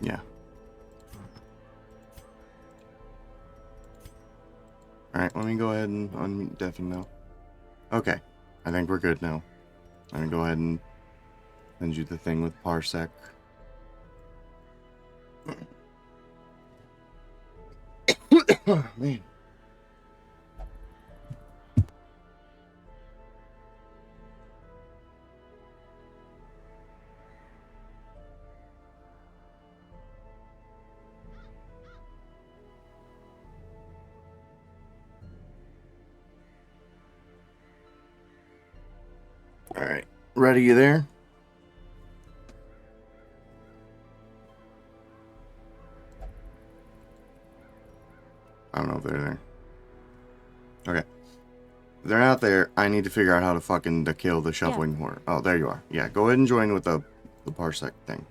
Yeah. Alright, let me go ahead and unmute deafen now. Okay. I think we're good now. I'm gonna go ahead and send you the thing with Parsec. Oh, man. Alright. Ready, you there? I don't know if they're there. Okay. If they're not there, I need to figure out how to fucking kill the shuffling horror. Oh, there you are. Yeah, go ahead and join with the Parsec thing.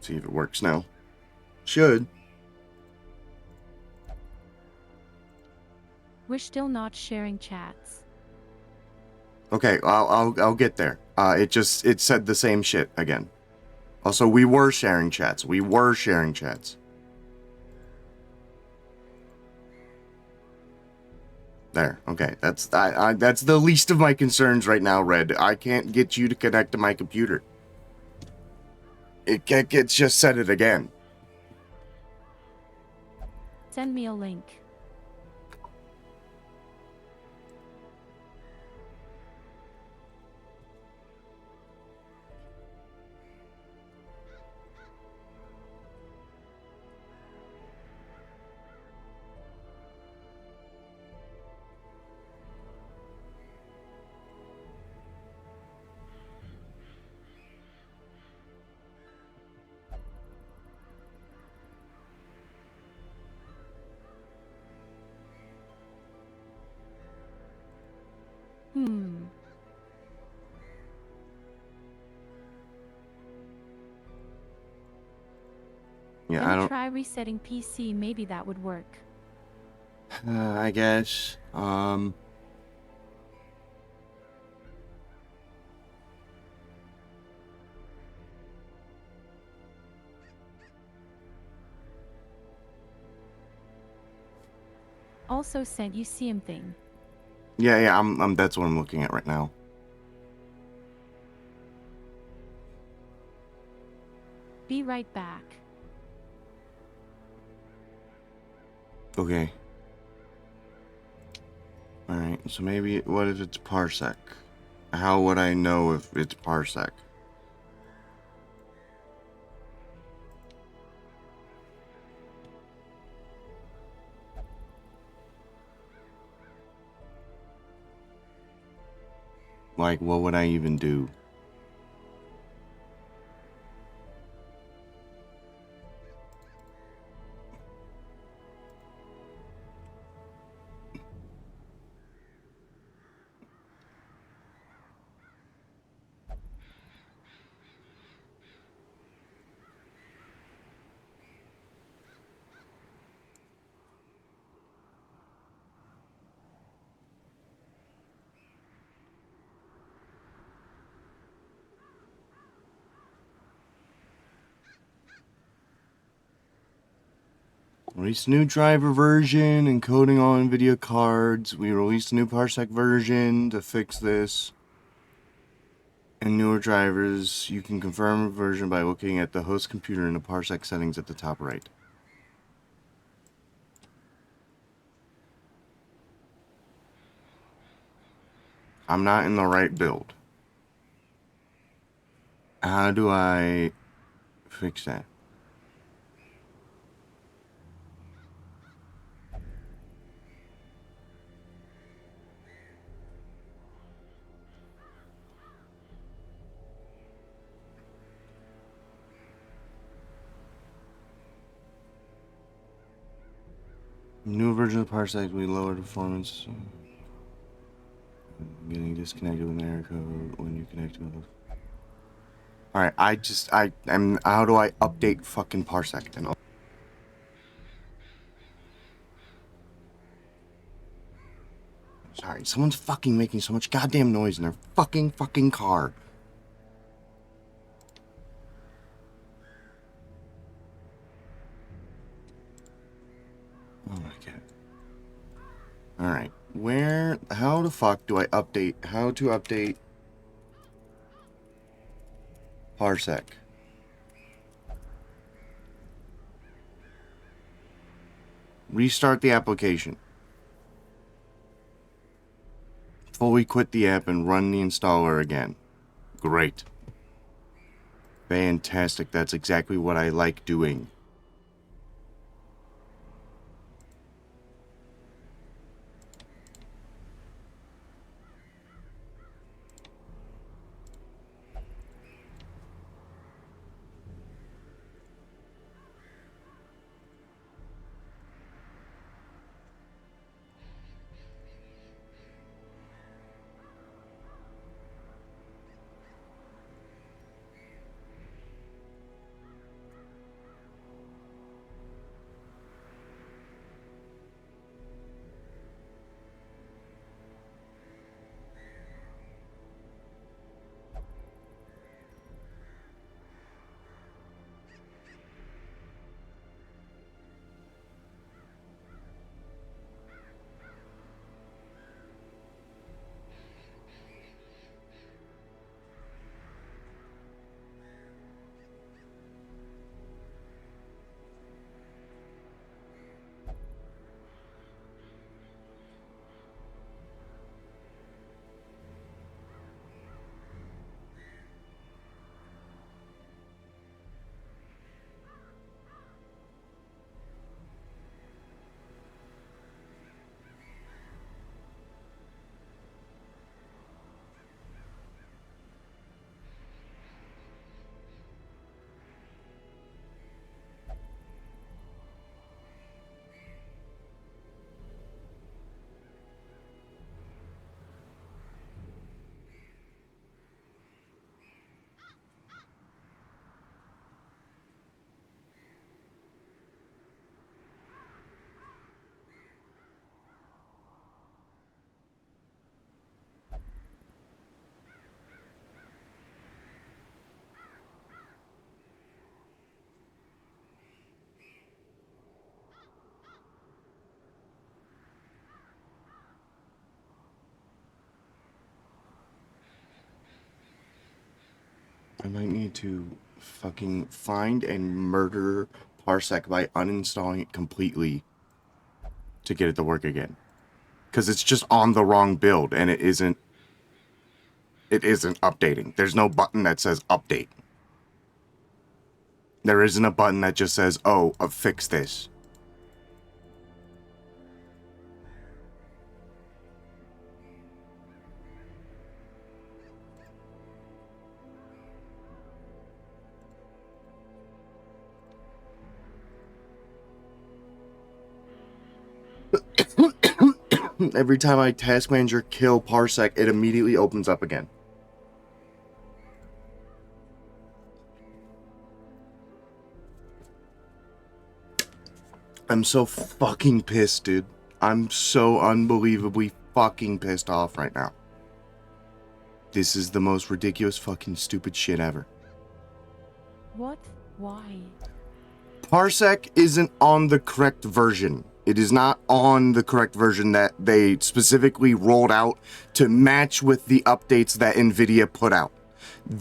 See if it works now. Should. We're still not sharing chats. Okay, I'll get there. It said the same shit again. Also, we were sharing chats. There. Okay, that's that's the least of my concerns right now, Red. I can't get you to connect to my computer. It's just said it again. Send me a link. Yeah, Gonna try resetting PC, maybe that would work. I guess. Also sent you CM thing. Yeah, I'm that's what I'm looking at right now. Be right back. Okay. Alright, so maybe, what if it's Parsec? How would I know if it's Parsec? Like, what would I even do? Released a new driver version, encoding all NVIDIA cards. We released a new Parsec version to fix this. And newer drivers, you can confirm a version by looking at the host computer in the Parsec settings at the top right. I'm not in the right build. How do I fix that? New version of Parsec, we lowered performance. Getting disconnected with an error code when you connect to it. Alright, how do I update fucking Parsec then? Sorry, someone's fucking making so much goddamn noise in their fucking car. Oh my god. Alright. How the fuck do I update? How to update Parsec? Restart the application. Fully quit the app and run the installer again. Great. Fantastic. That's exactly what I like doing. I might need to fucking find and murder Parsec by uninstalling it completely to get it to work again. Because it's just on the wrong build and it isn't updating. There's no button that says update. There isn't a button that just says, oh, fix this. Every time I task manager kill Parsec, it immediately opens up again. I'm so fucking pissed, dude. I'm so unbelievably fucking pissed off right now. This is the most ridiculous fucking stupid shit ever. What? Why? Parsec isn't on the correct version. It is not on the correct version that they specifically rolled out to match with the updates that NVIDIA put out.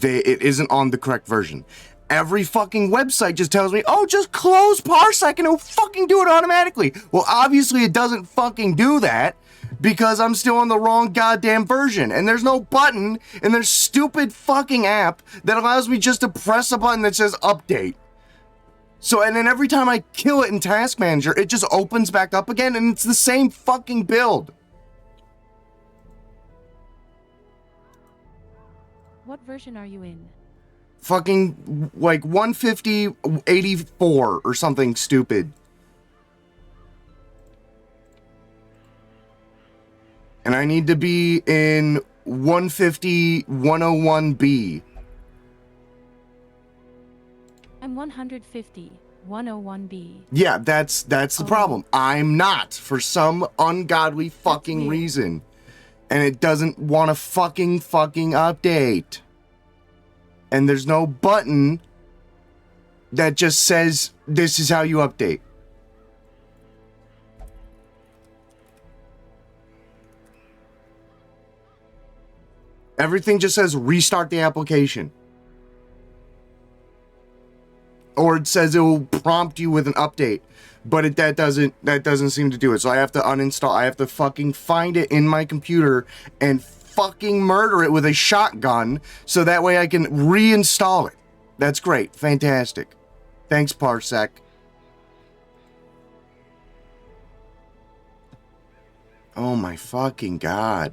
It isn't on the correct version. Every fucking website just tells me, oh, just close Parsec and it'll fucking do it automatically. Well, obviously it doesn't fucking do that because I'm still on the wrong goddamn version. And there's no button in their stupid fucking app that allows me just to press a button that says update. So, and then every time I kill it in Task Manager, it just opens back up again and it's the same fucking build. What version are you in? Fucking, like, 150.84 or something stupid. And I need to be in 150.101B. I'm 150, 101B. Yeah, that's the problem. I'm not, for some ungodly fucking reason. And it doesn't want to fucking update. And there's no button that just says, this is how you update. Everything just says restart the application. Or it says it will prompt you with an update. But that doesn't seem to do it. So I have to uninstall. I have to fucking find it in my computer and fucking murder it with a shotgun so that way I can reinstall it. That's great. Fantastic. Thanks, Parsec. Oh my fucking god.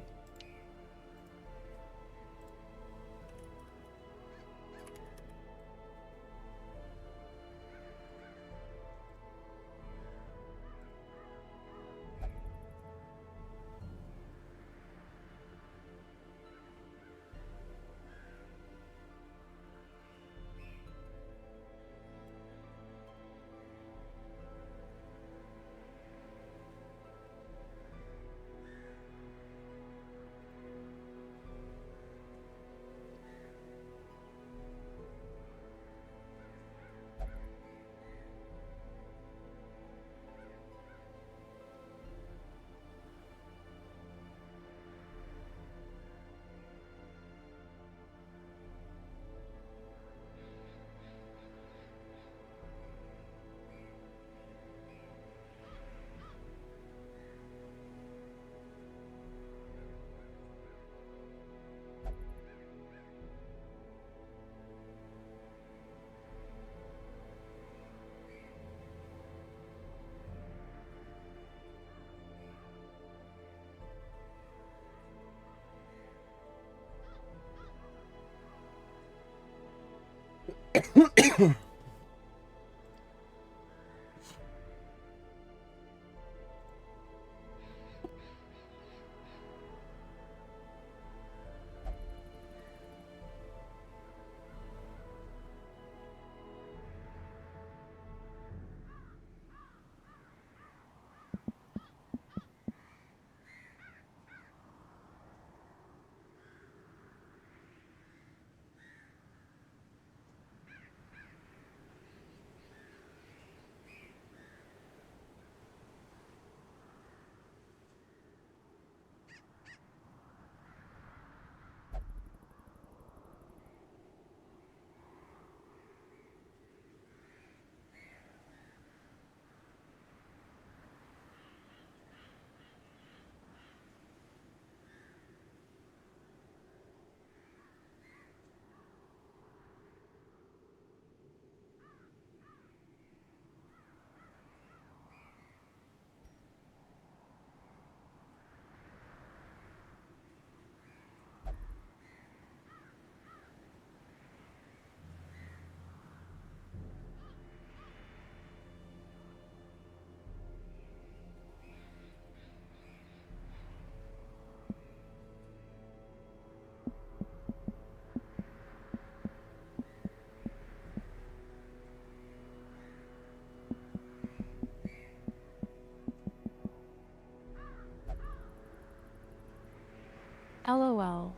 LOL.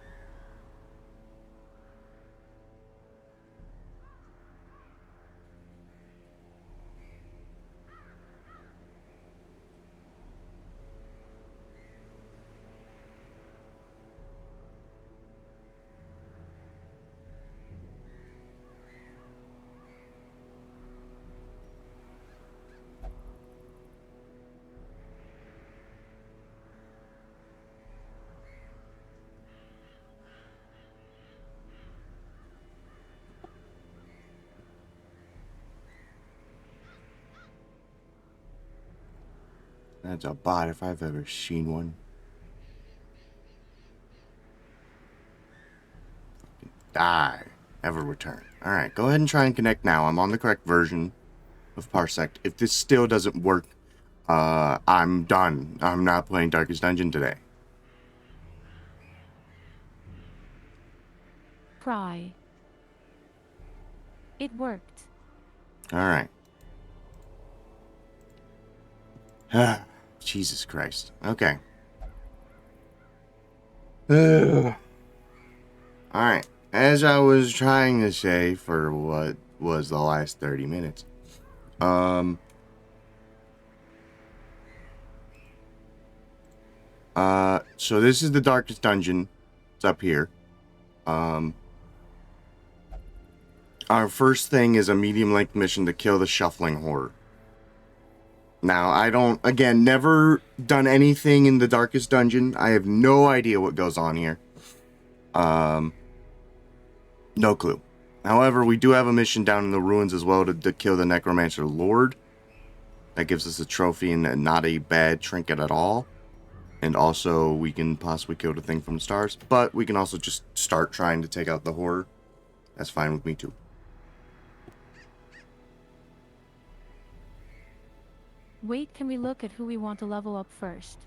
That's a bot if I've ever seen one. Die. Ever return. Alright, go ahead and try and connect now. I'm on the correct version of Parsec. If this still doesn't work, I'm done. I'm not playing Darkest Dungeon today. Cry. It worked. Alright. Jesus Christ. Okay. Alright. As I was trying to say for what was the last 30 minutes. So this is the Darkest Dungeon. It's up here. Our first thing is a medium-length mission to kill the shuffling horror. Now, I don't, again, never done anything in the darkest dungeon. I have no idea what goes on here. No clue. However, we do have a mission down in the ruins as well to kill the Necromancer Lord. That gives us a trophy and not a bad trinket at all. And also, we can possibly kill the thing from the stars. But we can also just start trying to take out the horror. That's fine with me too. Wait, can we look at who we want to level up first?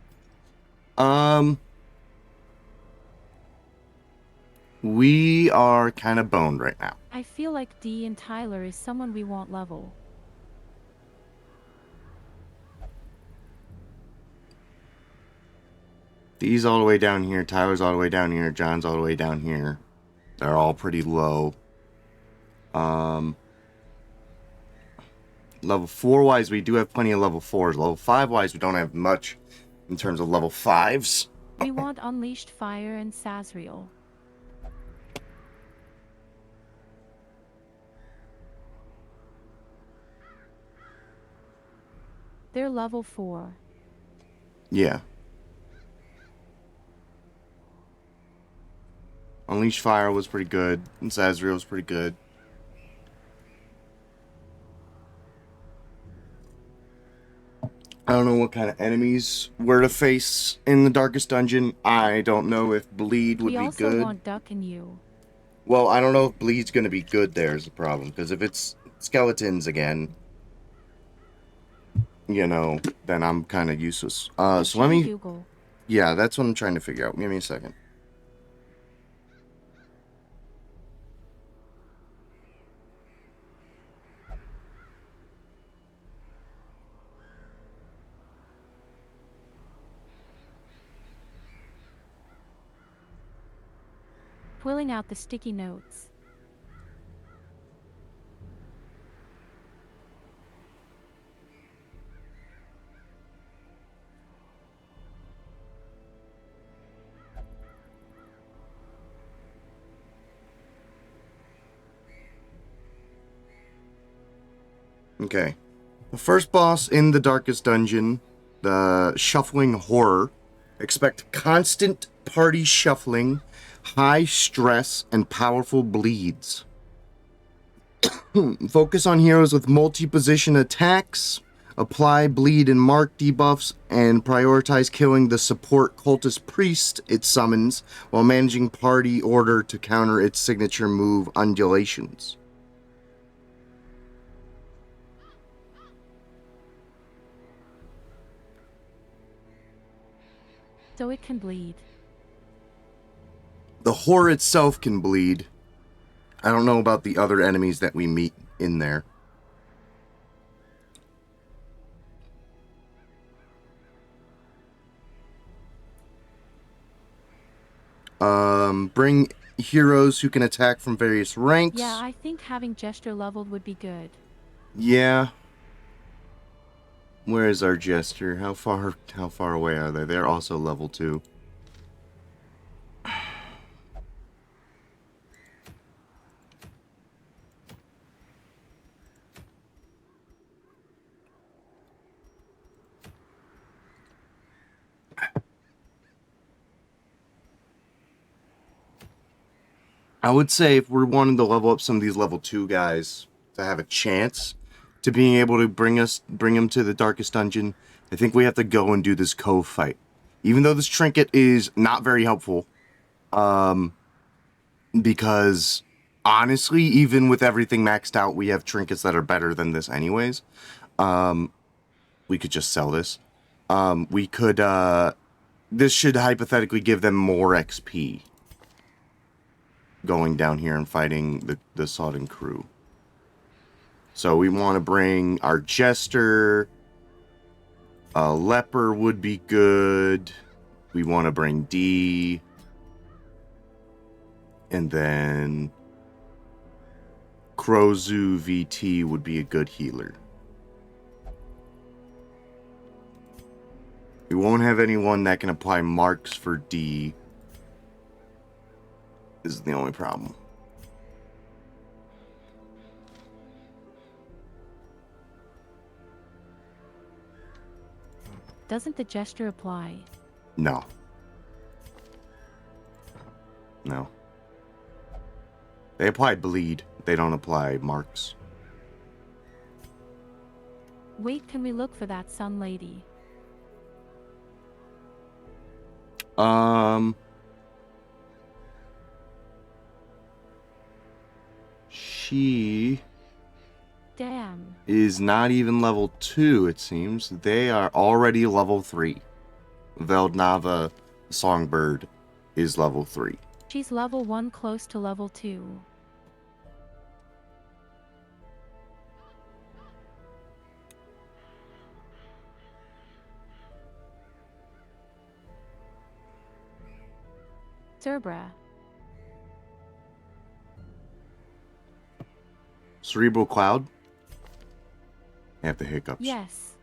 We are kind of boned right now. I feel like Dee and Tyler is someone we want level. Dee's all the way down here. Tyler's all the way down here. John's all the way down here. They're all pretty low. Level 4 wise, we do have plenty of level 4s. Level 5 wise, we don't have much in terms of level 5s. We want Unleashed Fire and Sazriel. They're level 4. Yeah. Unleash Fire was pretty good, and Sazriel was pretty good. I don't know what kind of enemies we're to face in the darkest dungeon. I don't know if Bleed would be good. We also want Duck and you. Well, I don't know if Bleed's going to be good there is the problem. Because if it's skeletons again, you know, then I'm kind of useless. So let me... Google. Yeah, that's what I'm trying to figure out. Give me a second. Pulling out the sticky notes. Okay. The first boss in the darkest dungeon, the Shuffling Horror. Expect constant party shuffling, high stress, and powerful bleeds. Focus on heroes with multi-position attacks, apply bleed and mark debuffs, and prioritize killing the support cultist priest it summons while managing party order to counter its signature move undulations. So it can bleed. The horror itself can bleed. I don't know about the other enemies that we meet in there. Bring heroes who can attack from various ranks. Yeah, I think having Jester leveled would be good. Yeah. Where is our Jester? How far away are they? They're also level 2. I would say if we're wanting to level up some of these level 2 guys to have a chance to being able to bring them to the darkest dungeon, I think we have to go and do this cove fight. Even though this trinket is not very helpful, because honestly, even with everything maxed out, we have trinkets that are better than this anyways. We could just sell this. We could, this should hypothetically give them more XP. Going down here and fighting the Sodden crew. So we want to bring our Jester. A Leper would be good. We want to bring D. And then Krozu VT would be a good healer. We won't have anyone that can apply marks for D. is the only problem. Doesn't the gesture apply? No. No. They apply bleed. They don't apply marks. Wait, can we look for that sun lady? She Damn. is not even level 2, it seems. They are already level 3. Veldnava Songbird is level 3. She's level 1 close to level 2. Cerbra. Cerebral Cloud? I have the hiccups. Yes.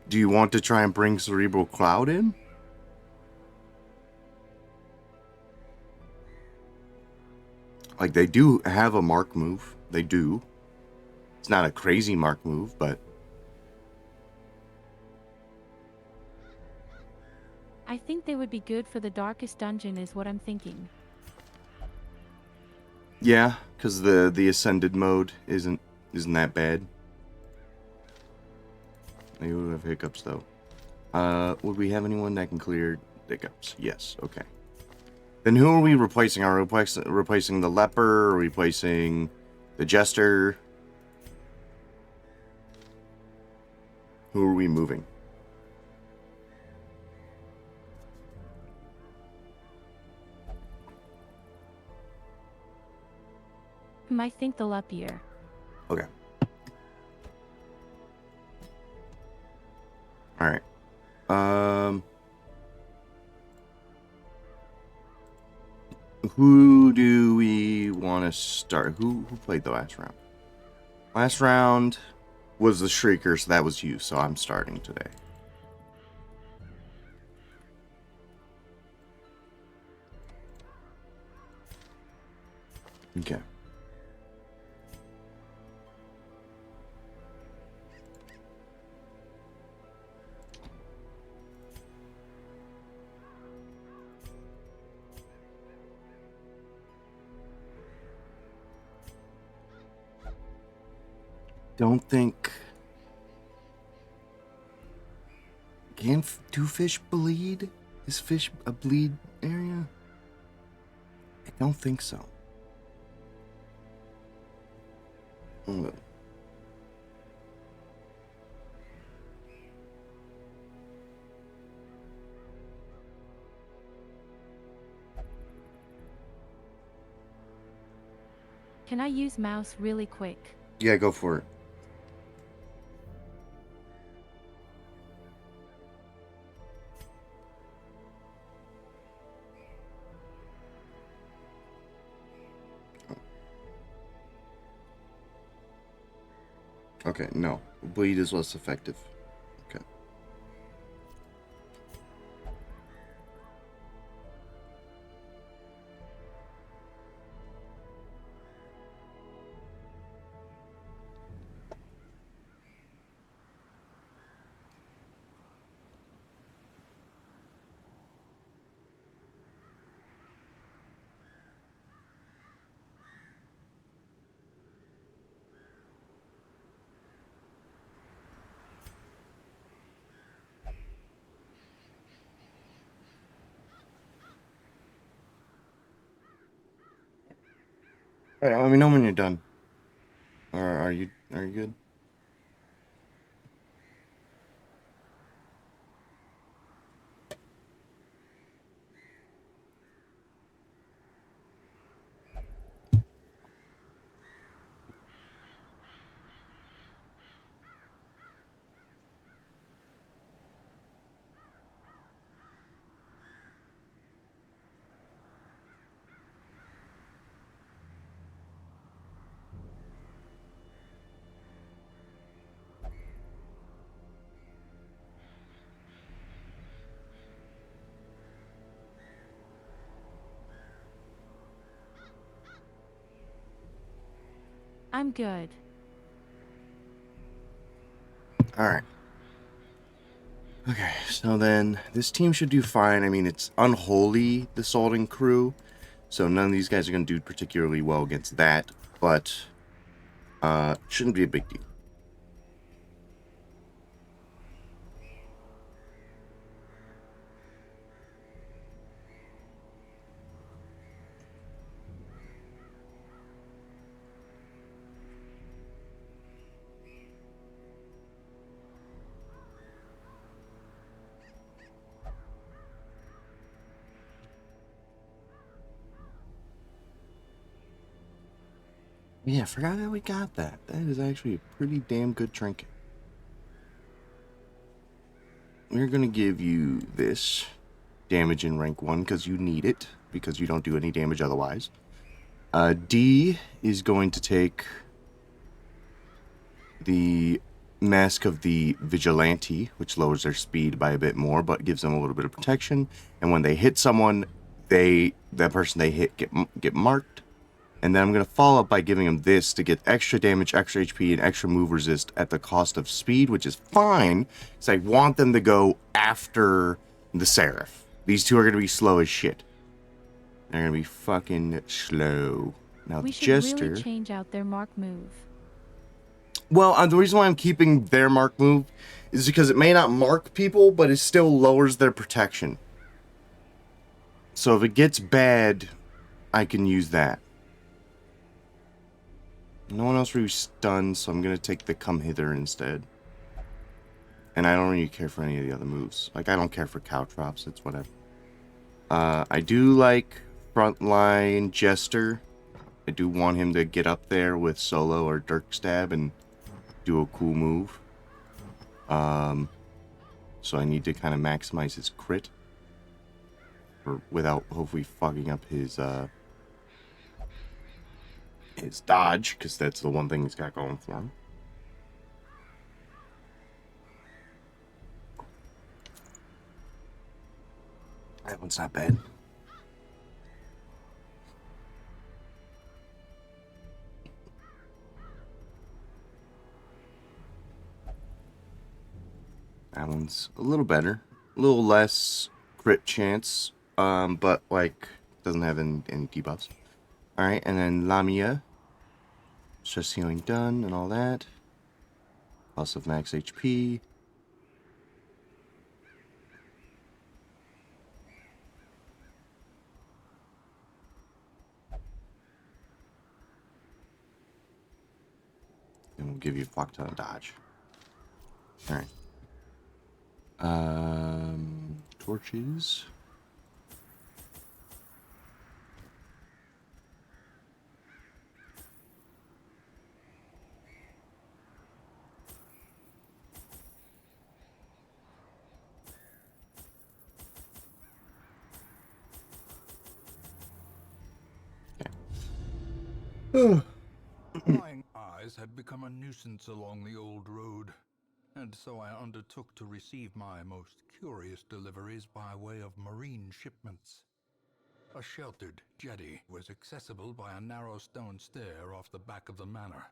Do you want to try and bring Cerebral Cloud in? Like, they do have a mark move. They do. It's not a crazy mark move, but... I think they would be good for the darkest dungeon is what I'm thinking. Yeah, because the Ascended mode isn't that bad. They would have hiccups, though. Would we have anyone that can clear hiccups? Yes, okay. Then who are we replacing? Are we replacing the Leper? Are we replacing the Jester? Who are we moving? I think the Lepier. Okay. Alright. Who do we want to start? Who played the last round? Last round was the Shrieker, so that was you, so I'm starting today. Okay. Don't think... do fish bleed? Is fish a bleed area? I don't think so. Oh. Can I use mouse really quick? Yeah, go for it. Okay, no. Bleed is less effective. Okay. Alright, let me know when you're done. Or are you good? I'm good. Alright. Okay, so then this team should do fine. I mean, it's unholy, the Salting crew, so none of these guys are going to do particularly well against that, but shouldn't be a big deal. Yeah, I forgot that we got that. That is actually a pretty damn good trinket. We're going to give you this damage in rank 1 because you need it, because you don't do any damage otherwise. D is going to take the Mask of the Vigilante, which lowers their speed by a bit more, but gives them a little bit of protection. And when they hit someone, that person they hit get marked. And then I'm going to follow up by giving them this to get extra damage, extra HP, and extra move resist at the cost of speed, which is fine, because I want them to go after the Seraph. These two are going to be slow as shit. They're going to be fucking slow. Now, We the should Jester... really change out their mark move. Well, the reason why I'm keeping their mark move is because it may not mark people, but it still lowers their protection. So if it gets bad, I can use that. No one else really stunned, so I'm going to take the Come Hither instead. And I don't really care for any of the other moves. Like, I don't care for Caltrops, it's whatever. I do like Frontline Jester. I do want him to get up there with Solo or Dirk Stab and do a cool move. So I need to kind of maximize his crit. Without hopefully fucking up his dodge, because that's the one thing he's got going for him. That one's not bad. That one's a little better. A little less crit chance, but, like, doesn't have any debuffs. Alright, and then Lamia. Stress healing done and all that. Loss of max HP. And we'll give you a fuck ton of dodge. Alright. Torches. Okay. Prying eyes had become a nuisance along the old road, and so I undertook to receive my most curious deliveries by way of marine shipments. A sheltered jetty was accessible by a narrow stone stair off the back of the manor,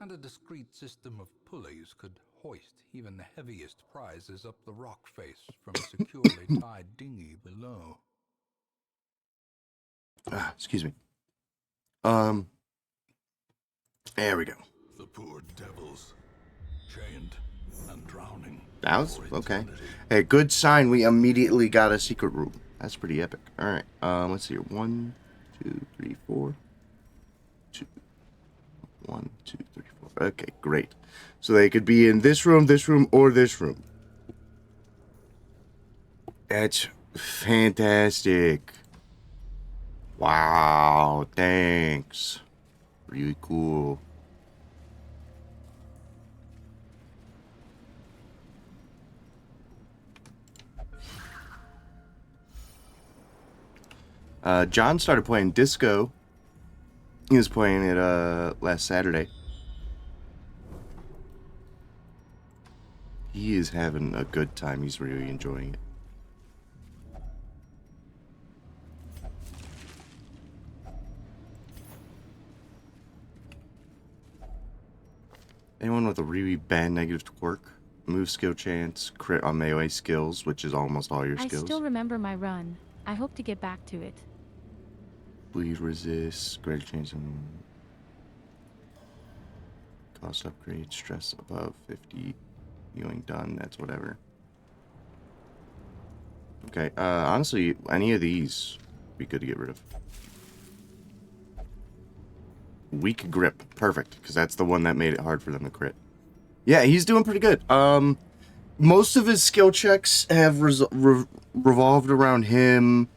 and a discreet system of pulleys could hoist even the heaviest prizes up the rock face from a securely tied dinghy below. Excuse me. There we go. The poor devils, chained and drowning. That was okay. Hey, good sign. We immediately got a secret room. That's pretty epic. All right. Let's see here. 1, 2, 3, 4. 2. 1, 2, 3, 4. Okay, great. So they could be in this room, or this room. That's fantastic. Wow. Thanks. Really cool. John started playing disco. He was playing it last Saturday. He is having a good time. He's really enjoying it. Anyone with a really bad negative quirk. Move skill chance, crit on melee skills, which is almost all your I skills. still remember my run. I hope to get back to it. Bleed resist, greater chance in cost upgrade, stress above 50, healing done, that's whatever. Okay, honestly, any of these would be good to get rid of. Weak grip, perfect, because that's the one that made it hard for them to crit. Yeah, he's doing pretty good. Most of his skill checks have revolved around him,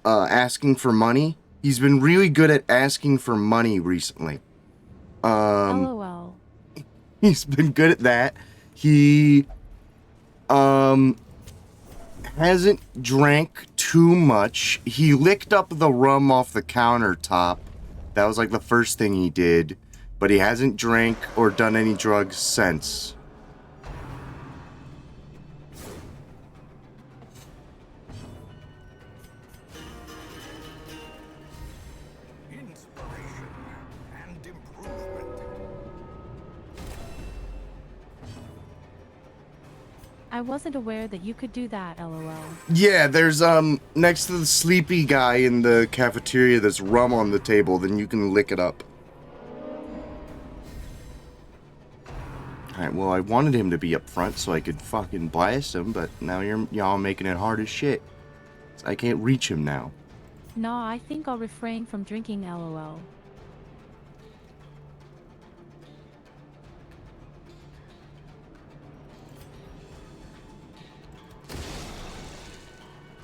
asking for money. He's been really good at asking for money recently. LOL. He's been good at that. He, hasn't drank too much. He licked up the rum off the countertop. That was like the first thing he did. But he hasn't drank or done any drugs since. Inspiration and improvement. I wasn't aware that you could do that, LOL. Yeah, there's, next to the sleepy guy in the cafeteria, there's rum on the table, then you can lick it up. Alright, well, I wanted him to be up front so I could fucking blast him, but now y'all making it hard as shit. So I can't reach him now. Nah, I think I'll refrain from drinking, LOL.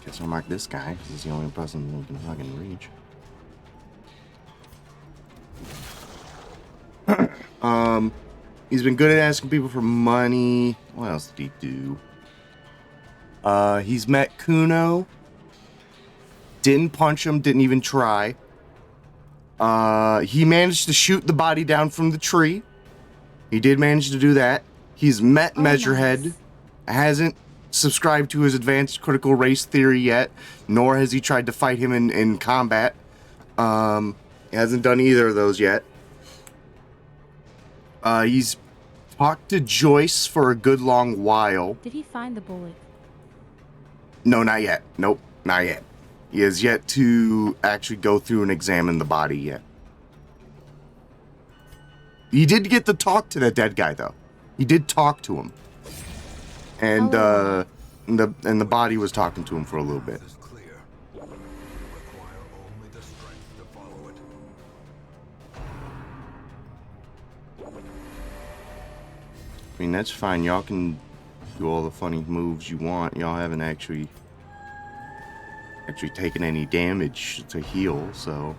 Guess I'll mark this guy, because he's the only person who can fucking reach. He's been good at asking people for money. What else did he do? He's met Kuno. Didn't punch him, didn't even try. He managed to shoot the body down from the tree. He did manage to do that. He's met Measurehead. Nice. Hasn't subscribed to his advanced critical race theory yet, nor has he tried to fight him in combat. He hasn't done either of those yet. He's talked to Joyce for a good long while. Did he find the bullet? No, not yet. Nope, not yet. He has yet to actually go through and examine the body yet. He did get to talk to that dead guy, though. He did talk to him. And, the body was talking to him for a little bit. Path is clear. You require only the strength to follow it. I mean, that's fine. Y'all can do all the funny moves you want. Y'all haven't actually taken any damage to heal, so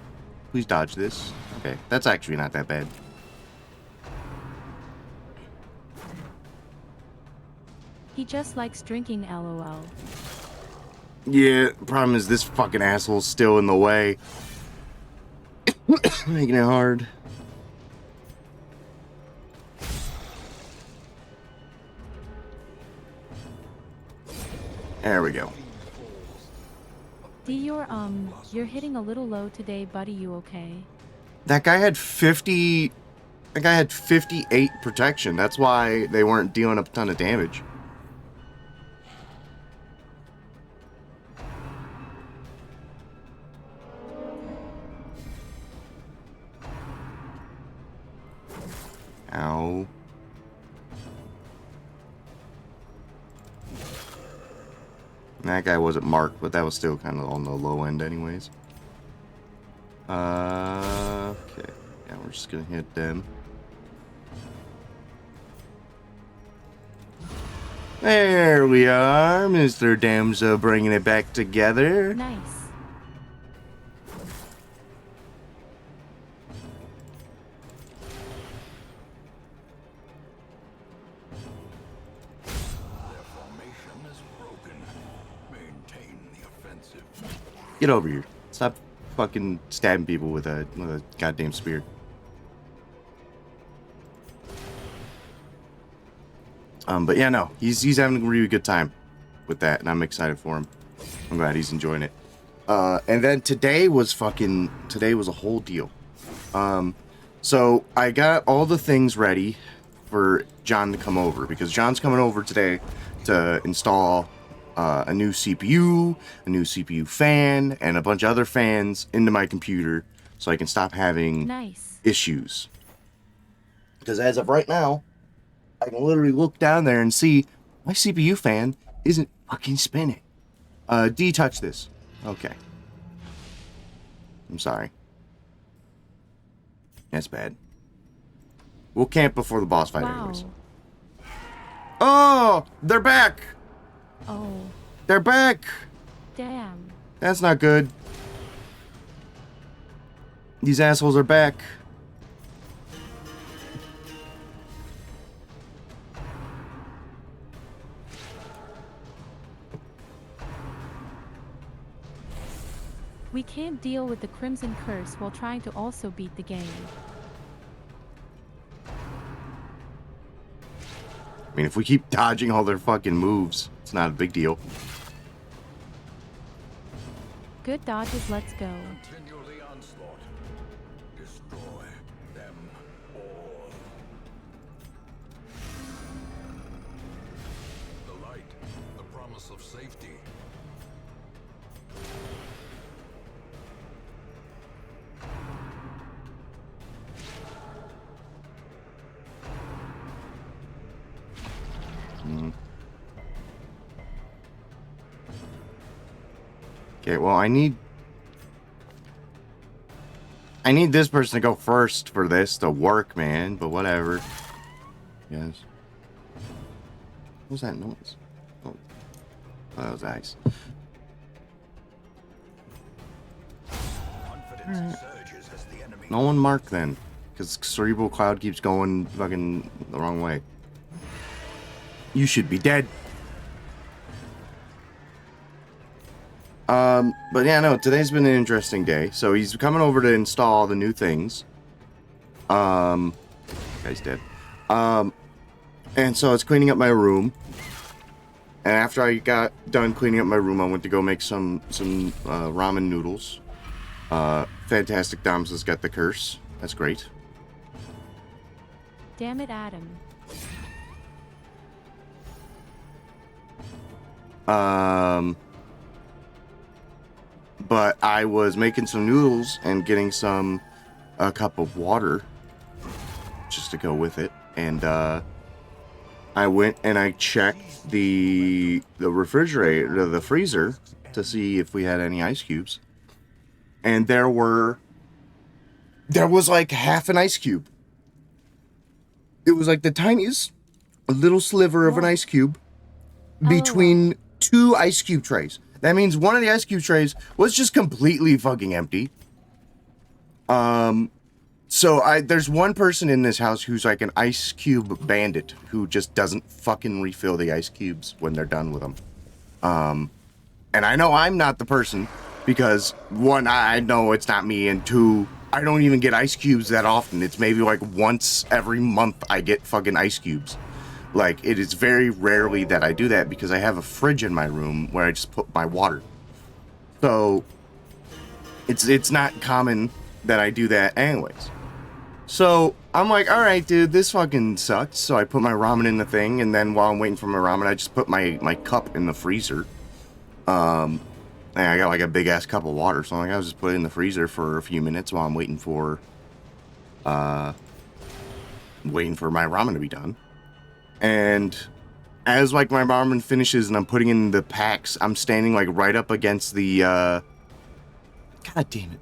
please dodge this. Okay, that's actually not that bad. He just likes drinking, LOL. Yeah, problem is this fucking asshole's still in the way. Making it hard. There we go. D, you're hitting a little low today, buddy. You okay? That guy had 50... That guy had 58 protection. That's why they weren't dealing a ton of damage. Ow. That guy wasn't marked, but that was still kind of on the low end anyways. Okay. Yeah, we're just gonna hit them. There we are, Mr. Damso bringing it back together. Nice. Their formation is broken. Maintain the offensive. Get over here. Stop fucking stabbing people with a goddamn spear. But yeah, no, he's having a really good time with that, and I'm excited for him. I'm glad he's enjoying it. And then today was a whole deal. So I got all the things ready for John to come over, because John's coming over today to install a new CPU, a new CPU fan, and a bunch of other fans into my computer so I can stop having Nice. issues. Because as of right now, I can literally look down there and see my CPU fan isn't fucking spinning. D, touch this. Okay. I'm sorry. That's bad. We'll camp before the boss fight anyways. Wow. Oh! They're back! Oh, They're back! damn. That's not good. These assholes are back. We can't deal with the Crimson Curse while trying to also beat the game. I mean, if we keep dodging all their fucking moves, it's not a big deal. Good dodges, let's go. Continue the onslaught. Destroy them all. The light, the promise of safety. Okay, well, I need this person to go first for this to work, man, but whatever. Yes. What was that noise? Oh, that was ice. Confidence surges as the enemy. No one mark then, because Cerebral Cloud keeps going fucking the wrong way. You should be dead. But yeah, no, today's been an interesting day. So he's coming over to install the new things. Guy's dead. And so it's cleaning up my room. And after I got done cleaning up my room, I went to go make some ramen noodles. Fantastic Doms has got the curse. That's great. Damn it, Adam. But I was making some noodles and getting a cup of water just to go with it. And, I went and I checked the refrigerator, the freezer, to see if we had any ice cubes. And there was like half an ice cube. It was like the tiniest little sliver of an ice cube between two ice cube trays. That means one of the ice cube trays was just completely fucking empty. So there's one person in this house who's like an ice cube bandit who just doesn't fucking refill the ice cubes when they're done with them. And I know I'm not the person because one, I know it's not me, and two, I don't even get ice cubes that often. It's maybe like once every month I get fucking ice cubes. Like, it is very rarely that I do that because I have a fridge in my room where I just put my water. So, it's not common that I do that anyways. So, I'm like, alright, dude, this fucking sucks. So I put my ramen in the thing, and then while I'm waiting for my ramen, I just put my cup in the freezer. And I got like a big-ass cup of water, so I'll just put it in the freezer for a few minutes while I'm waiting for my ramen to be done. And as like my ramen finishes and I'm putting in the packs, I'm standing like right up against the God damn it.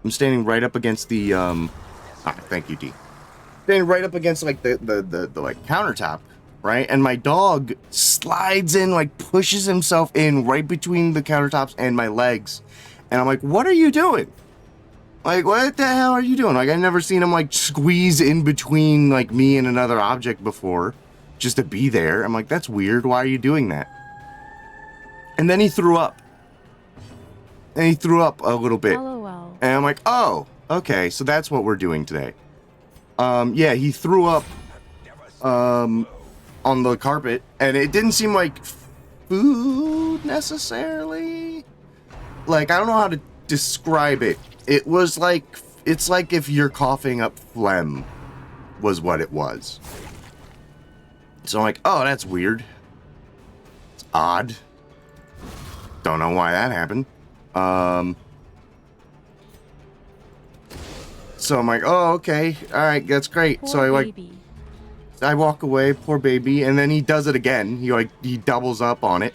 I'm standing right up against the thank you, D. Standing right up against like the like countertop, right? And my dog slides in, like pushes himself in right between the countertops and my legs. And I'm like, "What are you doing?" Like, what the hell are you doing? Like, I've never seen him like squeeze in between like me and another object before. Just to be there. I'm like, that's weird. Why are you doing that? And then he threw up. And he threw up a little bit. LOL. And I'm like, oh, okay, so that's what we're doing today. Yeah, he threw up on the carpet, and it didn't seem like food necessarily. Like, I don't know how to describe it. It was like it's like if you're coughing up phlegm was what it was. So I'm like, oh, that's weird. It's odd. Don't know why that happened. So I'm like, oh, okay. All right, that's great. Poor So baby. I walk away, poor baby, and then he does it again. He doubles up on it.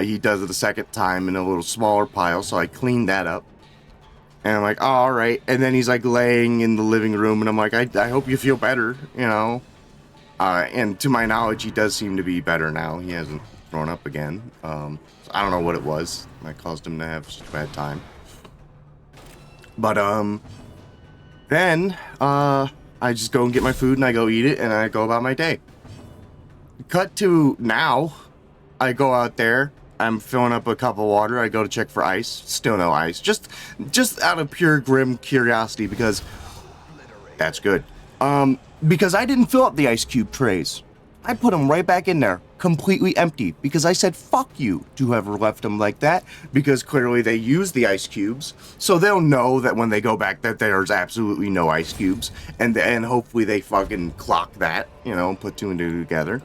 He does it a second time in a little smaller pile, so I cleaned that up. And I'm like, oh, all right. And then he's like laying in the living room, and I'm like, I hope you feel better, you know. And to my knowledge, he does seem to be better now. He hasn't thrown up again. So I don't know what it was that caused him to have such a bad time. But then I just go and get my food and I go eat it and I go about my day. Cut to now, I go out there. I'm filling up a cup of water. I go to check for ice. Still no ice. Just out of pure grim curiosity because that's good. Because I didn't fill up the ice cube trays. I put them right back in there, completely empty, because I said fuck you to whoever left them like that, because clearly they use the ice cubes, so they'll know that when they go back that there's absolutely no ice cubes, and hopefully they fucking clock that, you know, put two and two together.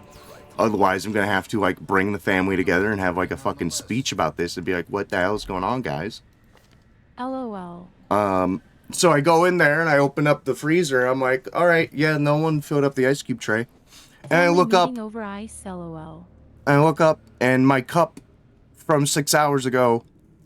Otherwise, I'm gonna have to, like, bring the family together and have, like, a fucking speech about this and be like, what the hell is going on, guys? LOL. So I go in there and I open up the freezer. I'm like, all right, yeah, no one filled up the ice cube tray. And I look up. Over ice, LOL. I look up, and my cup from 6 hours ago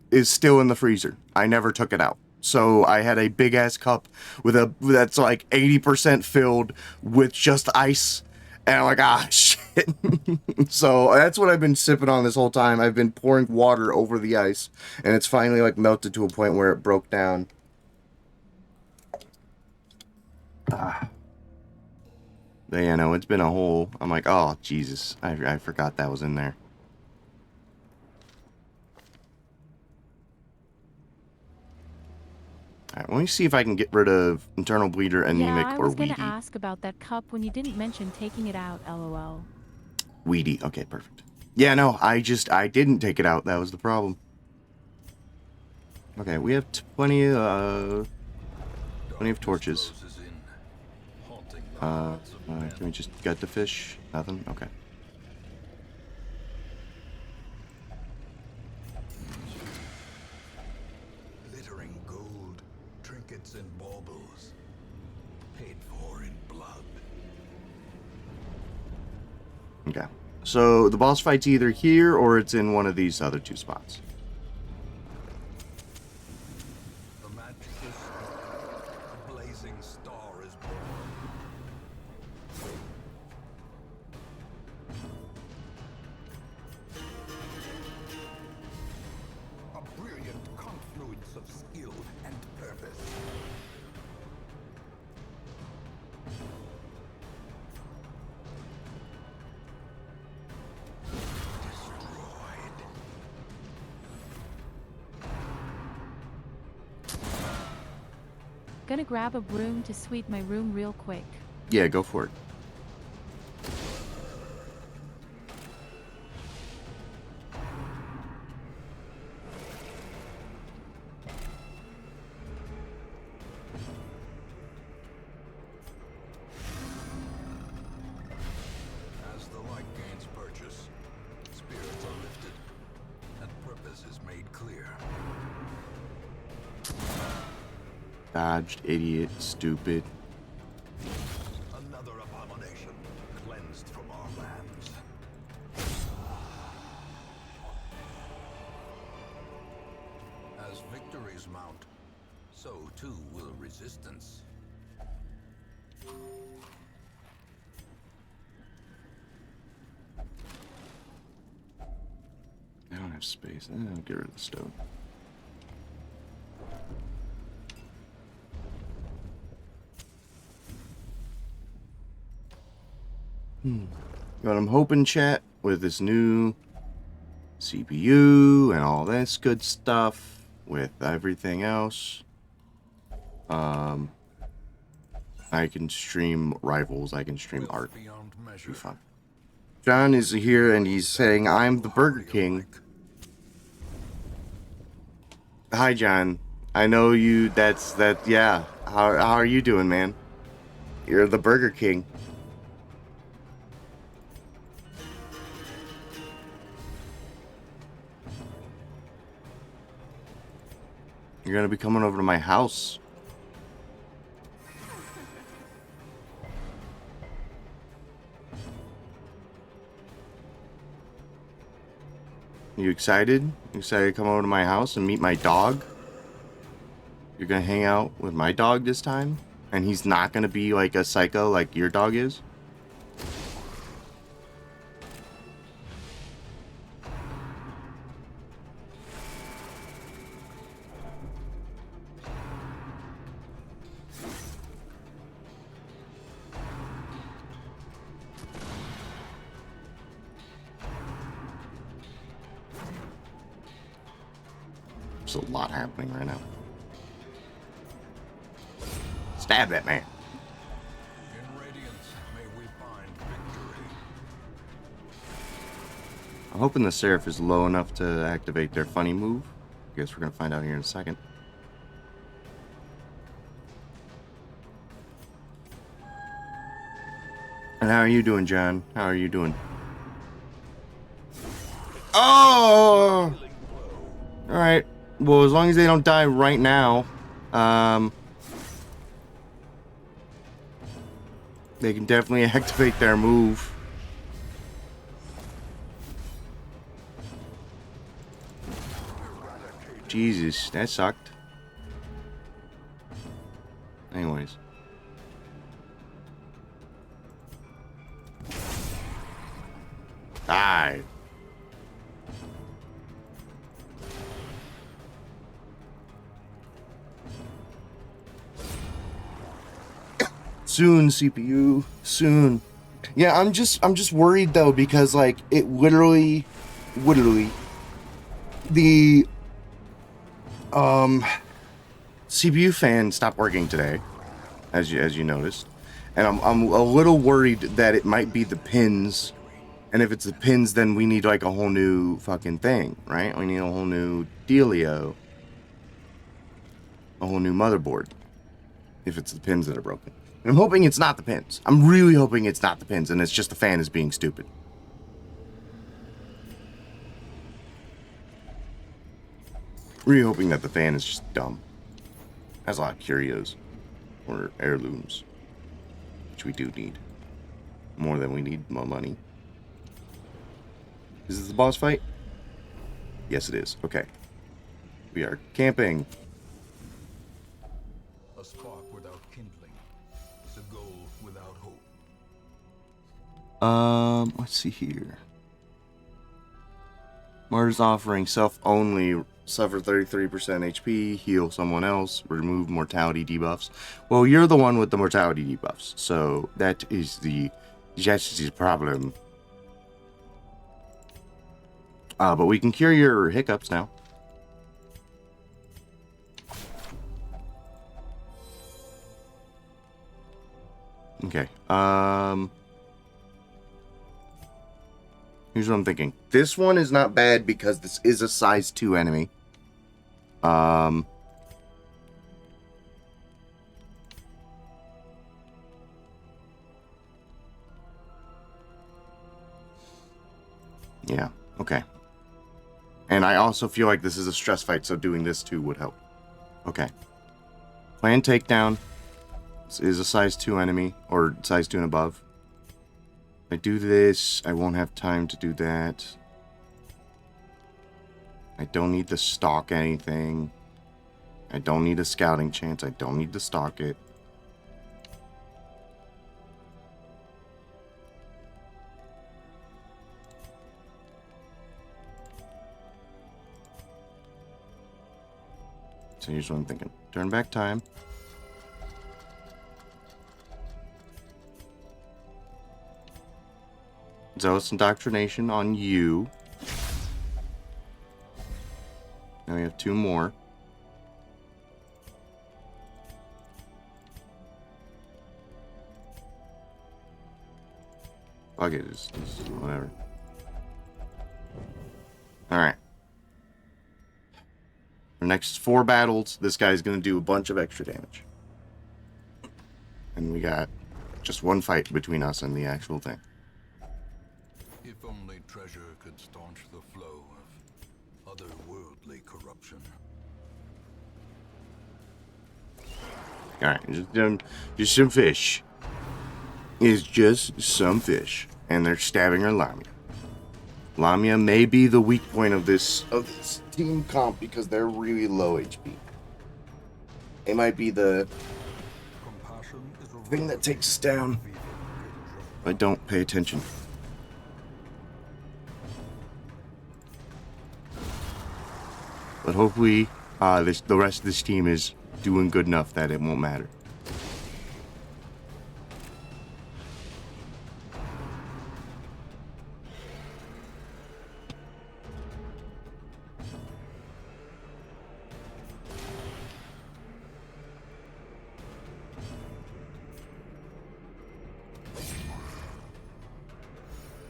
is still in the freezer. I never took it out. So I had a big ass cup that's like 80% filled with just ice. And I'm like, ah, shit. So that's what I've been sipping on this whole time. I've been pouring water over the ice, and it's finally like melted to a point where it broke down. But yeah, no, it's been a whole... I'm like, oh, Jesus. I forgot that was in there. Alright, let me see if I can get rid of internal bleeder, anemic, or I was weedy. gonna ask about that cup when you didn't mention taking it out, LOL. Weedy. Okay, perfect. Yeah, no, I didn't take it out. That was the problem. Okay, we have plenty of torches. Can we just gut the fish? Nothing? Okay. Glittering gold, trinkets and baubles, paid for in blood. Okay. So the boss fight's either here or it's in one of these other two spots. The magicus, a blazing star is born. A brilliant confluence of skill and purpose. Destroyed. Gonna grab a broom to sweep my room real quick. Yeah, go for it. As the light gains purchase, spirits are lifted, and purpose is made clear. Dodged, idiot, stupid. Another abomination cleansed from our lands. As victories mount, so too will resistance. I don't have space. I'll get rid of the stove. But I'm hoping, chat, with this new CPU and all this good stuff, with everything else, I can stream Rivals, I can stream Art. Beyond measure. Be fun. John is here and he's saying, I'm the Burger King. Hi, John. I know you. Yeah. How are you doing, man? You're the Burger King. You're gonna be coming over to my house. You excited? You excited to come over to my house and meet my dog? You're gonna hang out with my dog this time? And he's not gonna be like a psycho like your dog is? There's a lot happening right now. Stab that man. In Radiance, may we find victory. I'm hoping the Seraph is low enough to activate their funny move. I guess we're gonna find out here in a second. And how are you doing, John? How are you doing? Oh! Alright. Well, as long as they don't die right now, they can definitely activate their move. Jesus, that sucked. Anyways. Die. Soon, CPU. Soon. Yeah, I'm just worried though because like it literally the CPU fan stopped working today, as you noticed, and I'm a little worried that it might be the pins, and if it's the pins, then we need like a whole new fucking thing, right? We need a whole new dealio, a whole new motherboard, if it's the pins that are broken. And I'm hoping it's not the pins. I'm really hoping it's not the pins, and it's just the fan is being stupid. Really hoping that the fan is just dumb. Has a lot of curios or heirlooms, which we do need more than we need more money. Is this the boss fight? Yes, it is. Okay, we are camping. A spark without kindling is a goal without hope. Let's see here. Martyr's offering self-only. Suffer 33% HP, heal someone else, remove mortality debuffs. Well, you're the one with the mortality debuffs, so that's the problem. But we can cure your hiccups now. Okay. Here's what I'm thinking. This one is not bad because this is a size 2 enemy. Yeah, okay. And I also feel like this is a stress fight, so doing this too would help. Okay. Plan takedown. This is a size 2 enemy, or size 2 and above. If I do this, I won't have time to do that. I don't need to stalk anything. I don't need a scouting chance. I don't need to stalk it. So here's what I'm thinking. Turn back time. Zealous indoctrination on you. Now we have 2 more. Fuck it, it's whatever. Alright. For next 4 battles, this guy's going to do a bunch of extra damage. And we got just 1 fight between us and the actual thing. If only treasure could staunch the flow of otherworldly corruption. Alright, just some fish. It's just some fish. And they're stabbing our Lamia. Lamia may be the weak point of this team comp because they're really low HP. It might be the thing that takes us down. But don't pay attention. But hopefully, the rest of this team is doing good enough that it won't matter.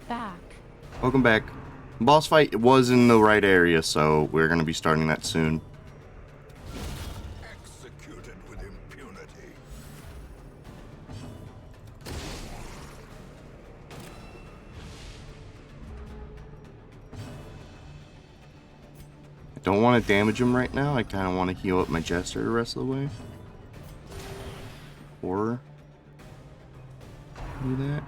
Back. Welcome back. Boss fight was in the right area, so we're going to be starting that soon. Executed with impunity. I don't want to damage him right now. I kind of want to heal up my Jester the rest of the way. Or do that.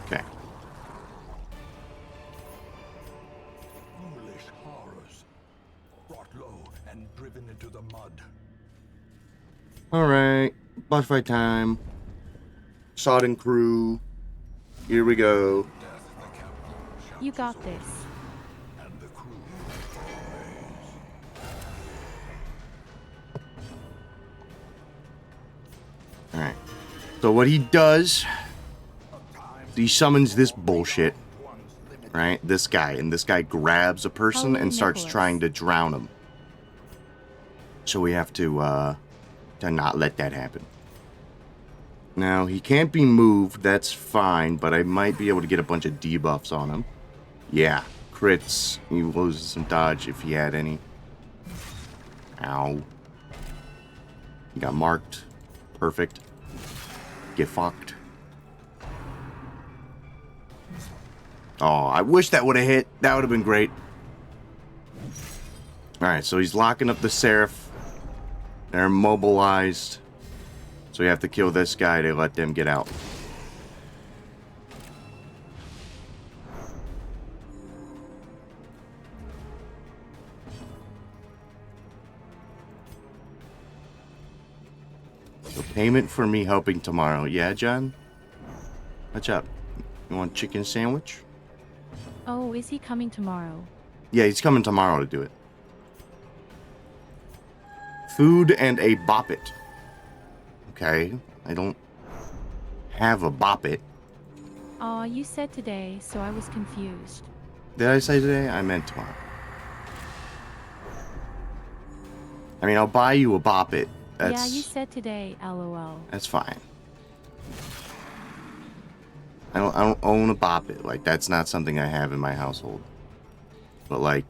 Okay. Foolish horrors. Brought low and driven into the mud. Alright. Boss fight time. Sodden crew. Here we go. Death the captain shouts You got his orders, this. and the crew obeys. Alright. So what he does, he summons this bullshit. Right? This guy. And this guy grabs a person Holy and starts Nicholas. trying to drown him. So we have to not let that happen. Now, he can't be moved. That's fine. But I might be able to get a bunch of debuffs on him. Yeah. Crits. He loses some dodge if he had any. Ow. He got marked. Perfect. Get fucked. Oh, I wish that would have hit. That would have been great. Alright, so he's locking up the Seraph. They're immobilized. So we have to kill this guy to let them get out. So payment for me helping tomorrow. Yeah, John? What's up? You want chicken sandwich? Oh, is he coming tomorrow? Yeah, he's coming tomorrow to do it. Food and a bop it. Okay, I don't have a bop it. Aw, you said today, so I was confused. Did I say today? I meant tomorrow. I mean, I'll buy you a bop it. Yeah, you said today, lol. That's fine. I don't own a bop it. Like, that's not something I have in my household. But, like,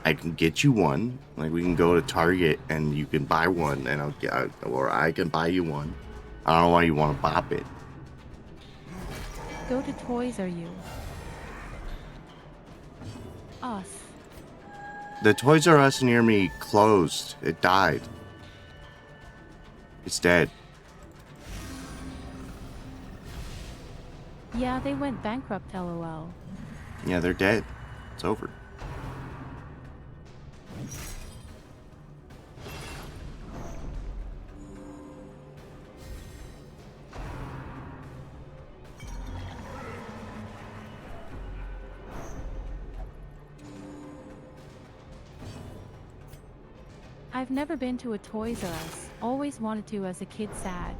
I can get you one. Like, we can go to Target and you can buy one, and or I can buy you one. I don't know why you want to bop it. Go to Toys R You. Us. The Toys R Us near me closed. It died. It's dead. Yeah, they went bankrupt, lol. Yeah, they're dead. It's over. I've never been to a Toys R Us. Always wanted to as a kid, Sag.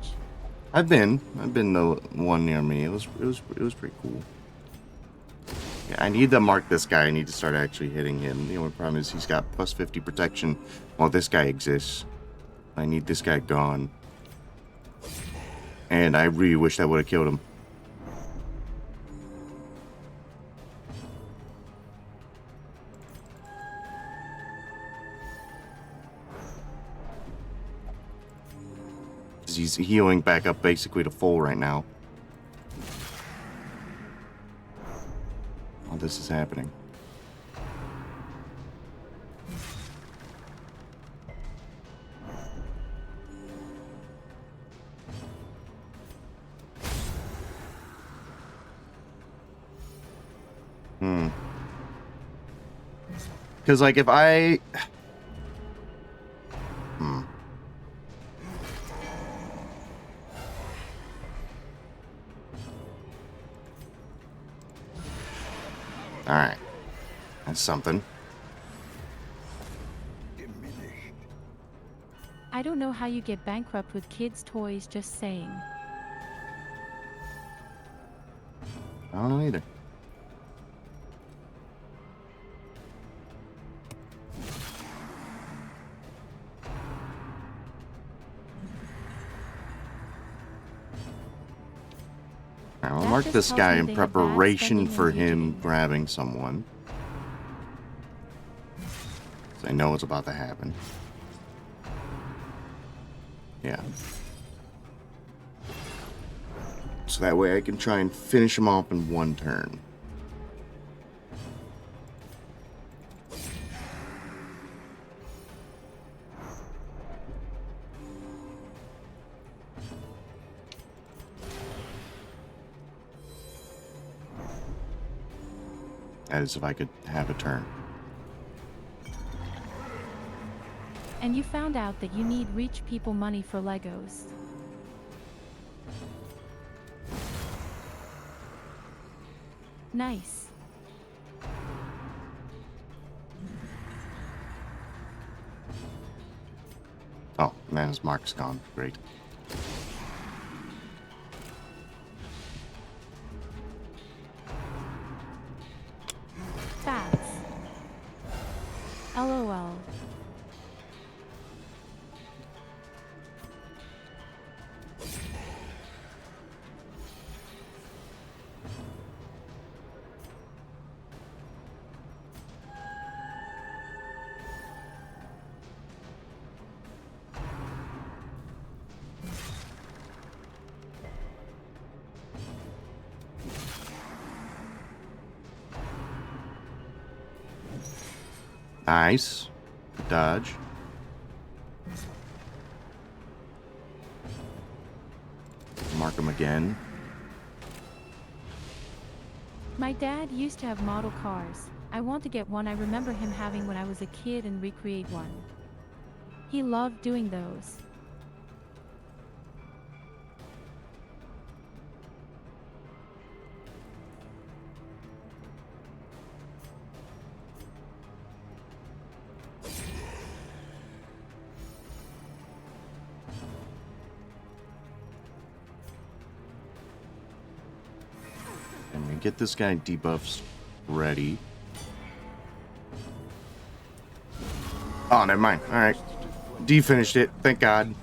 I've been the one near me. It was pretty cool. Yeah, I need to mark this guy. I need to start actually hitting him. The only problem is he's got plus 50 protection while this guy exists. I need this guy gone. And I really wish I would have killed him. Because he's healing back up basically to full right now. All this is happening. Because, like, if I... Alright. That's something. I don't know how you get bankrupt with kids' toys, just saying. I don't know either. Alright, we'll mark just this tells guy me in they have bad preparation spending for and him budgeting. grabbing someone. So I know what's about to happen. Yeah. So that way I can try and finish him off in one turn. That is if I could have a turn. And you found out that you need rich people money for Legos. Nice. Oh, man, his mark's gone. Great. Fats. LOL. Nice. Dodge. Mark him again. My dad used to have model cars. I want to get one I remember him having when I was a kid and recreate one. He loved doing those. And we get this guy debuffs ready. Oh, never mind. Alright. D finished it. Thank God.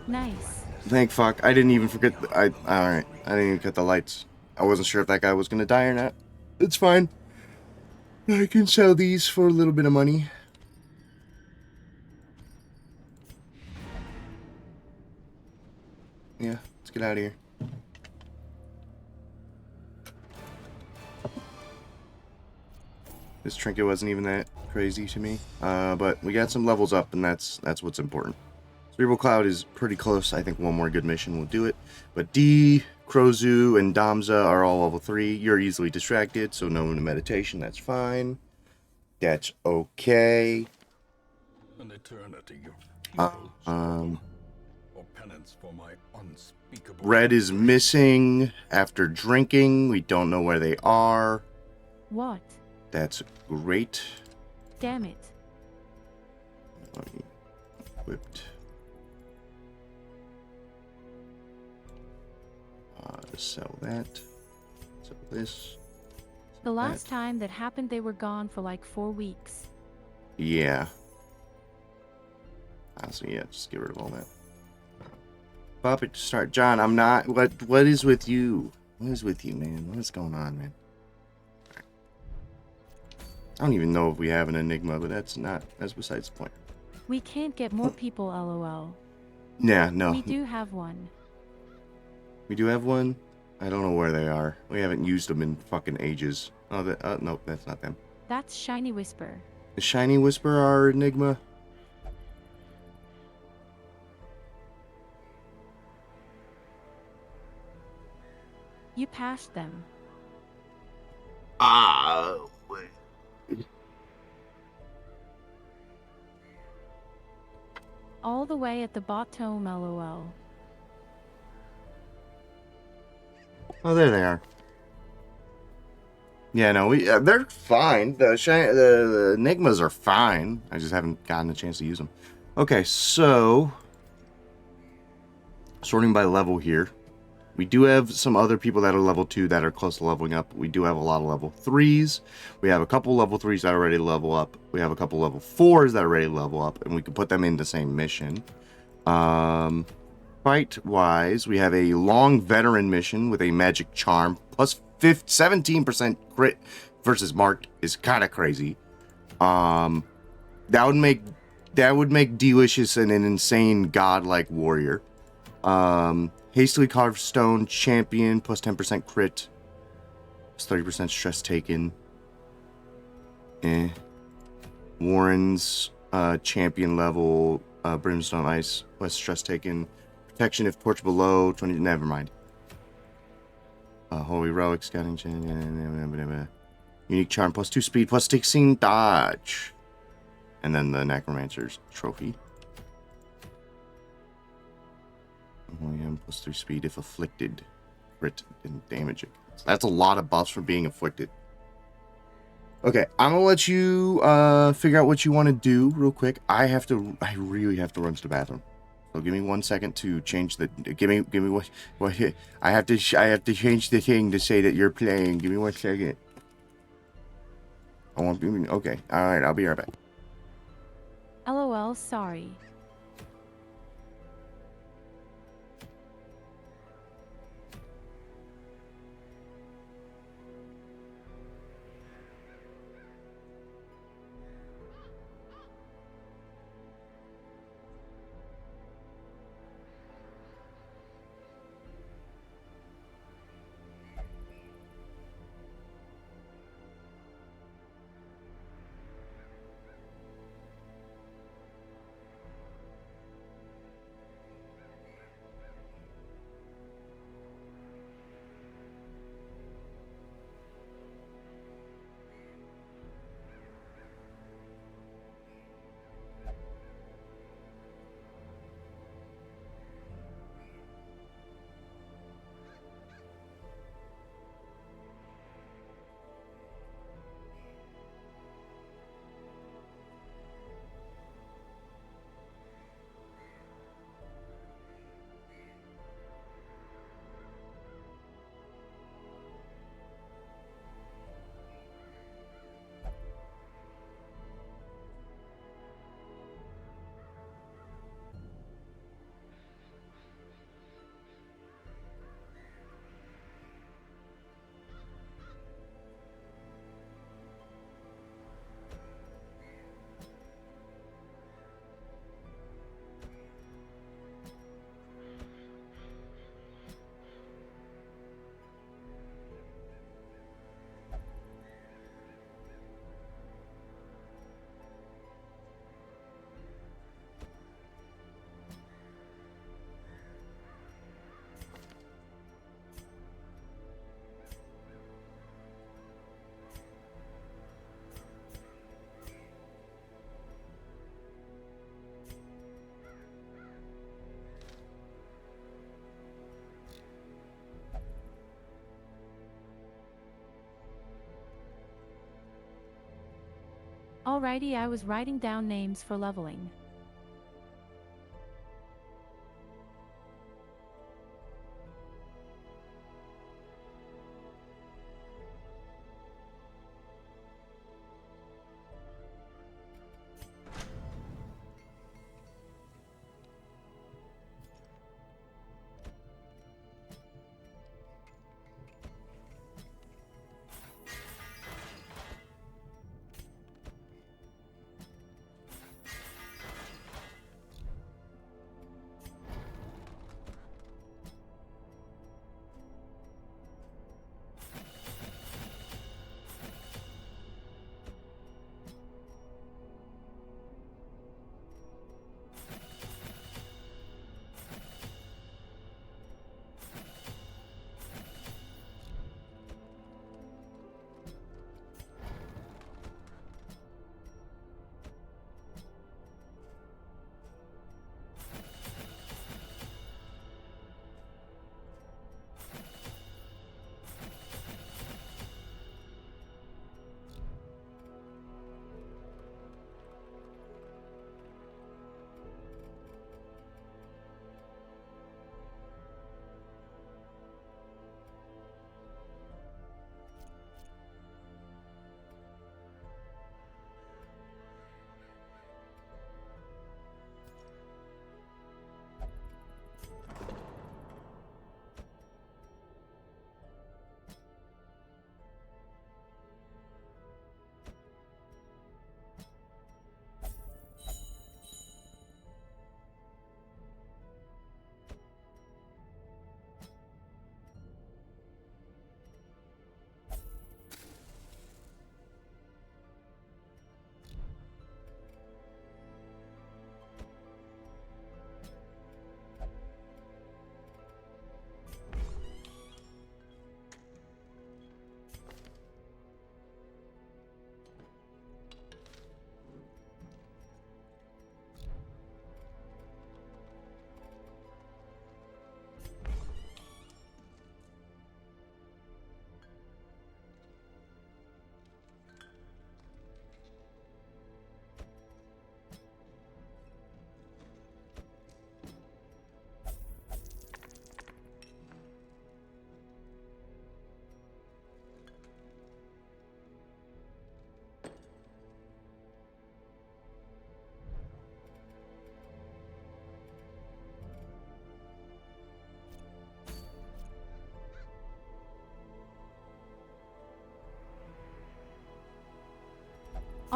Nice. Thank fuck. I didn't even forget. Alright. I didn't even cut the lights. I wasn't sure if that guy was gonna die or not. It's fine. I can sell these for a little bit of money. Yeah, let's get out of here. This trinket wasn't even that crazy to me. But we got some levels up, and that's what's important. Cerebral Cloud is pretty close. I think one more good mission will do it. But D, Krozu, and Damza are all level 3. You're easily distracted, so no meditation. That's fine. That's okay. An eternity of pupils, or penance for my unspeakable. Red is missing after drinking. We don't know where they are. What? That's great. Damn it. Equipped. Sell that. Sell this. The last time that happened, they were gone for like 4 weeks. Yeah. Honestly, yeah, just get rid of all that. Puppet to start. John, I'm not. What is with you? What is with you, man? What is going on, man? I don't even know if we have an enigma, but that's besides the point. We can't get more people, lol. Yeah, no. We do have one. We do have one. I don't know where they are. We haven't used them in fucking ages. Oh, nope, that's not them. That's Shiny Whisper. The Shiny Whisper our Enigma? You passed them. Ah, All the way at the bottom, lol. oh, there they are. Yeah, no, they're fine. The Enigmas are fine. I just haven't gotten a chance to use them. Okay, so sorting by level here. We do have some other people that are level 2 that are close to leveling up. We do have a lot of level 3s. We have a couple level 3s that are ready to level up. We have a couple level 4s that are ready to level up, and we can put them in the same mission. Fight-wise, we have a long veteran mission with a magic charm, plus 17% crit versus marked is kind of crazy. That would make Delicious an insane godlike warrior. Hastily carved stone champion, plus 10% crit, plus 30% stress taken. Warren's champion level, brimstone ice, plus stress taken. Protection if torch below 20. Never mind. Holy relic scouting chain. Unique charm plus 2 speed plus 16 dodge. And then the necromancer's trophy. Holy plus 3 speed if afflicted. Crit and damage it. So that's a lot of buffs for being afflicted. Okay, I'm gonna let you figure out what you want to do real quick. I really have to run to the bathroom. So give me 1 second to change the. Give me what I have to change the thing to say that you're playing. Give me 1 second. I won't be. Okay, all right. I'll be right back. LOL, sorry. Alrighty, I was writing down names for leveling.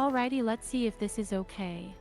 Alrighty, let's see if this is okay.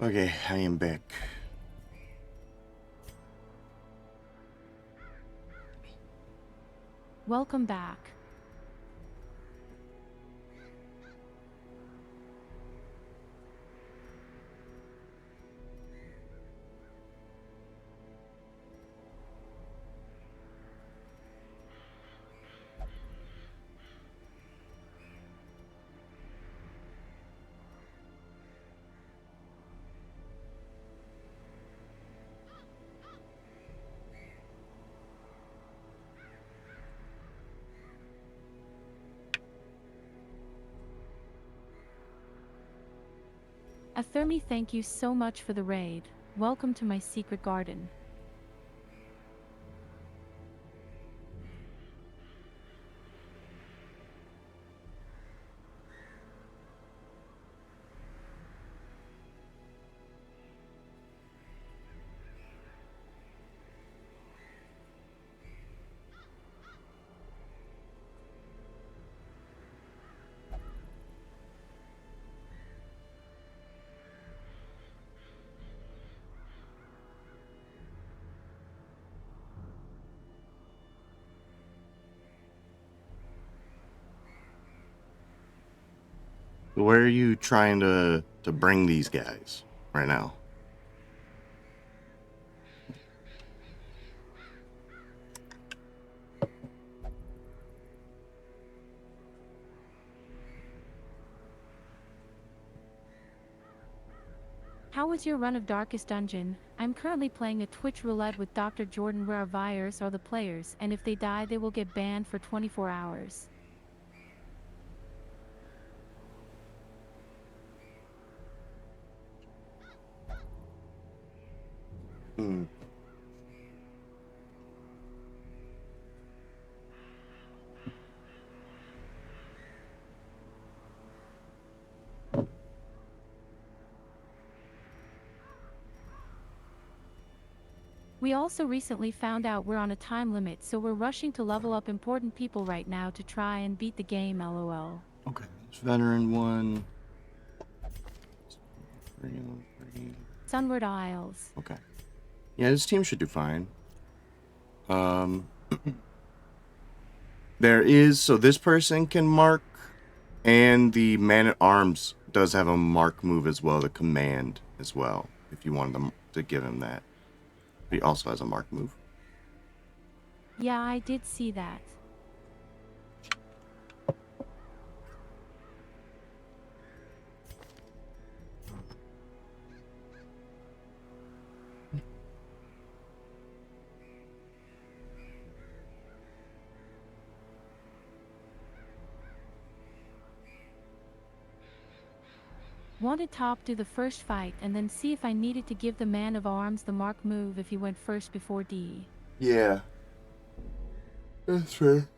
Okay, I am back. Welcome back. Athermi, thank you so much for the raid. Welcome to my secret garden. Where are you trying to bring these guys right now? How was your run of Darkest Dungeon? I'm currently playing a Twitch roulette with Dr. Jordan where our buyers are the players, and if they die they will get banned for 24 hours. Hmm. We also recently found out we're on a time limit, so we're rushing to level up important people right now to try and beat the game, lol. Okay. It's veteran 1. Sunward Isles. Okay. Yeah, this team should do fine. There is, so this person can mark, and the man-at-arms does have a mark move as well, the command as well, if you wanted them to give him that. But he also has a mark move. Yeah, I did see that. Wanted Top do the first fight and then see if I needed to give the man of arms the mark move if he went first before D. Yeah. That's fair.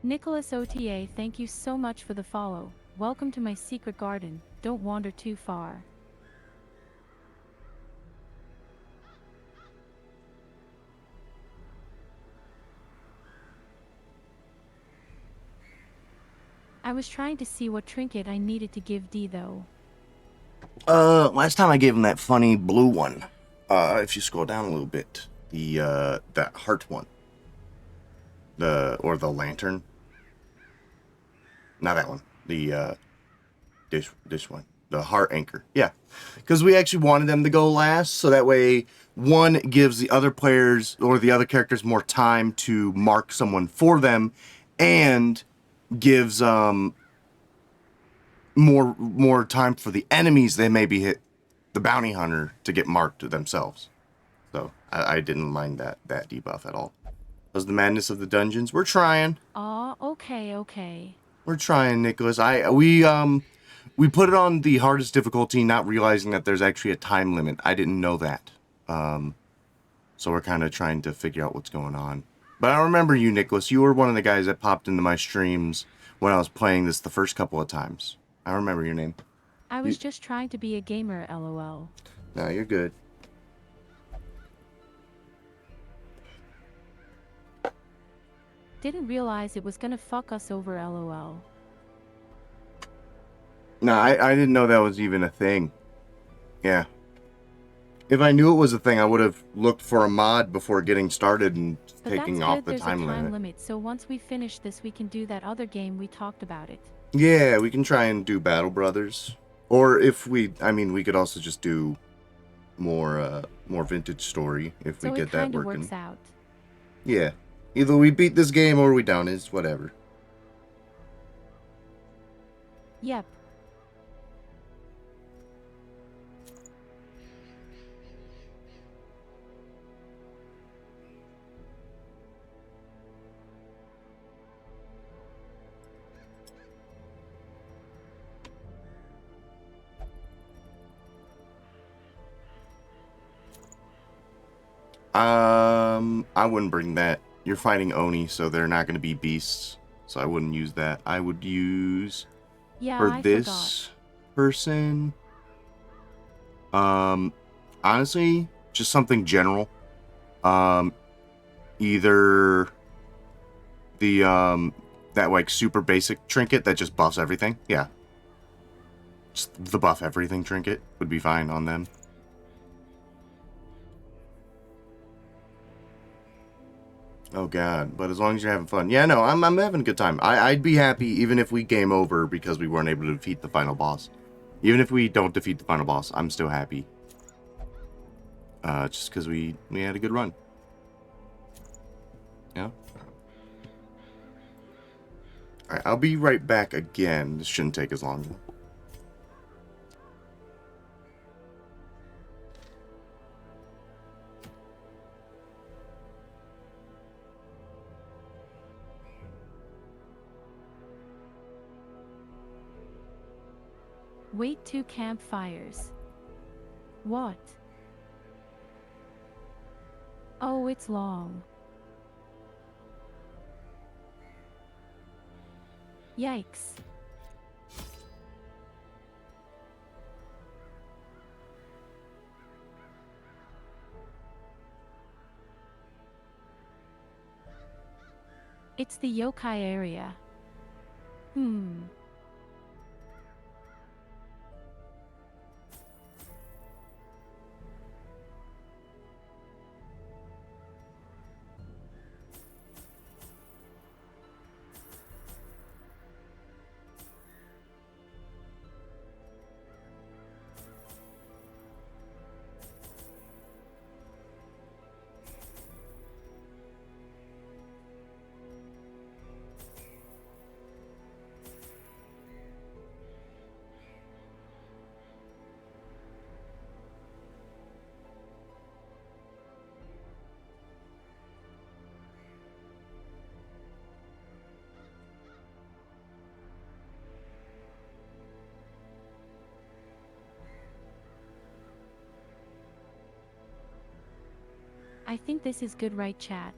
Nicholas OTA, thank you so much for the follow. Welcome to my secret garden, don't wander too far. I was trying to see what trinket I needed to give D though. Last time I gave him that funny blue one. If you scroll down a little bit, that heart one. Or the lantern. Not that one. The, dish one. The heart anchor. Yeah. Because we actually wanted them to go last, so that way one gives the other players or the other characters more time to mark someone for them, and gives more time for the enemies they maybe hit the bounty hunter to get marked themselves. So I didn't mind that debuff at all. Was the madness of the dungeons? We're trying. Aw, okay. We're trying, Nicholas. We put it on the hardest difficulty, not realizing that there's actually a time limit. I didn't know that. So we're kind of trying to figure out what's going on. But I remember you, Nicholas. You were one of the guys that popped into my streams when I was playing this the first couple of times. I remember your name. I was just trying to be a gamer, lol. No, you're good. Didn't realize it was gonna fuck us over, lol. No, I didn't know that was even a thing. Yeah. If I knew it was a thing, I would have looked for a mod before getting started and But taking that's off good, the there's time a time limit. so once we finish this we can do that other game we talked about it. Yeah, we can try and do Battle Brothers. Or if we could also just do more vintage story if we So get it that kinda working. works out. Yeah. Either we beat this game or we don't. It's whatever. Yep. I wouldn't bring that. You're fighting Oni, so they're not going to be beasts. So I wouldn't use that. I would use Yeah, for I this person. Honestly, just something general. Either the that like super basic trinket that just buffs everything. Yeah. Just the buff everything trinket would be fine on them. Oh god, but as long as you're having fun. Yeah, no, I'm having a good time. I'd be happy even if we game over because we weren't able to defeat the final boss. Even if we don't defeat the final boss, I'm still happy. Just because we had a good run. Yeah. Alright, I'll be right back again. This shouldn't take as long. Wait, 2 campfires. What? Oh, it's long. Yikes. It's the yokai area. I think this is good, right, chat?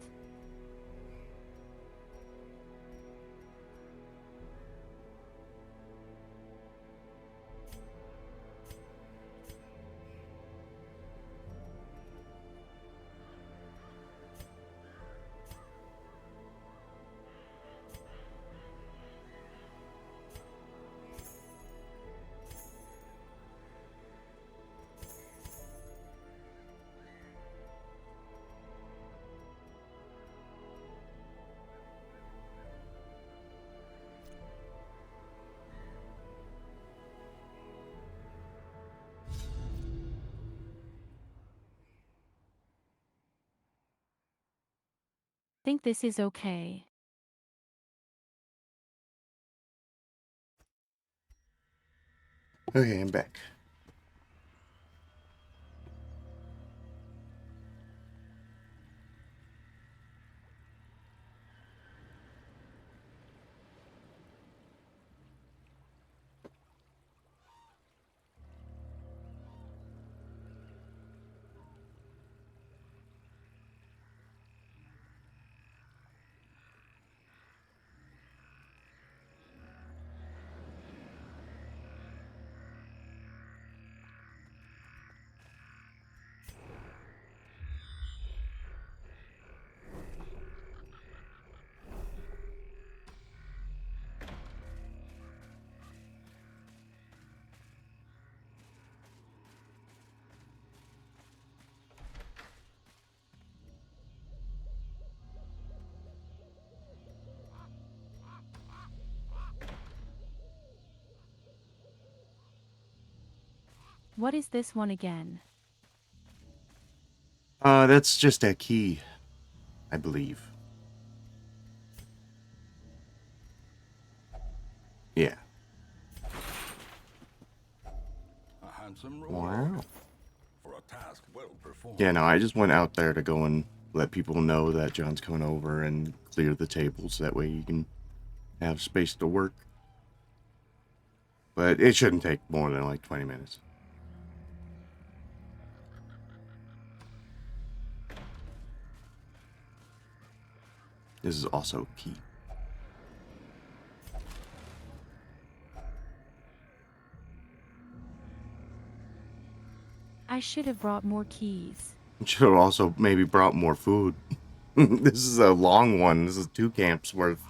Think this is okay. Okay, I'm back. What is this one again? That's just a key, I believe. Yeah. A handsome reward Wow. for a task well performed. Yeah, no, I just went out there to go and let people know that John's coming over and clear the tables. That way you can have space to work. But it shouldn't take more than like 20 minutes. This is also key. I should have brought more keys. Should have also maybe brought more food. This is a long one. This is 2 camps worth.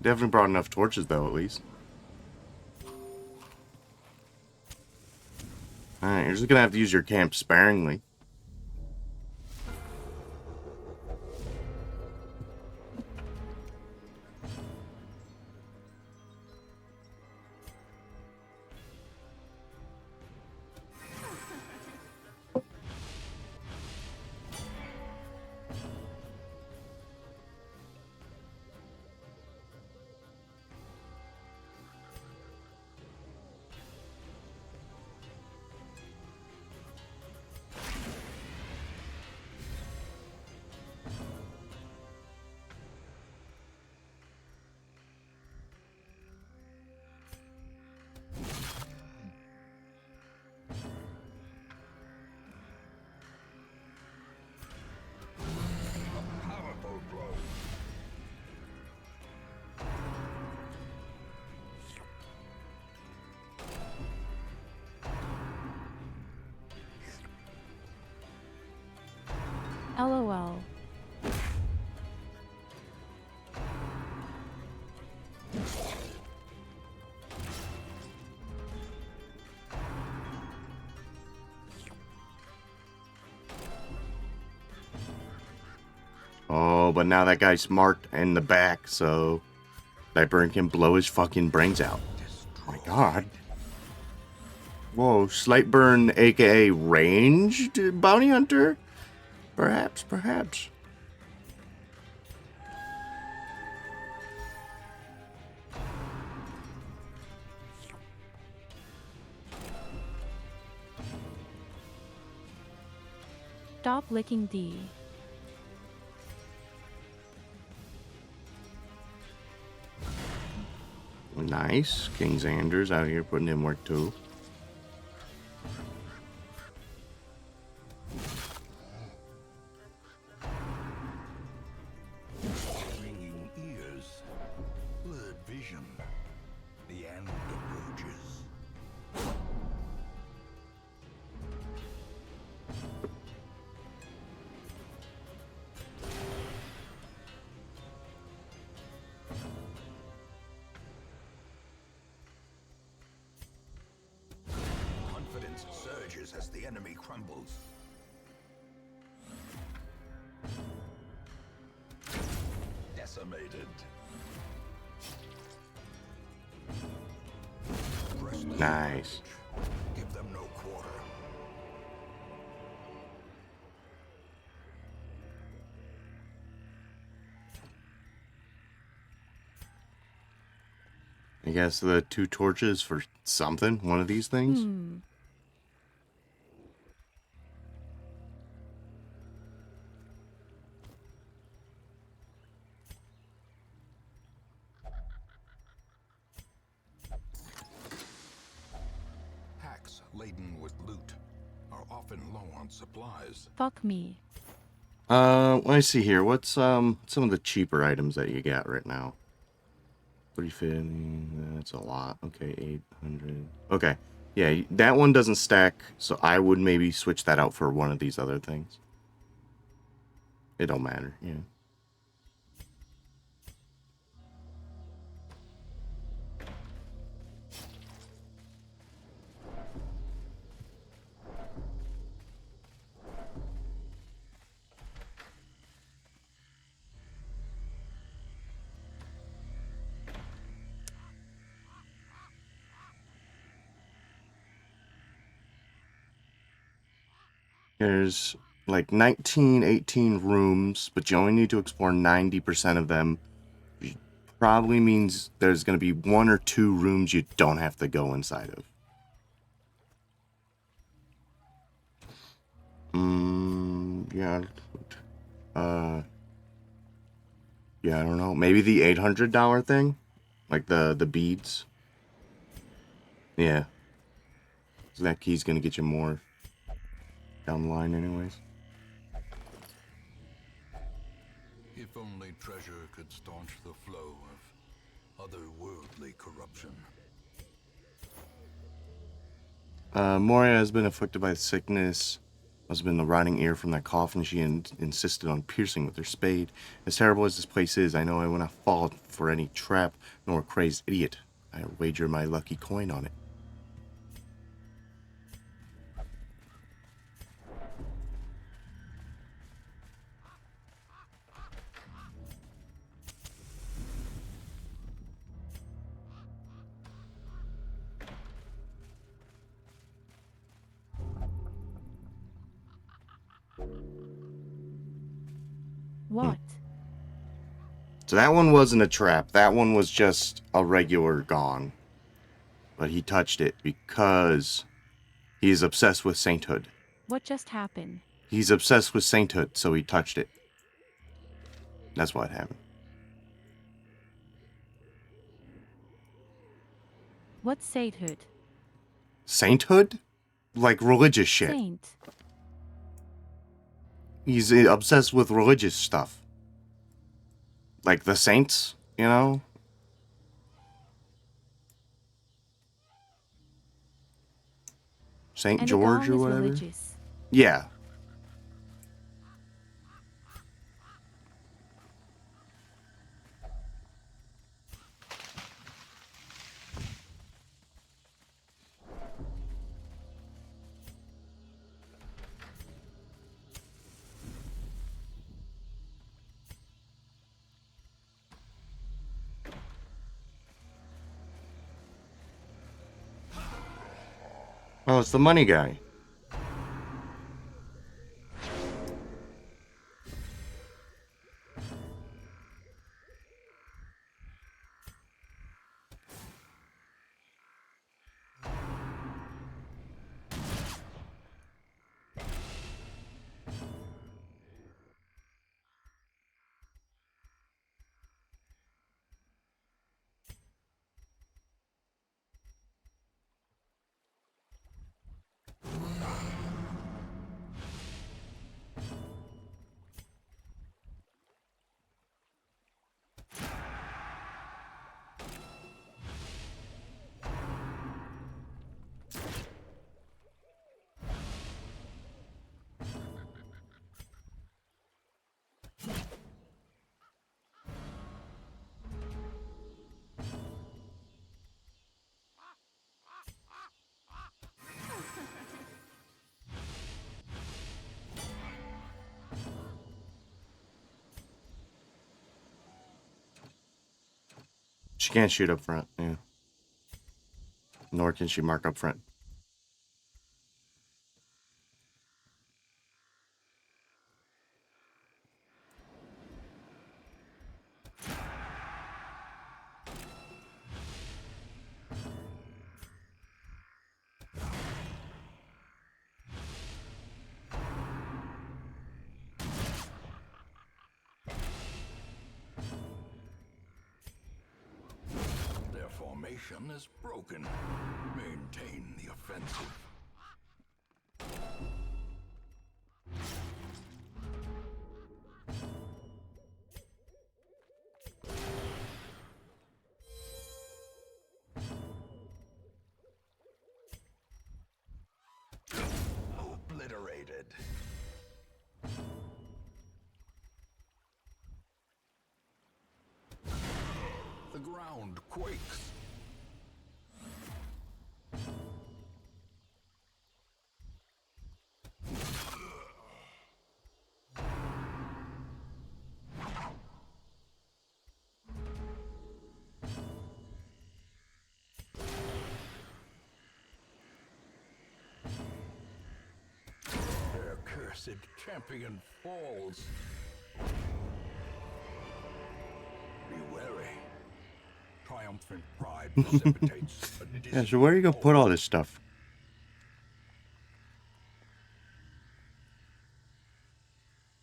Definitely brought enough torches though, at least. Alright, you're just gonna have to use your camp sparingly. LOL. Oh, but now that guy's marked in the back, so that burn can blow his fucking brains out. Oh my god. Whoa, slight burn, aka ranged bounty hunter? Perhaps, perhaps. Stop licking D. Nice. King Xander's out here putting in work too. Ringing ears, blurred vision. The end approaches. Confidence surges as the enemy crumbles. Decimated. Press the Nice. give them no quarter. I guess the 2 torches for something, one of these things. Packs laden with loot are often low on supplies. Fuck me. Let me see here. What's some of the cheaper items that you got right now? 350. That's a lot. Okay, 800. Okay, yeah, that one doesn't stack, so I would maybe switch that out for one of these other things. It don't matter. Yeah. There's like 19, 18 rooms, but you only need to explore 90% of them. Which probably means there's going to be 1 or 2 rooms you don't have to go inside of. Yeah. Yeah, I don't know. Maybe the $800 thing? Like the beads? Yeah. So that key's going to get you more down the line anyways. If only treasure could staunch the flow of otherworldly corruption. Moria has been afflicted by sickness. Must have been the rotting ear from that coffin she insisted on piercing with her spade. As terrible as this place is, I know I will not fall for any trap nor crazed idiot. I wager my lucky coin on it. What? So that one wasn't a trap. That one was just a regular gong. But he touched it because he is obsessed with sainthood. What just happened? He's obsessed with sainthood, so he touched it. That's what happened. What's sainthood? Sainthood? Like religious shit. Saint. He's obsessed with religious stuff. Like the saints, you know? Saint And George the or gong is whatever. religious. Yeah. Oh, it's the money guy. She can't shoot up front, yeah. Nor can she mark up front. Their formation is broken. Maintain the offensive. Obliterated. The ground quakes. Their cursed champion falls. Be wary. Triumphant pride precipitates a Yeah, so where are you gonna put all this stuff?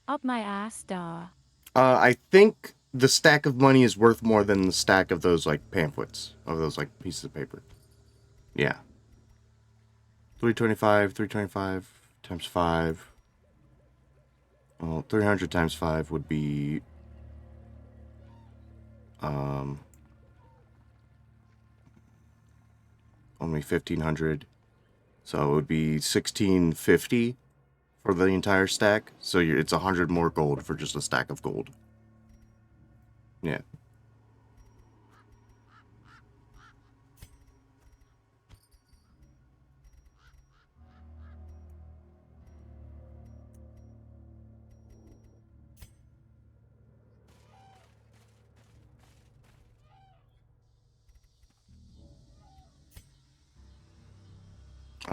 Up my ass, duh. I think the stack of money is worth more than the stack of those, like, pamphlets. Of those, like, pieces of paper. Yeah. 325 times 5. Well, 300 times 5 would be... only 1,500. So it would be 1,650 for the entire stack. So it's 100 more gold for just a stack of gold. Yeah.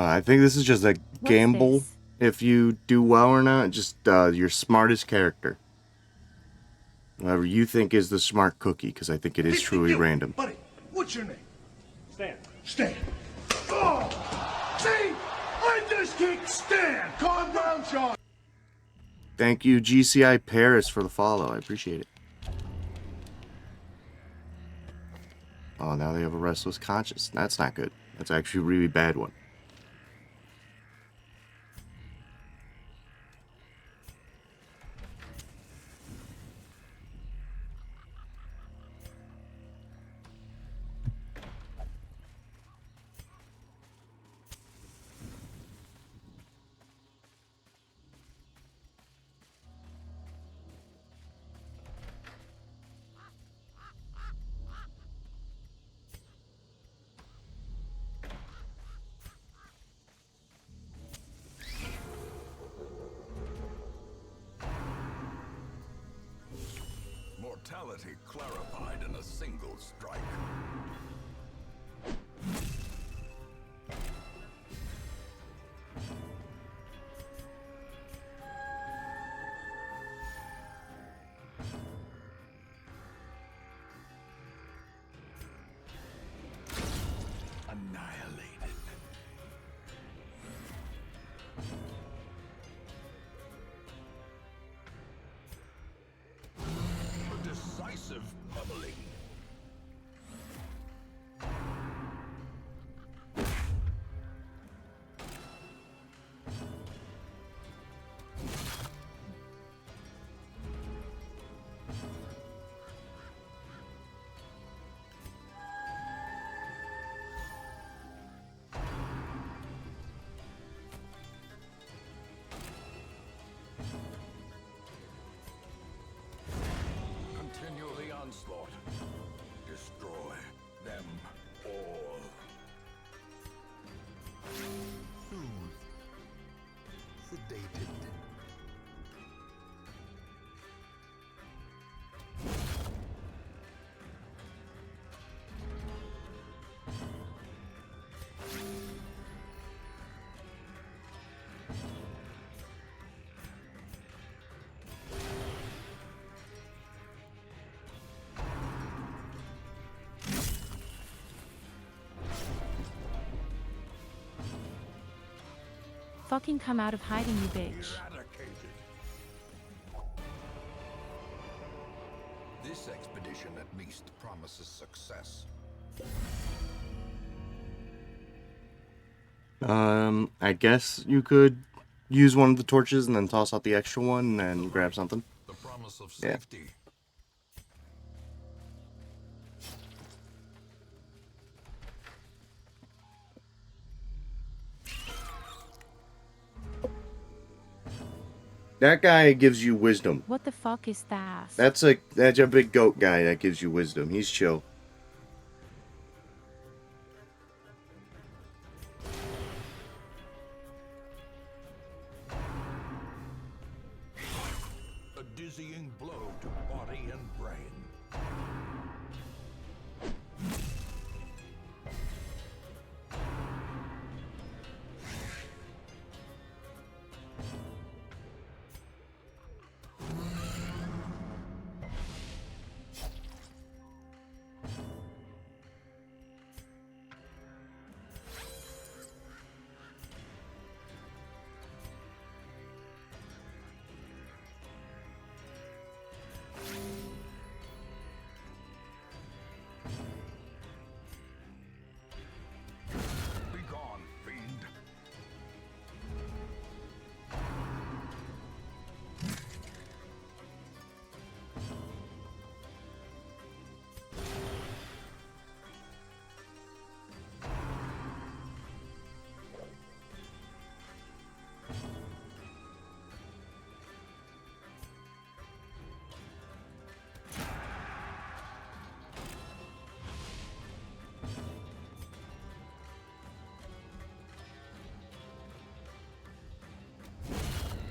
I think this is just a gamble. this? If you do well or not, just your smartest character. Whoever you think is the smart cookie, because I think it is truly random. Buddy, what's your name? Stan. Stan. Oh! See? I just kicked Stan! Calm down, Sean! Thank you, GCI Paris, for the follow. I appreciate it. Oh, now they have a restless conscience. That's not good. That's actually a really bad one. Mortality clarified in a single strike. A decisive pummeling. Continue the onslaught. Destroy them all. Soothed. Sedated. Fucking come out of hiding, you bitch. Eradicated. This expedition at least promises success. I guess you could use one of the torches and then toss out the extra one and then grab something. The promise of Yeah. safety. That guy gives you wisdom. What the fuck is that? That's a big goat guy that gives you wisdom. He's chill. A dizzying blow to body and brain. Be gone, fiend.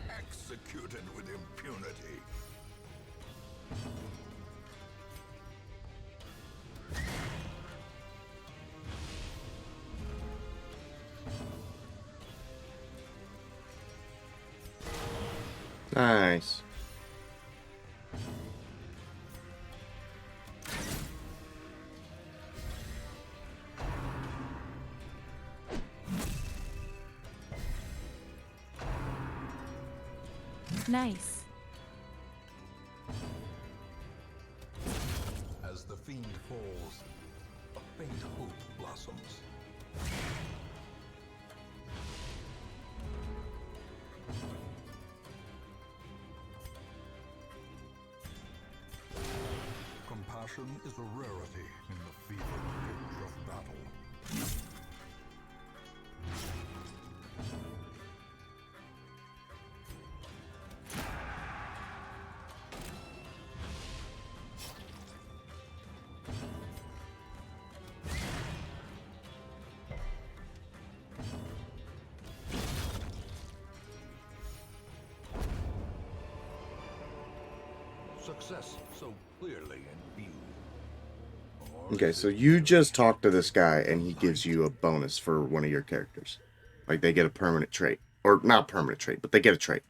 Executed with impunity. Nice. Nice. As the fiend falls, a faint hope blossoms. Compassion is a rarity in the fevered pitch of battle. Success so clearly in view. Or Okay, is so it you just talk to this guy and he gives you a bonus for one of your characters. Like they get a permanent trait. Or not permanent trait, but they get a trait.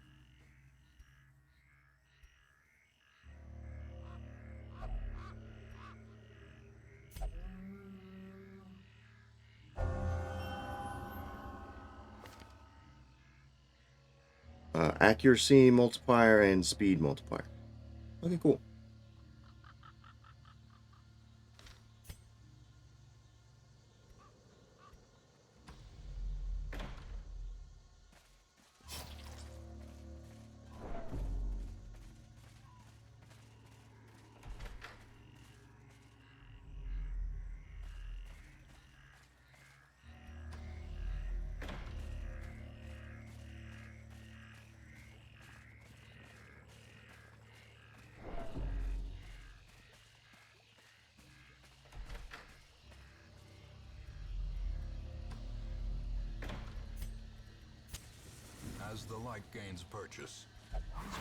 accuracy multiplier and speed multiplier. Okay, cool. As the light gains purchase,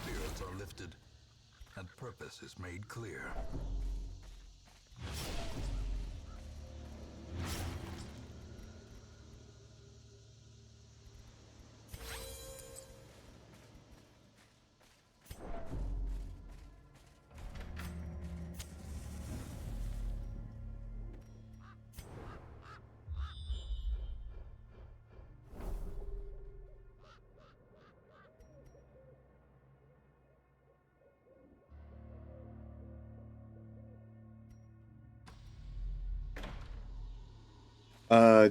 spirits are lifted, and purpose is made clear.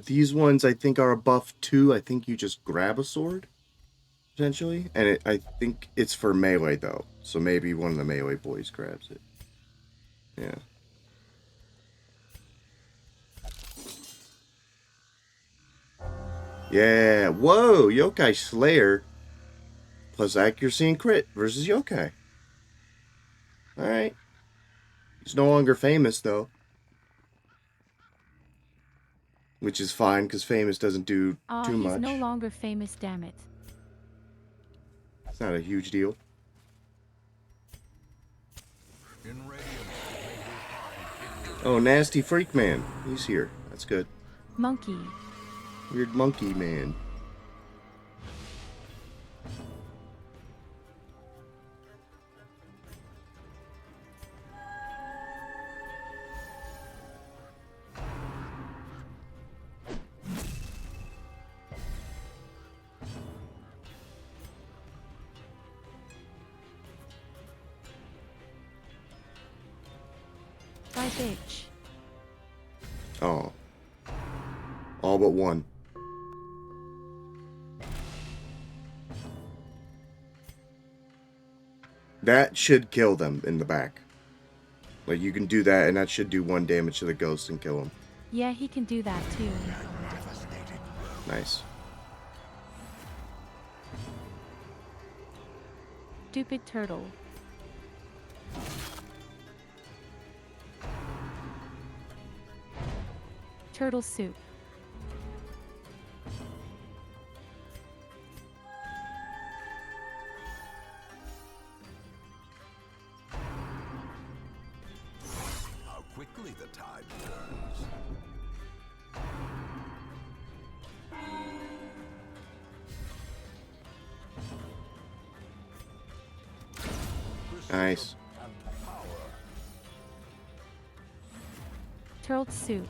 These ones I think are a buff 2. I think you just grab a sword, potentially. And I think it's for melee, though. So maybe one of the melee boys grabs it. Yeah. Yeah. Whoa! Yokai Slayer. Plus accuracy and crit versus Yokai. Alright. He's no longer famous, though. Which is fine, because famous doesn't do too much. He's no longer famous, damn it. It's not a huge deal. In Radiance, Oh, Nasty Freak Man. He's here. That's good. Monkey. Weird monkey man. By bitch. Oh. All but one. That should kill them in the back. Like, you can do that, and that should do 1 damage to the ghost and kill him. Yeah, he can do that too. Nice. Stupid turtle. Turtle soup. how quickly the tide turns. Nice. And power. Turtle soup.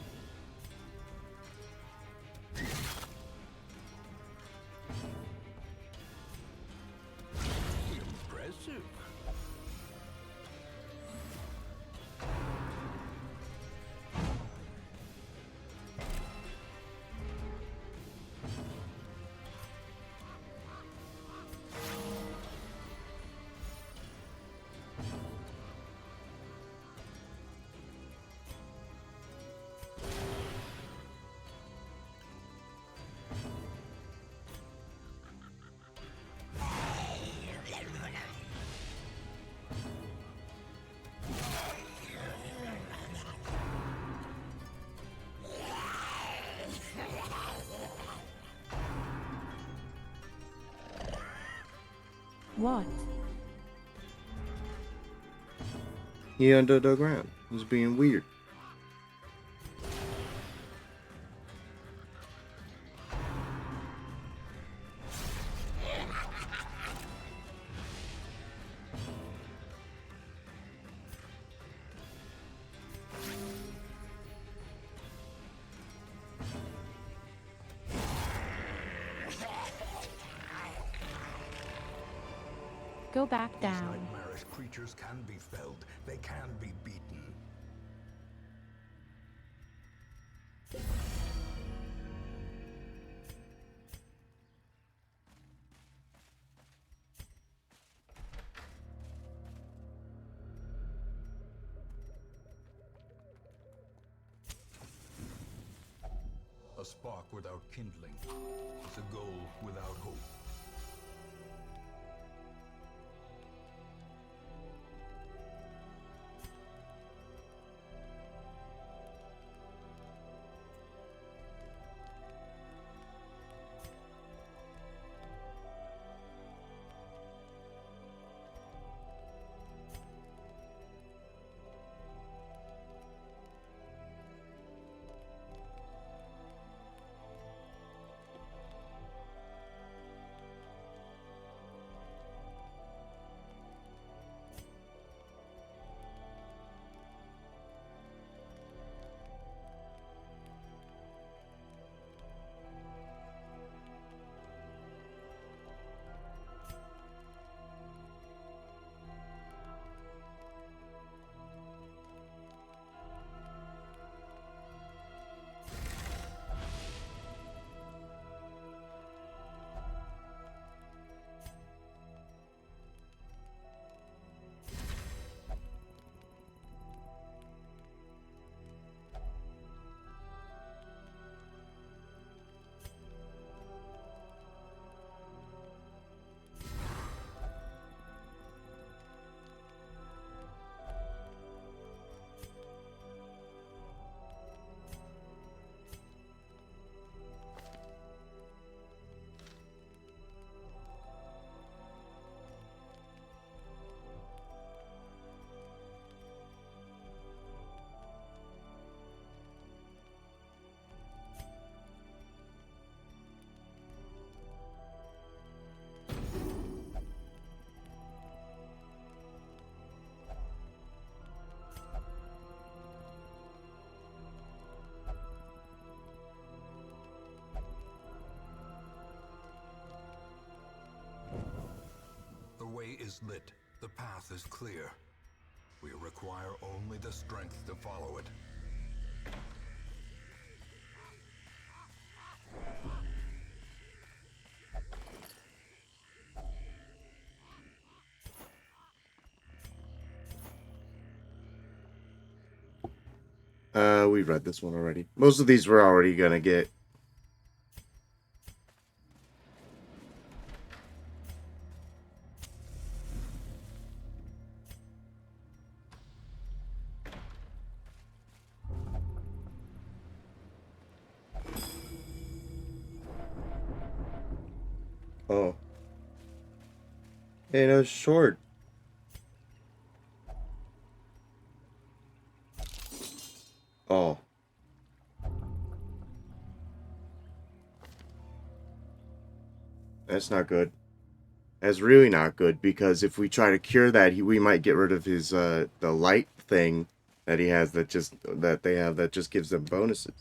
Impressive. What? He under the ground. He's being weird. Go back These down. nightmarish creatures can be felled. They can be beaten. A spark without kindling is a goal without hope. The way is lit. The path is clear. We require only the strength to follow it. We read this one already. Most of these we're already gonna get. Oh. Hey, no, it's short. Oh. That's not good. That's really not good, because if we try to cure that, we might get rid of his the light thing that he has that they have that just gives them bonuses.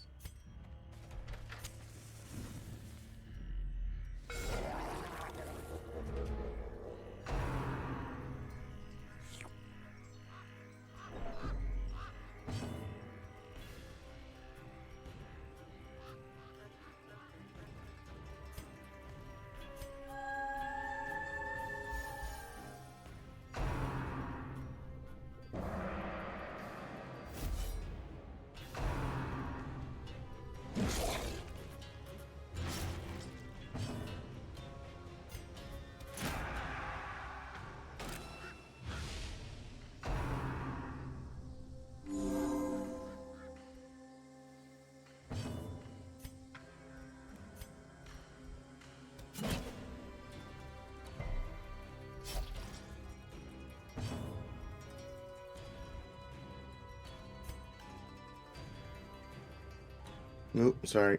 Nope, sorry.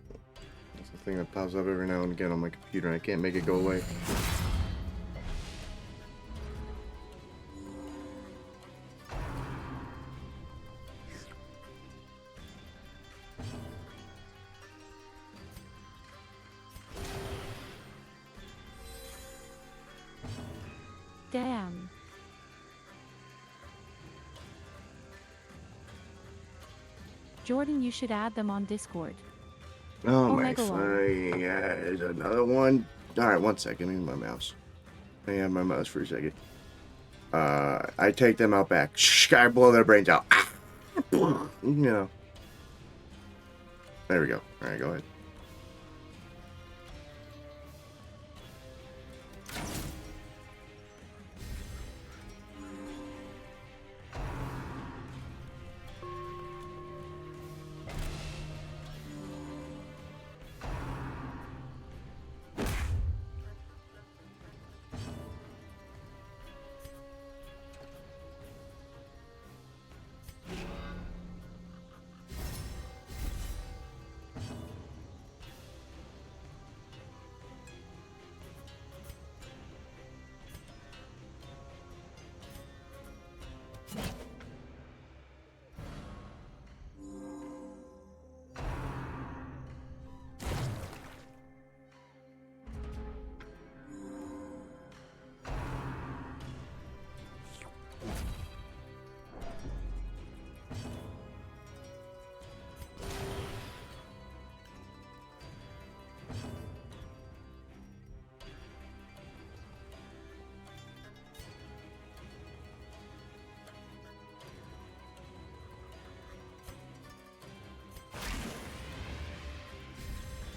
That's the thing that pops up every now and again on my computer, and I can't make it go away. Damn. Jordan, you should add them on Discord. Oh my Omega lol. yeah, there's another one. Alright, one second, give me my mouse. I have my mouse for a second. I take them out back. Shh, I blow their brains out. No. There we go. Alright, go ahead.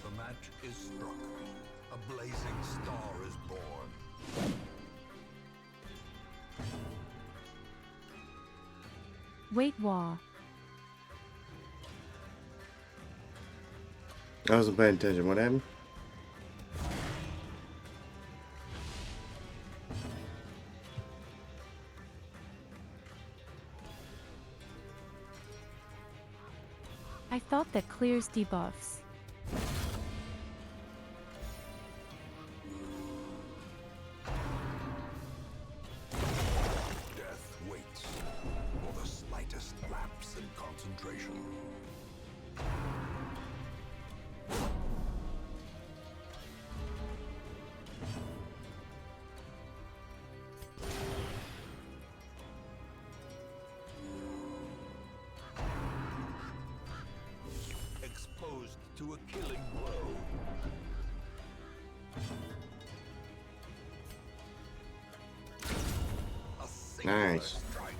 The match is struck. A blazing star is born. Wait, wah. I wasn't paying attention. What happened? I thought that clears debuffs. Death waits for the slightest lapse in concentration. Exposed to a killing blow. A singular Nice. strike.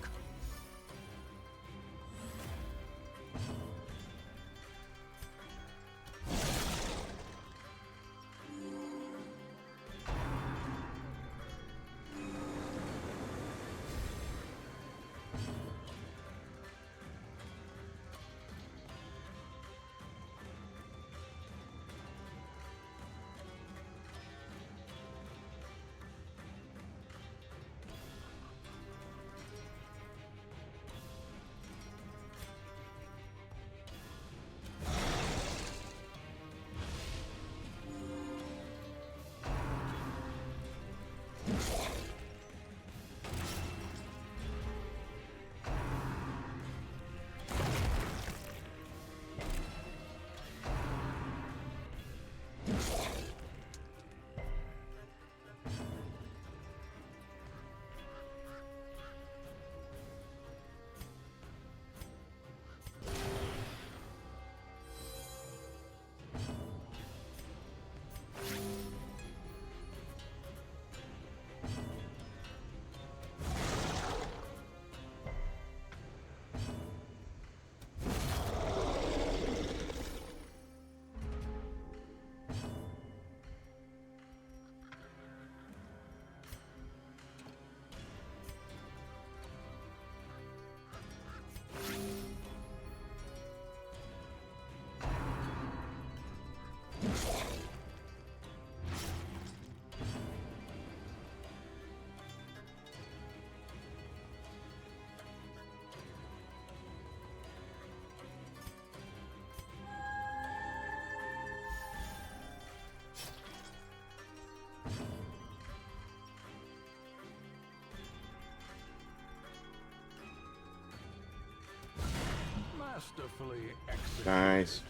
Masterfully executed. Nice.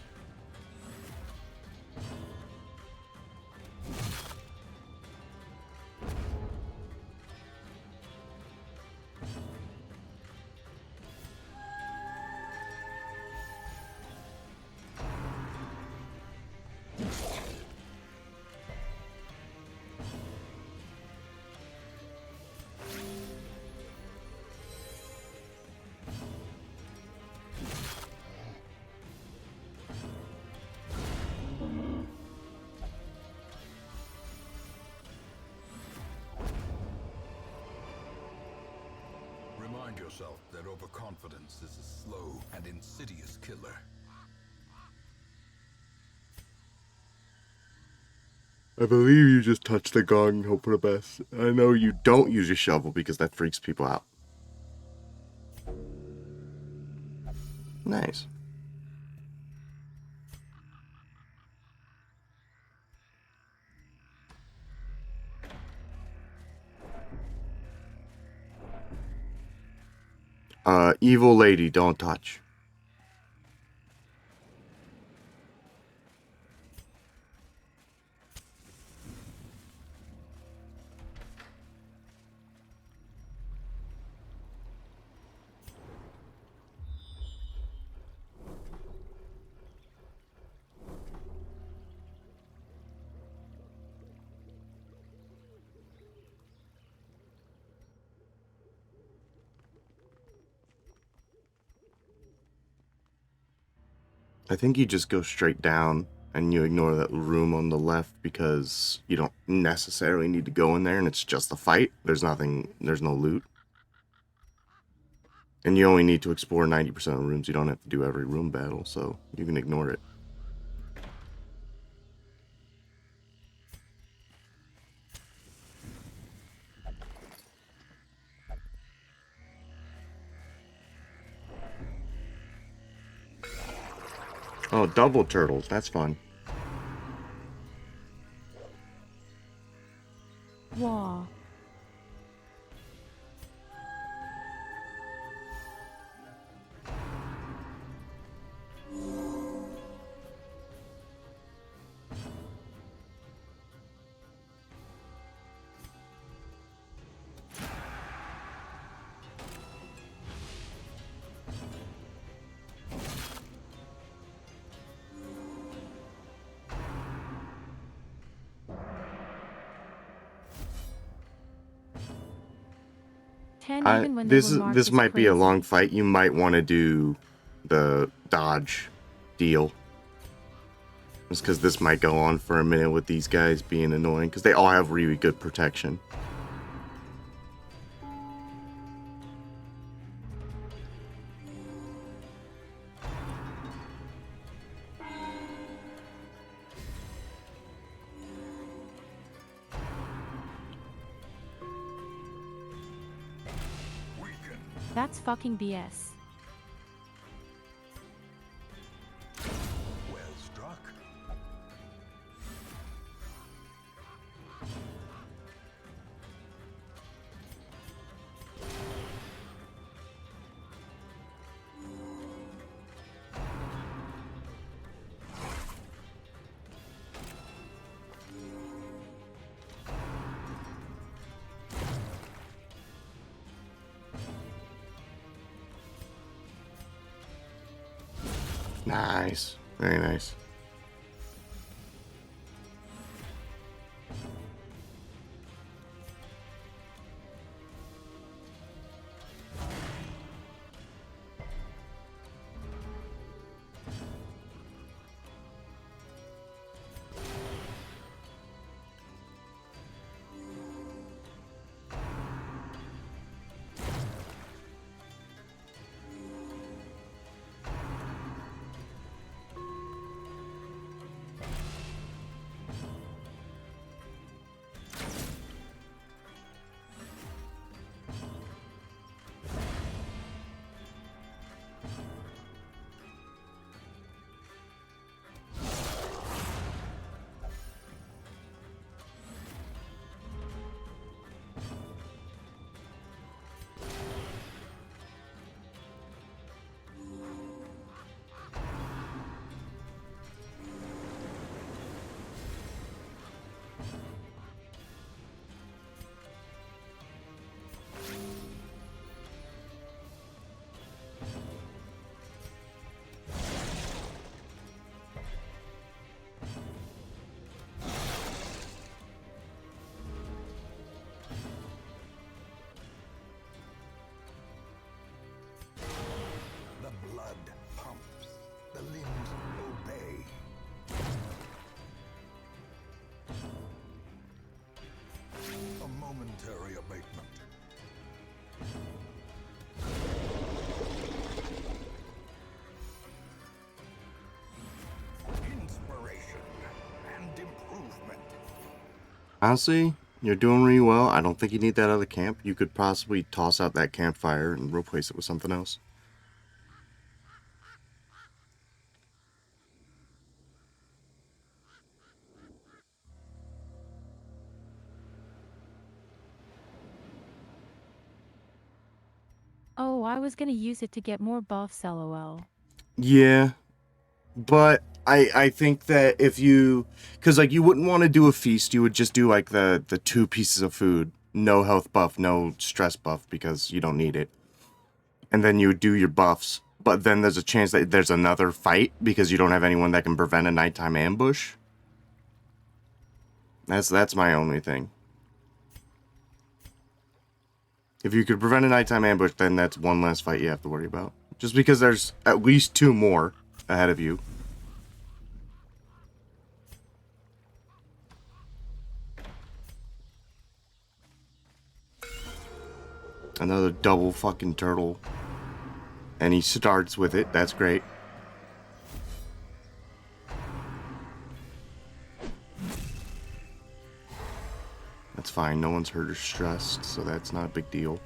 yourself that overconfidence is a slow and insidious killer. I believe you just touched the gong and hope for the best. I know you don't use a shovel because that freaks people out. Nice. Evil lady, don't touch. I think you just go straight down and you ignore that room on the left because you don't necessarily need to go in there and it's just a fight. There's no loot. And you only need to explore 90% of rooms. You don't have to do every room battle, so you can ignore it. Oh, double turtles. That's fun. Wah. Even when they were marked This as might be a crazy. long fight. You might want to do the dodge deal. Just because this might go on for a minute with these guys being annoying, because they all have really good protection. That's fucking BS. Well struck. Nice. Very nice. Momentary abatement. Honestly, you're doing really well. I don't think you need that other camp. You could possibly toss out that campfire and replace it with something else. Oh, I was gonna use it to get more buffs, lol. Yeah, but I think that if you, because like you wouldn't want to do a feast, you would just do like the 2 pieces of food, no health buff, no stress buff, because you don't need it, and then you would do your buffs. But then there's a chance that there's another fight because you don't have anyone that can prevent a nighttime ambush. That's my only thing. If you could prevent a nighttime ambush, then that's one less fight you have to worry about. Just because there's at least 2 more ahead of you. Another double fucking turtle. And he starts with it. That's great. That's fine. No one's hurt or stressed, so that's not a big deal.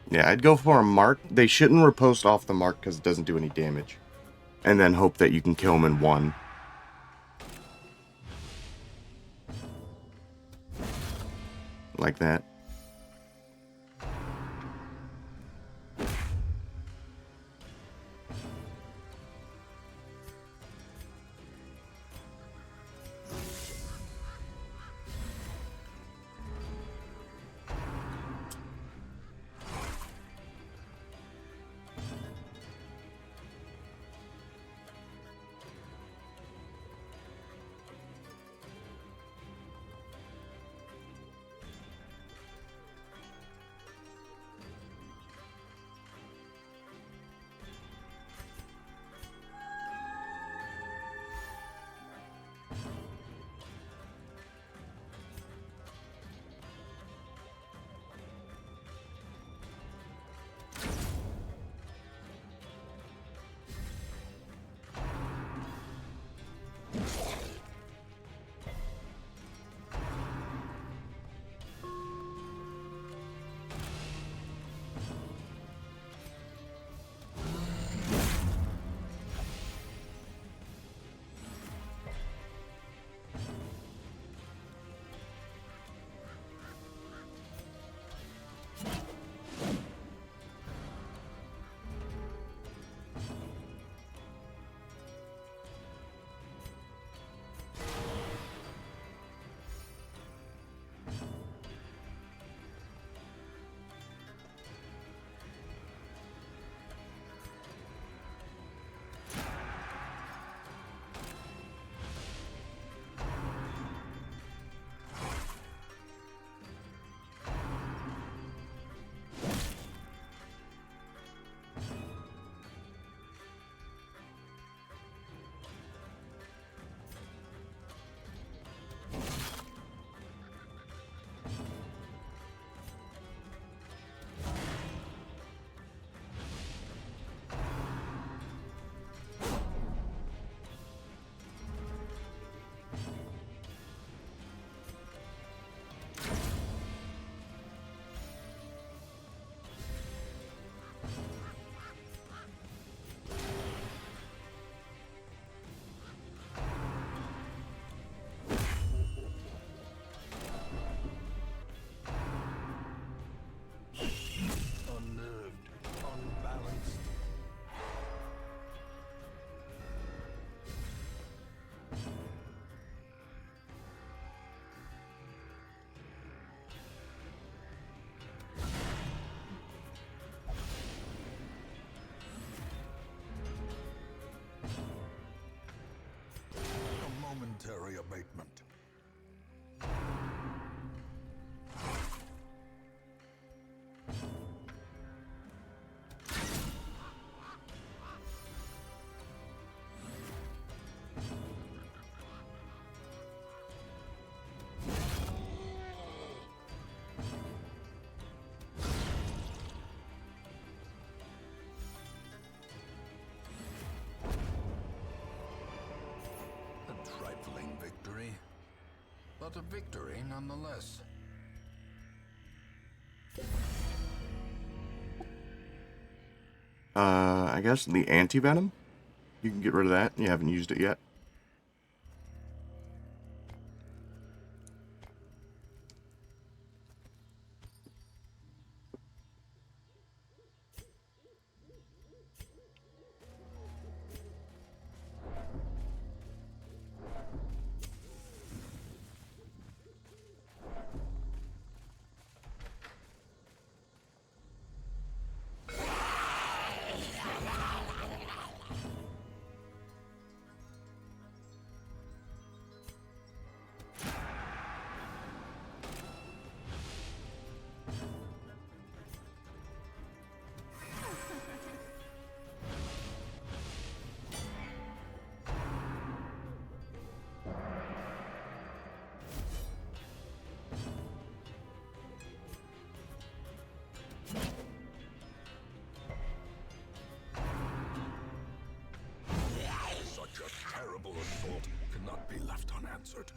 Yeah, I'd go for a mark. They shouldn't riposte off the mark because it doesn't do any damage. And then hope that you can kill him in one. Like that. but a victory nonetheless. I guess the anti-venom? You can get rid of that. You haven't used it yet. Such a terrible assault cannot be left unanswered.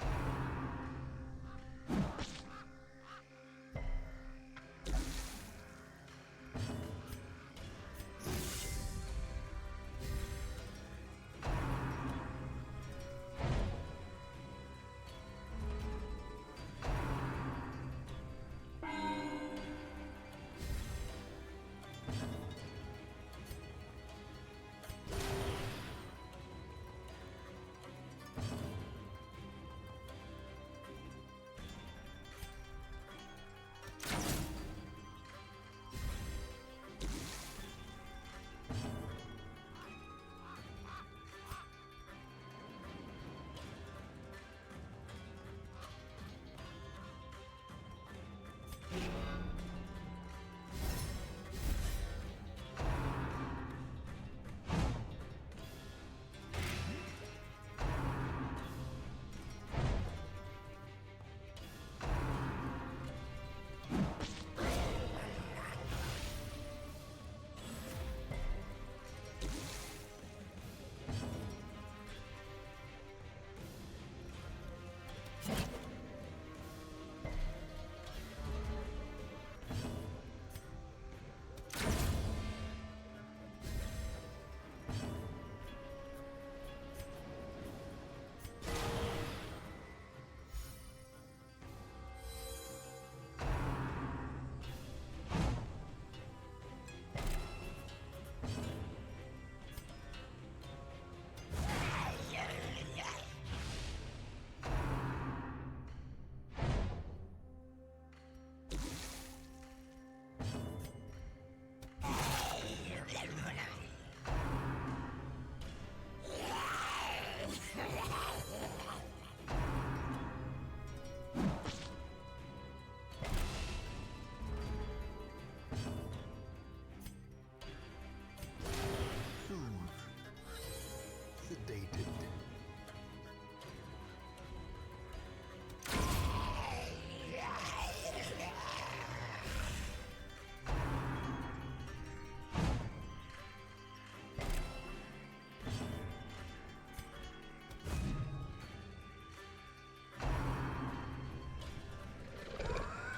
Sedated.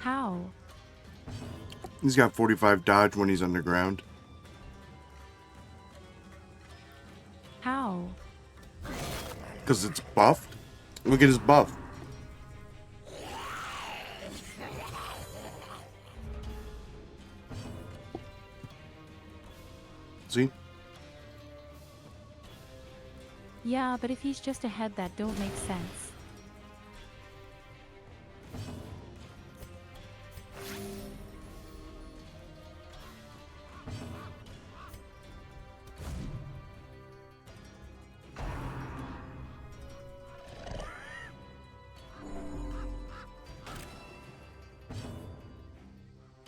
How? He's got 45 dodge when he's underground. How? Because it's buffed. Look at his buff. See? Yeah, but if he's just ahead, that don't make sense.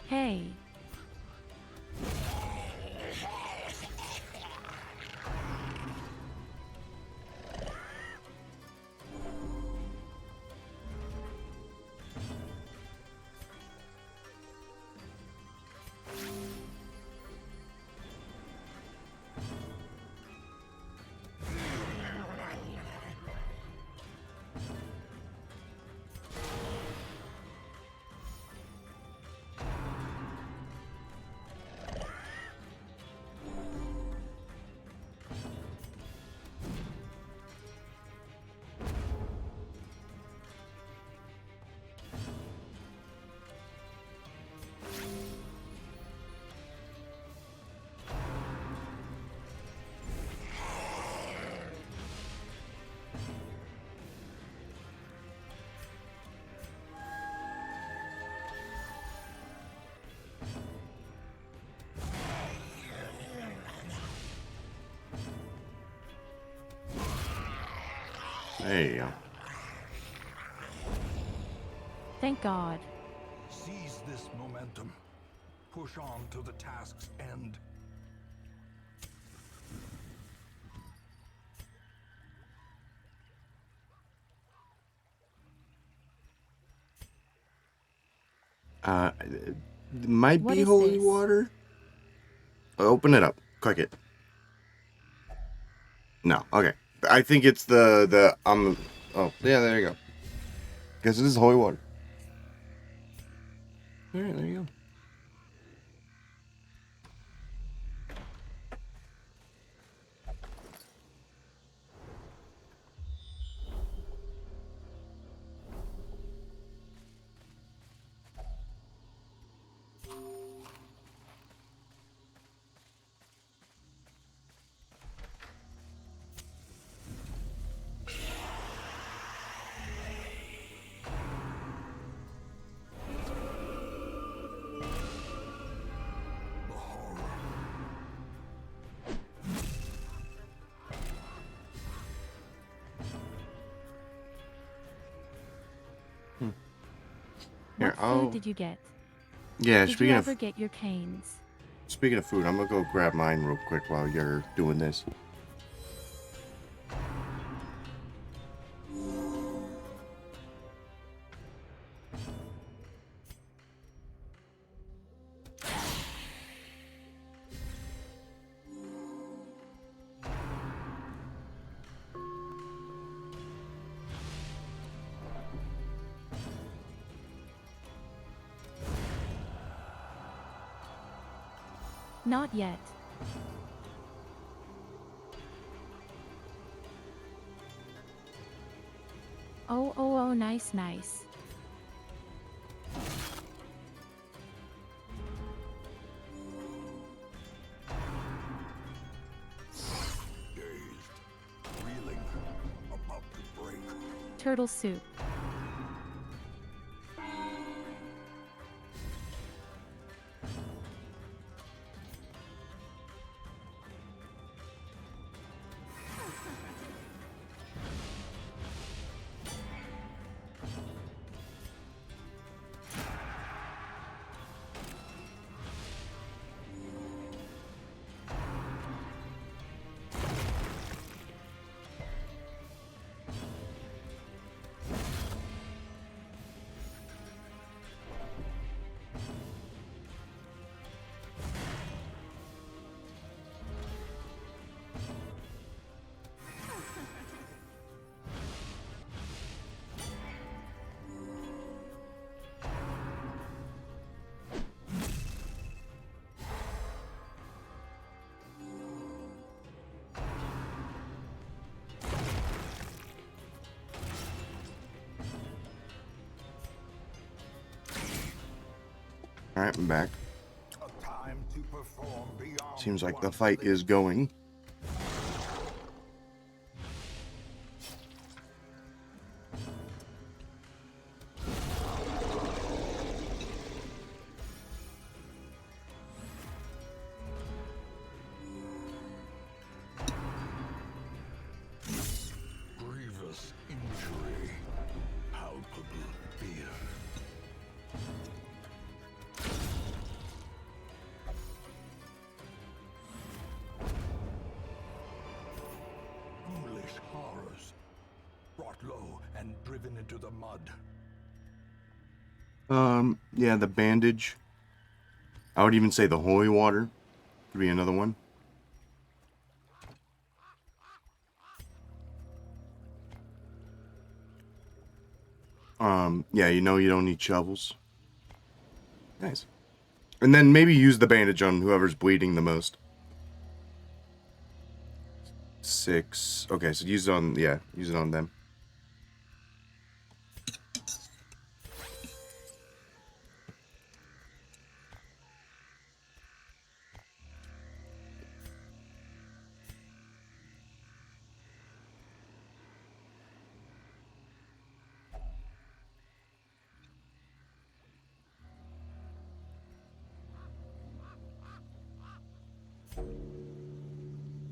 Hey. There you go. Thank God. Seize this momentum. Push on to the task's end. Might What be is holy this? water. Open it up. Click it. No. Okay. I think it's the oh yeah, there you go. Guess this is holy water. All right, there you go. The horror. Here, What food did you get? Yeah, Did you ever get your canes? speaking of food, I'm gonna go grab mine real quick while you're doing this. Not yet. Oh, nice, nice. Dazed. Reeling. About to break. Turtle soup. All right, I'm back. A time to perform beyond Seems like the one's fight is going. grievous injury. Palpable fear. Foolish horrors. Brought low and driven into the mud. Yeah, the bandage. I would even say the holy water could be another one. Yeah, you know you don't need shovels. Nice. And then maybe use the bandage on whoever's bleeding the most. 6. Okay, so use it on, yeah, use it on them.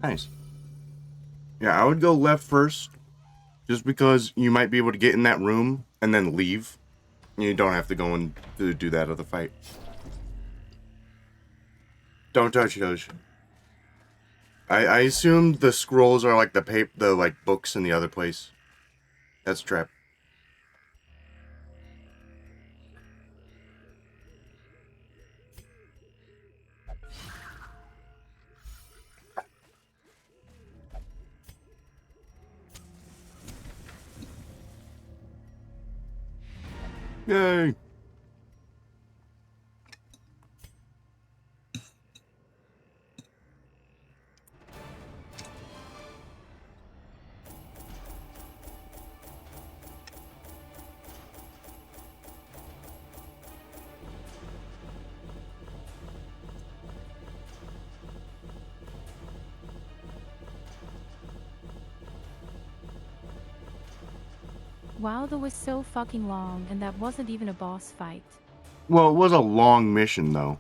Nice. Yeah, I would go left first. Just because you might be able to get in that room and then leave, you don't have to go and do that other fight. Don't touch those. I assume the scrolls are like the like books in the other place. That's a trap. Yay! Wow, that was so fucking long, and that wasn't even a boss fight. Well, it was a long mission, though.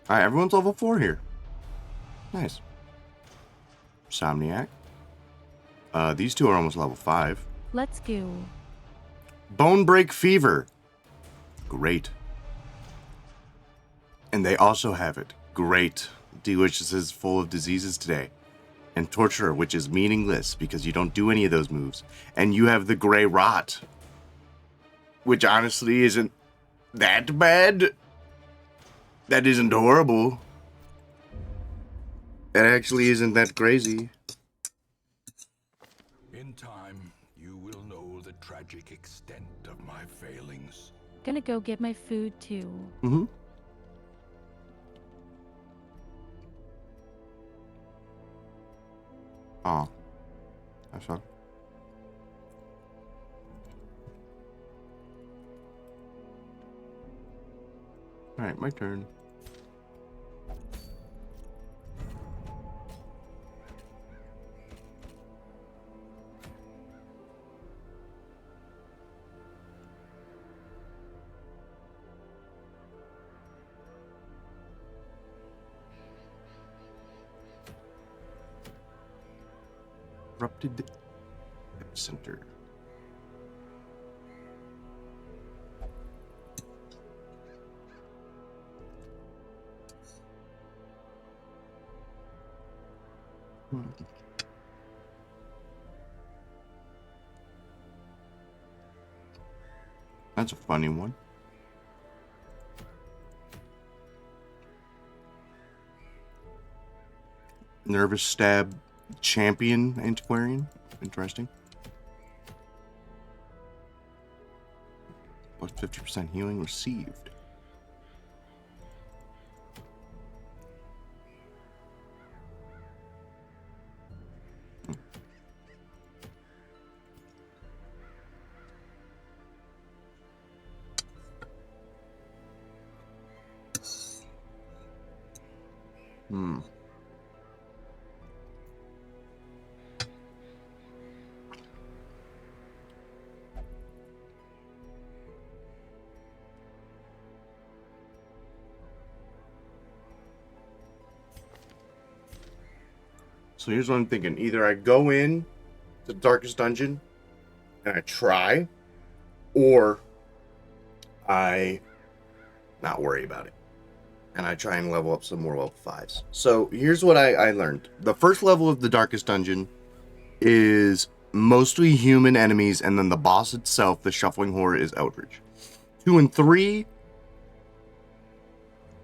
Alright, everyone's level 4 here. Nice. Somniac. These two are almost level 5. Let's go. Bone Break Fever. Great. And they also have it. Great. Delicious is full of diseases today. And Torturer, which is meaningless because you don't do any of those moves. And you have the Grey Rot, which honestly isn't that bad. That isn't horrible. That actually isn't that crazy. In time, you will know the tragic extent of my failings. Gonna go get my food too. Mm-hmm. Oh. That's fun. Alright, my turn. Erupted epicenter. That's a funny one. Nervous Stab Champion Antiquarian. Interesting. Plus 50% healing received. Hmm. So here's what I'm thinking. Either I go in to the darkest dungeon and I try, or I not worry about it. And I try and level up some more level 5s. So here's what I learned. The first level of the darkest dungeon is mostly human enemies, and then the boss itself, the Shuffling Horror, is Eldritch. 2 and 3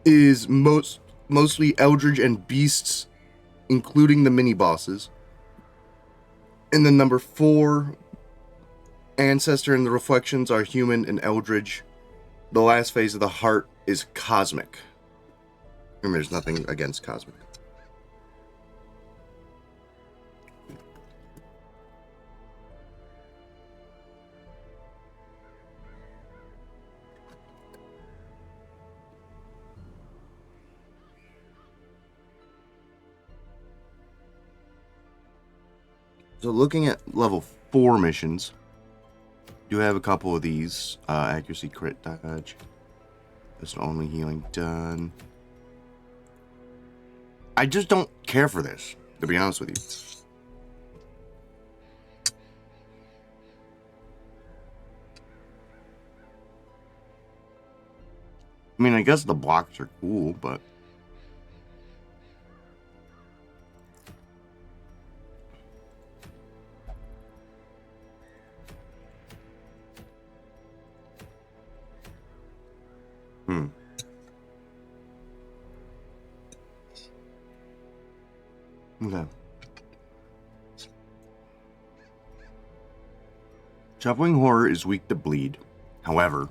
is mostly Eldritch and beasts, including the mini bosses. And then number 4, Ancestor and the Reflections, are human and Eldritch. The last phase of the Heart is Cosmic. And there's nothing against Cosmic. So looking at level 4 missions, do have a couple of these. Accuracy, crit dodge. That's only healing done. I just don't care for this, to be honest with you. I mean, I guess the blocks are cool, but... Okay. Shuffling Horror is weak to bleed. However,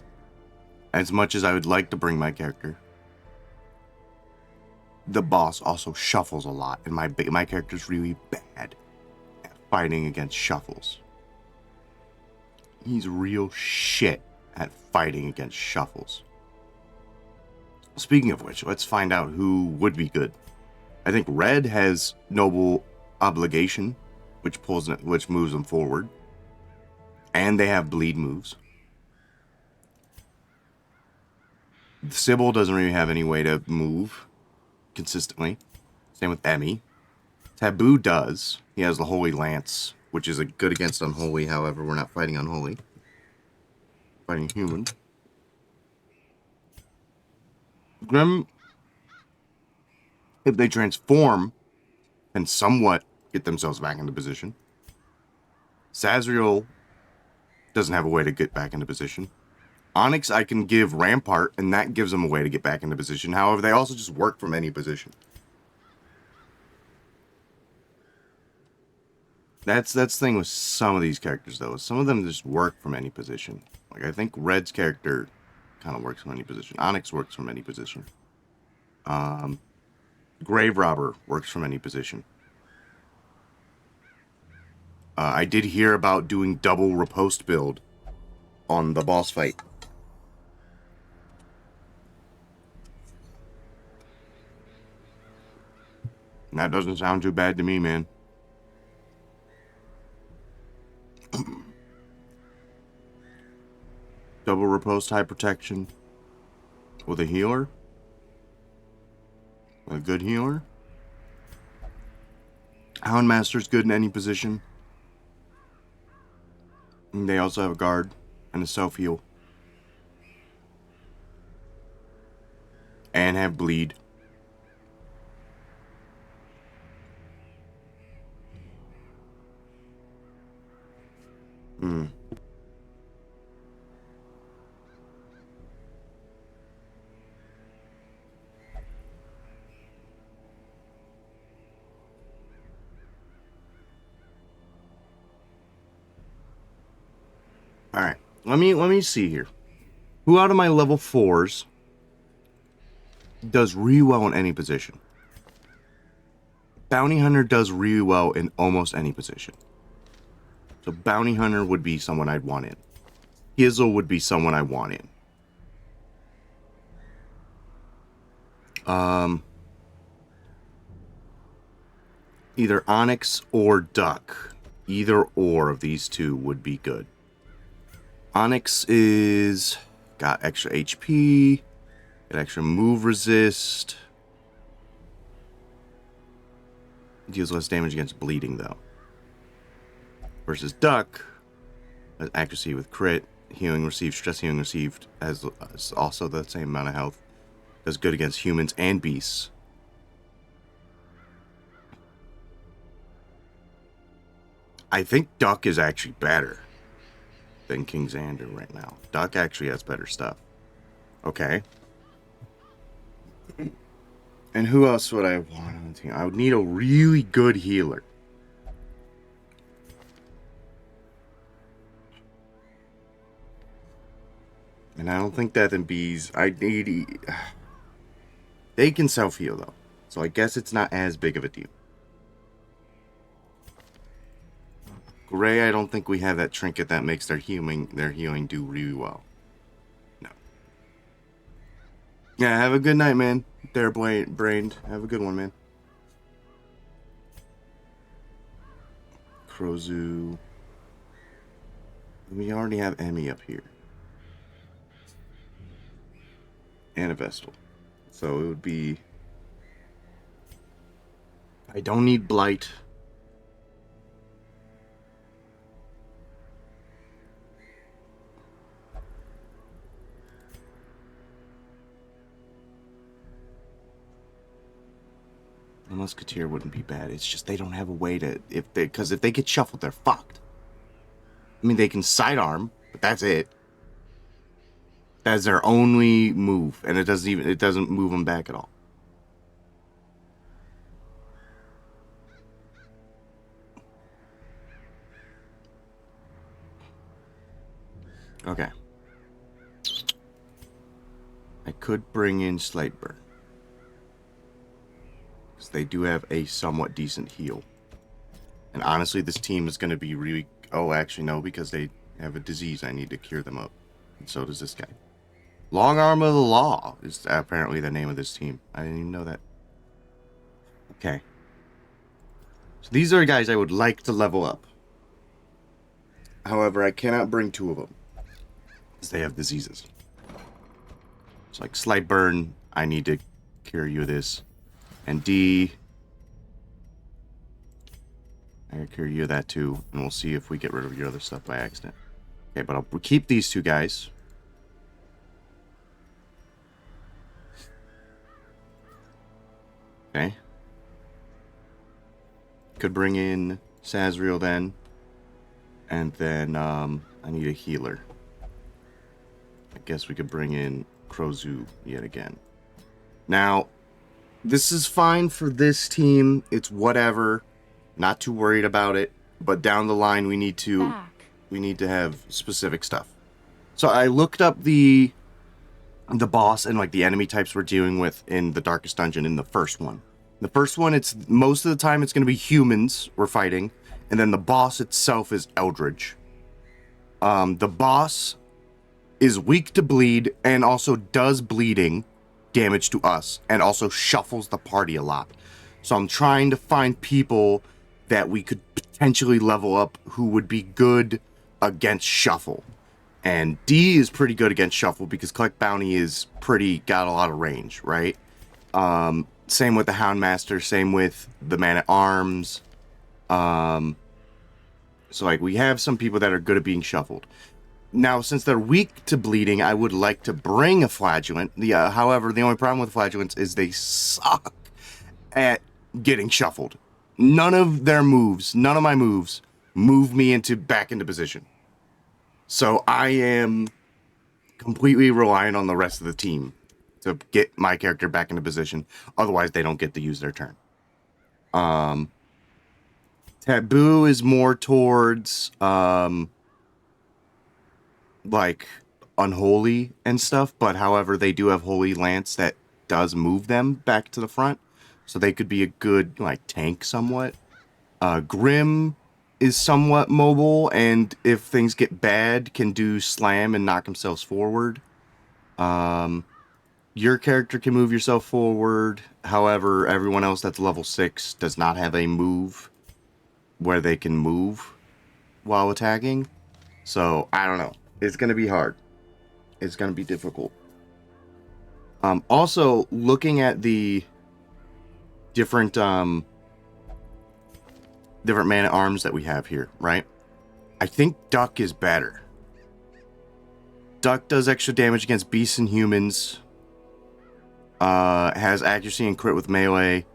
as much as I would like to bring my character, the boss also shuffles a lot, and my character's really bad at fighting against shuffles. He's real shit at fighting against shuffles. Speaking of which, let's find out who would be good. I think Red has Noble Obligation, which moves them forward. And they have bleed moves. Sybil doesn't really have any way to move consistently. Same with Emmy. Taboo does. He has the Holy Lance, which is a good against Unholy. However, we're not fighting Unholy. Fighting Human. Grim, if they transform, can somewhat get themselves back into position. Sazriel doesn't have a way to get back into position. Onyx, I can give Rampart, and that gives them a way to get back into position. However, they also just work from any position. That's the thing with some of these characters, though. Some of them just work from any position. Like, I think Red's character kind of works from any position. Onyx works from any position. Grave Robber works from any position. I did hear about doing double riposte build on the boss fight. And that doesn't sound too bad to me, man. Double riposte, high protection. With a healer. A good healer. Houndmaster's good in any position. And they also have a guard and a self-heal. And have bleed. Alright. Let me see here. Who out of my level 4s does really well in any position? Bounty Hunter does really well in almost any position. So Bounty Hunter would be someone I'd want in. Gizzle would be someone I want in. Either Onyx or Duck. Either or of these two would be good. Onyx is got extra HP, got extra move resist. Deals less damage against bleeding though. Versus Duck, has accuracy with crit, healing received, stress healing received has also the same amount of health. Does good against humans and beasts. I think Duck is actually better than King Xander right now. Duck actually has better stuff. Okay. And who else would I want on the team? I would need a really good healer. And I don't think Death and Bees. I need. They can self-heal though, so I guess it's not as big of a deal. Gray, I don't think we have that trinket that makes their healing do really well. No. Yeah, have a good night, man. They're brained. Have a good one, man. Crozu. We already have Emmy up here. And a Vestal. So it would be... I don't need Blight. A musketeer wouldn't be bad. It's just they don't have a way to, because if they get shuffled, they're fucked. I mean, they can sidearm, but that's it. That's their only move, and it doesn't move them back at all. Okay. I could bring in Slightburn, because they do have a somewhat decent heal. And honestly, this team is going to be really... Oh, actually, no, because they have a disease. I need to cure them up. And so does this guy. Long Arm of the Law is apparently the name of this team. I didn't even know that. Okay. So these are guys I would like to level up. However, I cannot bring 2 of them, because they have diseases. It's like Slightburn, I need to cure you of this. And D, I can cure you of that too. And we'll see if we get rid of your other stuff by accident. Okay, but I'll keep these 2 guys. Okay. Could bring in Sazriel then. And then, I need a healer. I guess we could bring in Krozu yet again. Now, this is fine for this team. It's whatever. Not too worried about it. But down the line, we need to have specific stuff. So I looked up the boss and like the enemy types we're dealing with in the Darkest Dungeon in the first one. The first one, it's most of the time it's going to be humans we're fighting, and then the boss itself is Eldritch. The boss is weak to bleed and also does bleeding damage to us and also shuffles the party a lot. So I'm trying to find people that we could potentially level up who would be good against shuffle. And D is pretty good against shuffle because Collect Bounty is got a lot of range, right? Same with the Houndmaster, same with the Man-at-Arms. So like we have some people that are good at being shuffled. Now, since they're weak to bleeding, I would like to bring a Flagellant. However, the only problem with Flagellants is they suck at getting shuffled. None of my moves, move me back into position. So I am completely reliant on the rest of the team to get my character back into position. Otherwise, they don't get to use their turn. Taboo is more towards like unholy and stuff, but however, they do have Holy Lance that does move them back to the front, so they could be a good like tank somewhat. Grim is somewhat mobile, and if things get bad, can do slam and knock themselves forward. Your character can move yourself forward. However, everyone else that's level 6 does not have a move where they can move while attacking. So, I don't know. It's going to be hard. It's going to be difficult. Also, looking at the different Man-at-Arms that we have here, right? I think Duck is better. Duck does extra damage against beasts and humans. Has accuracy and crit with melee,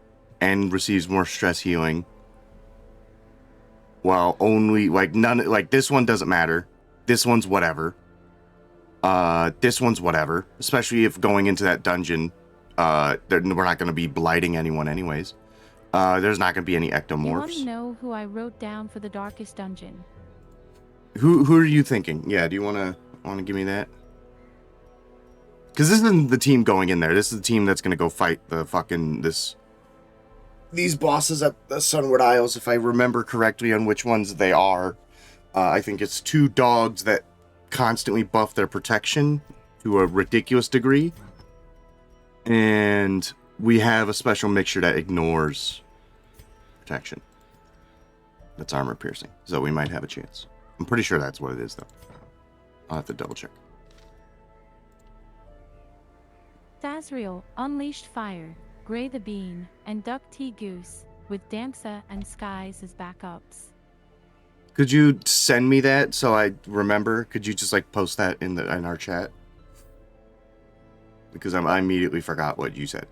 and receives more stress healing. While only this one doesn't matter. This one's whatever. This one's whatever. Especially if going into that dungeon, we're not going to be blighting anyone anyways. There's not going to be any ectomorphs. You want to know who I wrote down for the Darkest Dungeon? Who are you thinking? Yeah, do you want to give me that? Because this isn't the team going in there. This is the team that's going to go fight the fucking these bosses at the Sunward Isles, if I remember correctly on which ones they are. I think it's 2 dogs that constantly buff their protection to a ridiculous degree. And we have a special mixture that ignores protection. That's armor piercing. So we might have a chance. I'm pretty sure that's what it is, though. I'll have to double check. Sazriel, Unleashed Fire, Gray the Bean, and Duck T Goose, with Damsa and Skies as backups. Could you send me that so I remember? Could you just like post that in our chat? Because I immediately forgot what you said.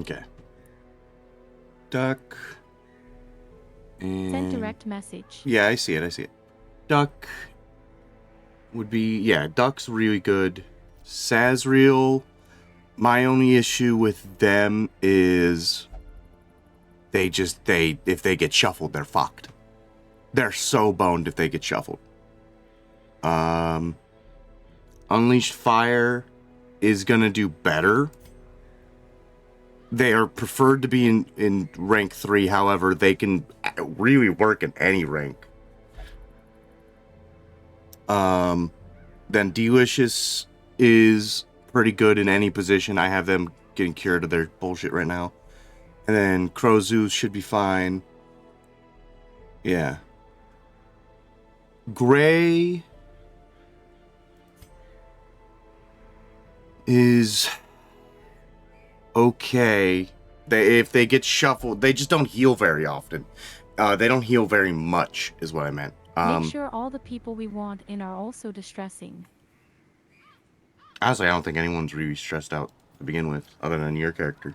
Okay. Duck. And... Send direct message. Yeah, I see it. Duck would be... Yeah, Duck's really good. Sazreal, my only issue with them is... if they get shuffled, they're fucked. They're so boned if they get shuffled. Unleashed Fire is gonna do better. They are preferred to be in rank 3, however, they can really work in any rank. Then Delicious is pretty good in any position. I have them getting cured of their bullshit right now. And then Crozeus should be fine. Yeah. Gray is okay. If they get shuffled, they just don't heal very often. They don't heal very much, is what I meant. Make sure all the people we want in are also distressing. Honestly, I don't think anyone's really stressed out to begin with, other than your character.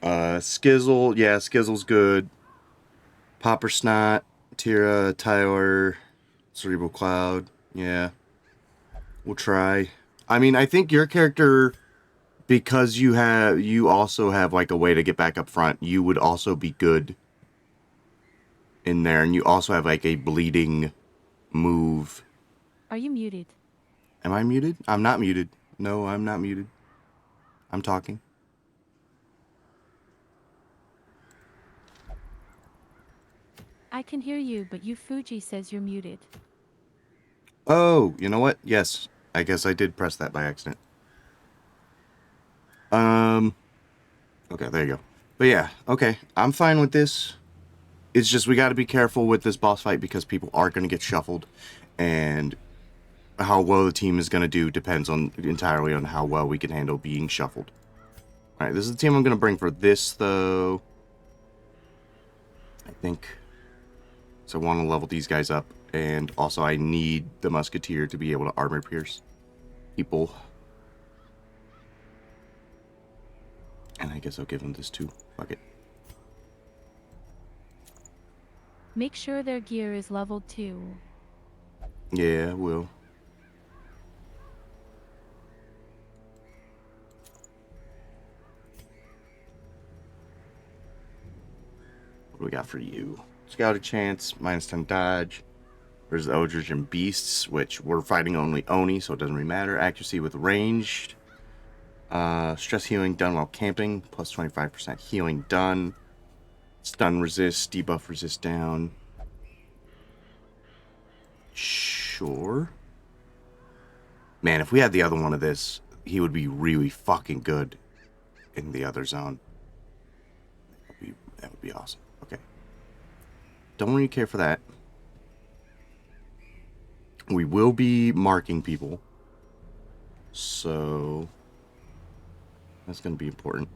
Skizzle, yeah, Skizzle's good. Popper Snot, Tira, Tyler, Cerebral Cloud, yeah. We'll try. I mean, I think your character, because you also have like a way to get back up front, you would also be good in there, and you also have like a bleeding move. Are you muted? Am I muted? I'm not muted. No, I'm not muted. I'm talking. I can hear you, but Fuji says you're muted. Oh, you know what? Yes. I guess I did press that by accident. Okay, there you go. But yeah, okay. I'm fine with this. It's just we got to be careful with this boss fight because people are going to get shuffled, and how well the team is going to do depends entirely on how well we can handle being shuffled. Alright, this is the team I'm going to bring for this, though. I think. So I want to level these guys up, and also I need the Musketeer to be able to armor pierce people. And I guess I'll give him this too. Fuck it. Make sure their gear is leveled too. Yeah, I will. What do we got for you? Scout a chance, -10 dodge. There's the Eldritch and Beasts, which we're fighting only Oni, so it doesn't really matter. Accuracy with ranged. Stress healing done while camping, plus 25% healing done. Stun resist, debuff resist down. Sure. Man, if we had the other one of this, he would be really fucking good in the other zone. That would be awesome. Okay. Don't really care for that. We will be marking people. So that's going to be important.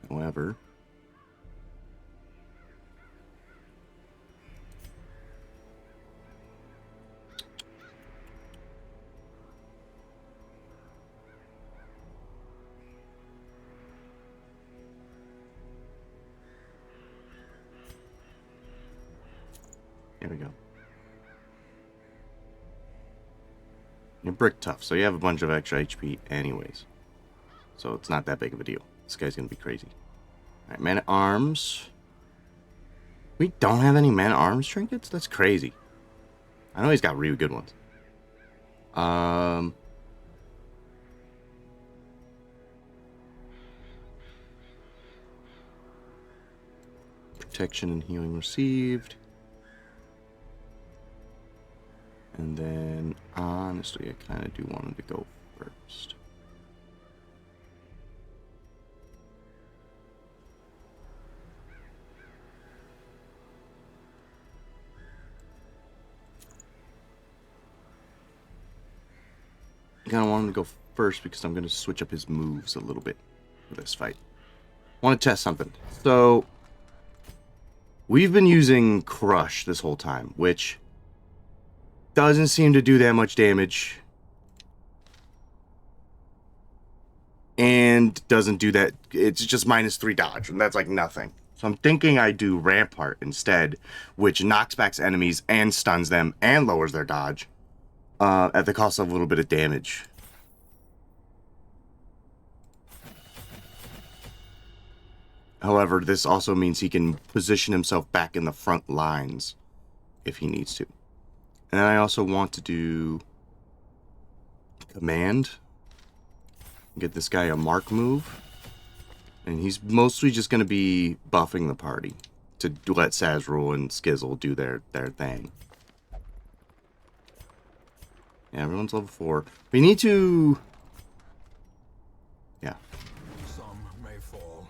However, here we go. You're brick tough, so you have a bunch of extra HP anyways. So it's not that big of a deal. This guy's gonna be crazy. Alright, Man-at-Arms. We don't have any Man-at-Arms trinkets? That's crazy. I know he's got really good ones. Protection and healing received. And then, honestly, I kind of do want him to go first. I kind of want him to go first because I'm going to switch up his moves a little bit for this fight. I want to test something. So, we've been using Crush this whole time, which doesn't seem to do that much damage. And and doesn't do that. It's just -3 dodge, and that's like nothing. So I'm thinking I do Rampart instead, which knocks back enemies and stuns them and lowers their dodge at the cost of a little bit of damage. However, this also means he can position himself back in the front lines if he needs to. And then I also want to do Command. Get this guy a mark move. And he's mostly just going to be buffing the party to let Sazrul and Skizzle do their thing. Yeah, everyone's level 4. We need to... Yeah. Some may fall,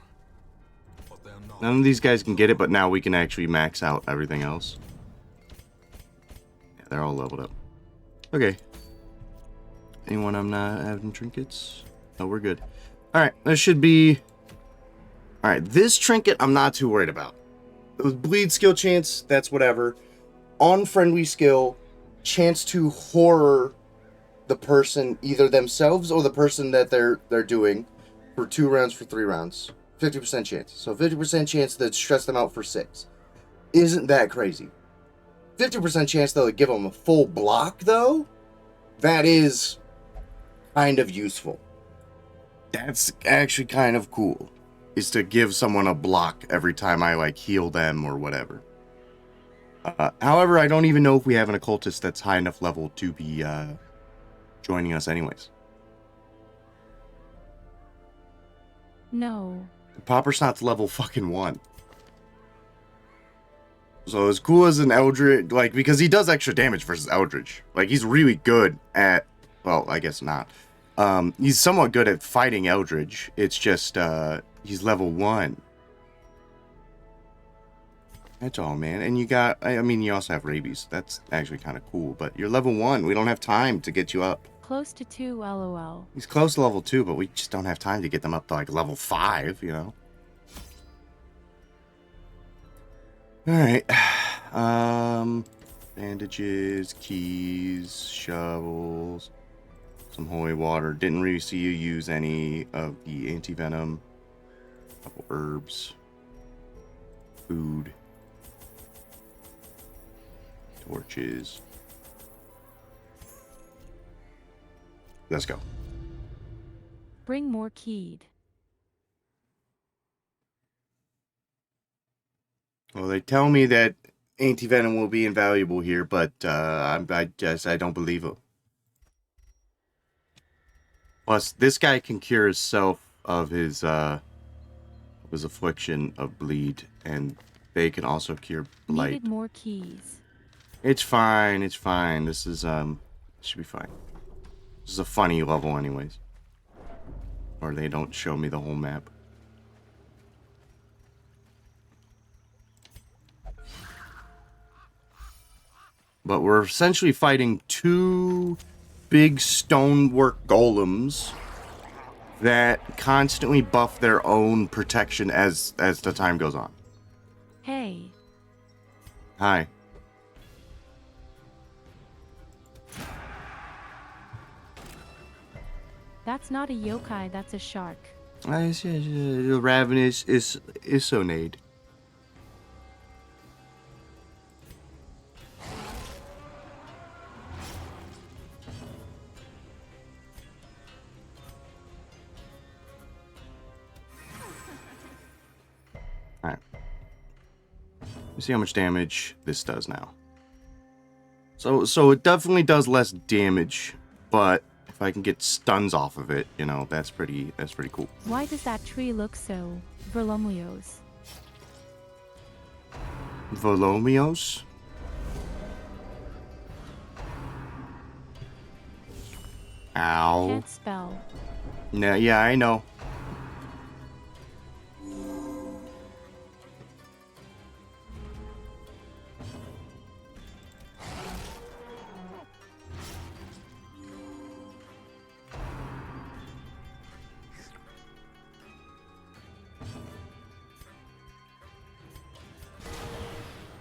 but they're not. None of these guys can get it, but now we can actually max out everything else. Yeah, they're all leveled up. Okay. Anyone I'm not having trinkets? No, we're good. Alright, this should be... Alright, this trinket I'm not too worried about. It was bleed skill chance, that's whatever. On friendly skill, chance to horror the person, either themselves or the person that they're doing, for 2 rounds, for 3 rounds. 50% chance. So 50% chance to stress them out for 6. Isn't that crazy? 50% chance they'll give them a full block, though? That is kind of useful. That's actually kind of cool. Is to give someone a block every time I, like, heal them or whatever. However, I don't even know if we have an occultist that's high enough level to be joining us anyways. No. Poppersnot's level fucking 1. So as cool as an Eldritch, like, because he does extra damage versus Eldritch. Like, he's really good at, well, I guess not. He's somewhat good at fighting Eldritch. It's just, he's level 1. That's all, man. And you got, I mean, you also have rabies. That's actually kind of cool. But you're level 1. We don't have time to get you up. Close to 2, lol. He's close to level 2, but we just don't have time to get them up to, like, level 5, you know? Alright. Bandages, keys, shovels, some holy water. Didn't really see you use any of the anti-venom. Couple herbs. Food. Torches. Let's go. Bring more keyed. Well, they tell me that anti-venom will be invaluable here, but I guess I don't believe it. Plus, this guy can cure himself of his affliction of bleed, and they can also cure blight. Needed more keys. It's fine. It's fine. This is should be fine. This is a funny level, anyways. Or they don't show me the whole map. But we're essentially fighting 2 big stonework golems that constantly buff their own protection as the time goes on. Hey. Hi. That's not a yokai, that's a shark. The ravenous is Isonade. Alright. Let's see how much damage this does now. So it definitely does less damage, but if I can get stuns off of it, you know, that's pretty cool. Why does that tree look so verlomlios? Volomios? Ow. Can't spell. No, yeah, I know.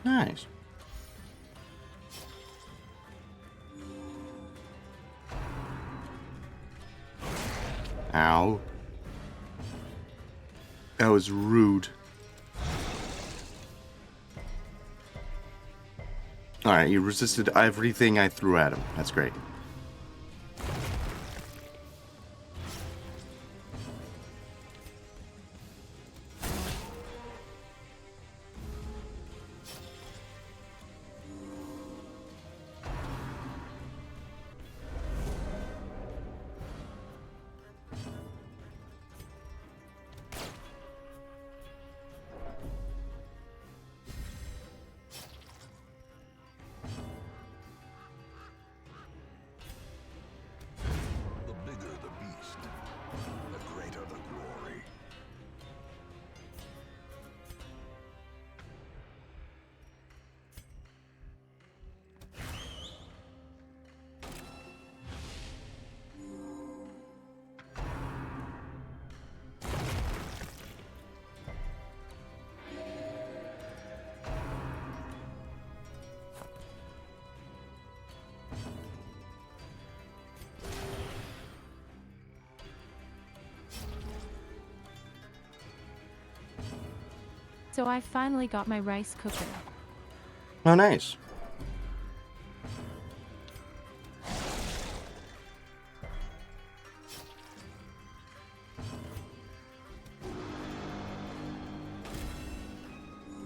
Nice. Ow. That was rude. Alright, you resisted everything I threw at him. That's great. The bigger the beast, the greater the glory. So I finally got my rice cooker. Oh, nice.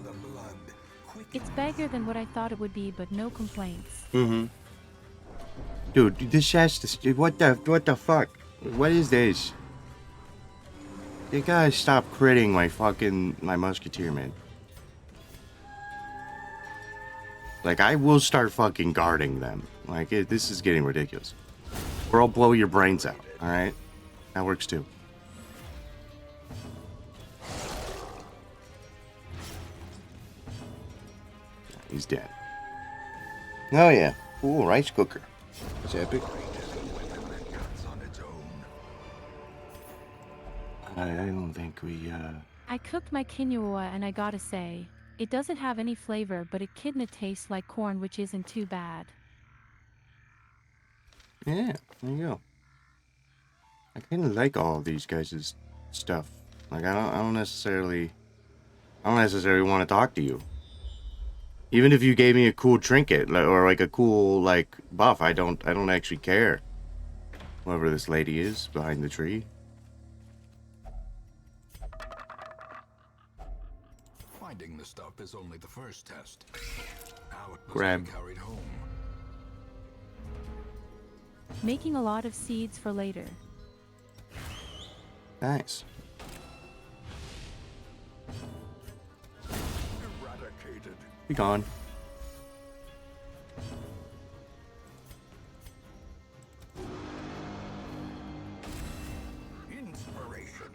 The blood It's bigger than what I thought it would be, but no complaints. Mm-hmm. Dude, this has to... What the fuck? What is this? You guys stop critting my musketeer, man. Like, I will start fucking guarding them. Like, this is getting ridiculous. Or I'll blow your brains out, alright? That works too. He's dead. Oh yeah. Ooh, rice cooker. It's epic. on its own. I don't think we, I cooked my quinoa and I gotta say, it doesn't have any flavor, but it kinda tastes like corn, which isn't too bad. Yeah, there you go. I kind of like all of these guys' stuff. Like, I don't necessarily want to talk to you. Even if you gave me a cool trinket or like a cool like buff, I don't actually care. Whoever this lady is behind the tree. Finding the stuff is only the first test. Now it must Grab. be carried home. Making a lot of seeds for later. Nice. Eradicated. Be gone. Inspiration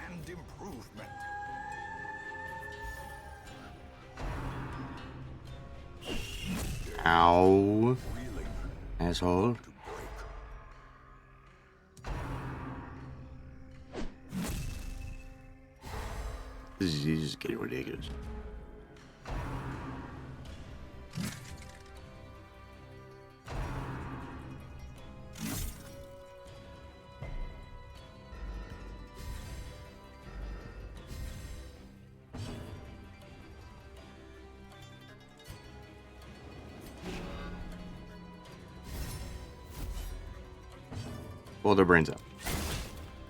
and improvement. Ow. Reeling Asshole. to break. This is getting ridiculous. Blow their brains out.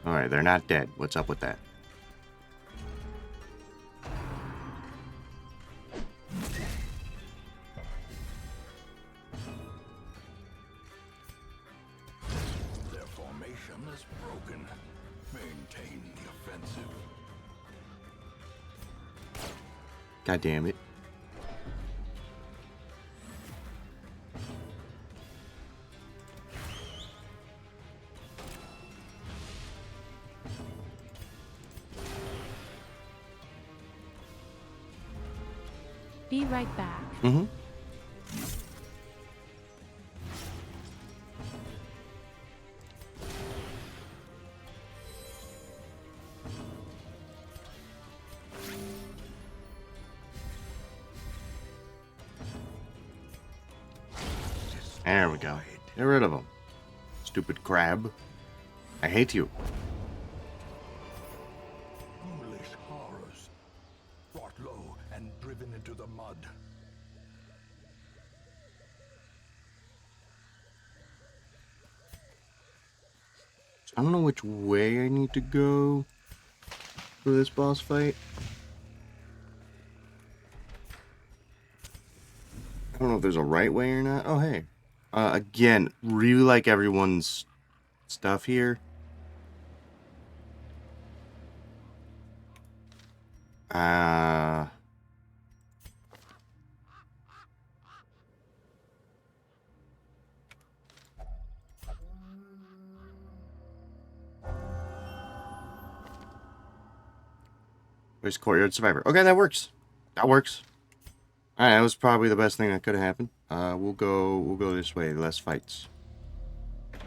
Alright, they're not dead. What's up with that? Their formation is broken. Maintain the offensive. God damn it. Be right back. Mm-hmm. There we go. Get rid of him. Stupid crab. I hate you. Foolish I don't know which way I need to go for this boss fight. I don't know if there's a right way or not. Oh, hey. Again, really like everyone's stuff here. There's Courtyard Survivor. Okay, that works. That works. Alright, that was probably the best thing that could have happened. We'll go this way. Less fights. That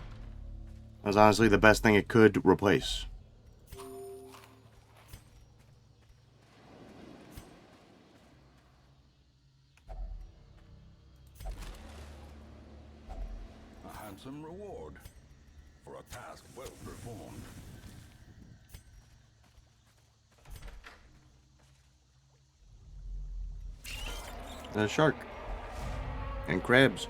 was honestly the best thing it could replace. A handsome reward for a task well performed. A shark. And crabs.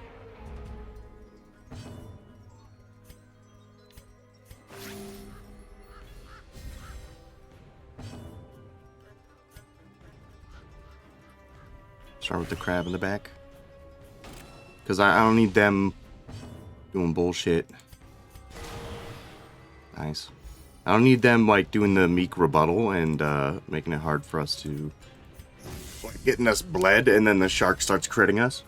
Start with the crab in the back. Because I don't need them doing bullshit. Nice. I don't need them, like, doing the meek rebuttal and making it hard for us to... like, getting us bled and then the shark starts critting us.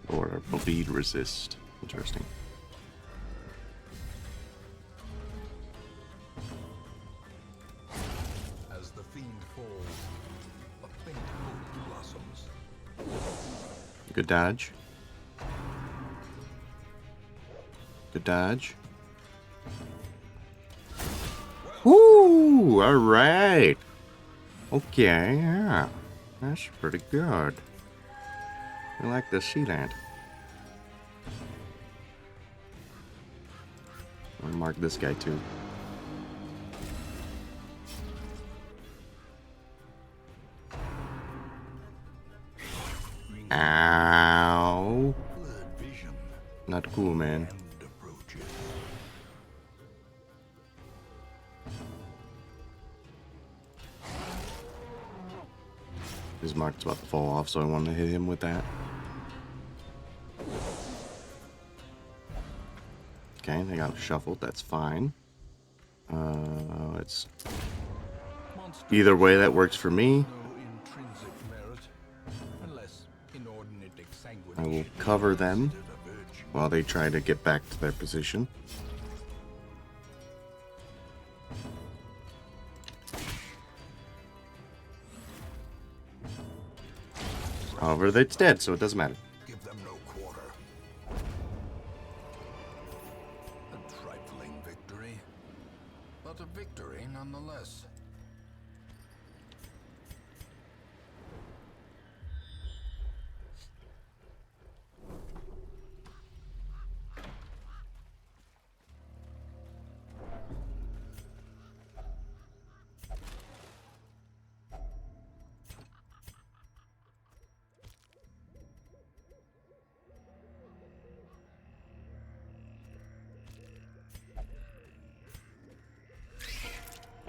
Or bleed resist. Interesting. As the fiend falls, a faint hope blossoms. Good dodge. Good dodge. Woo! Alright. Okay, yeah. That's pretty good. I like to see that. I'll mark this guy too. Ow. Blurred vision. Not cool, man. End approaches. His mark's about to fall off, so I wanted to hit him with that. Okay, they got shuffled. That's fine. It's either way that works for me. No intrinsic merit, unless inordinate I will exsanguination cover them considered a virtue. while they try to get back to their position. However, it's dead, so it doesn't matter. Give them no quarter. A trifling victory, but a victory nonetheless.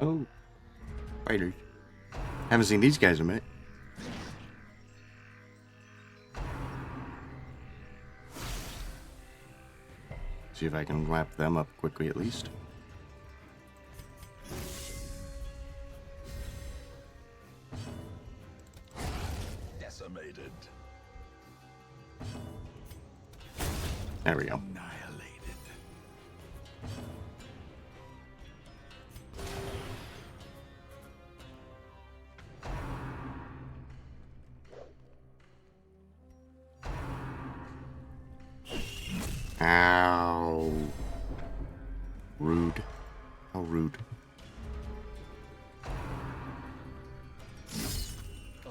Oh, fighters. Haven't seen these guys in a minute. See if I can wrap them up quickly at least. Decimated. There we go. Annihilated. Ow. Rude. How rude.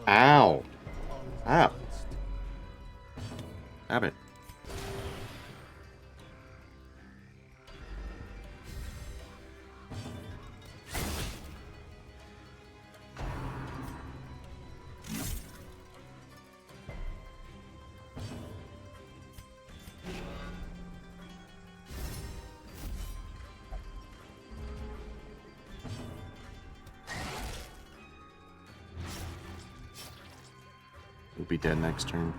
Ow. Ow. Stop it. We'll be dead next turn.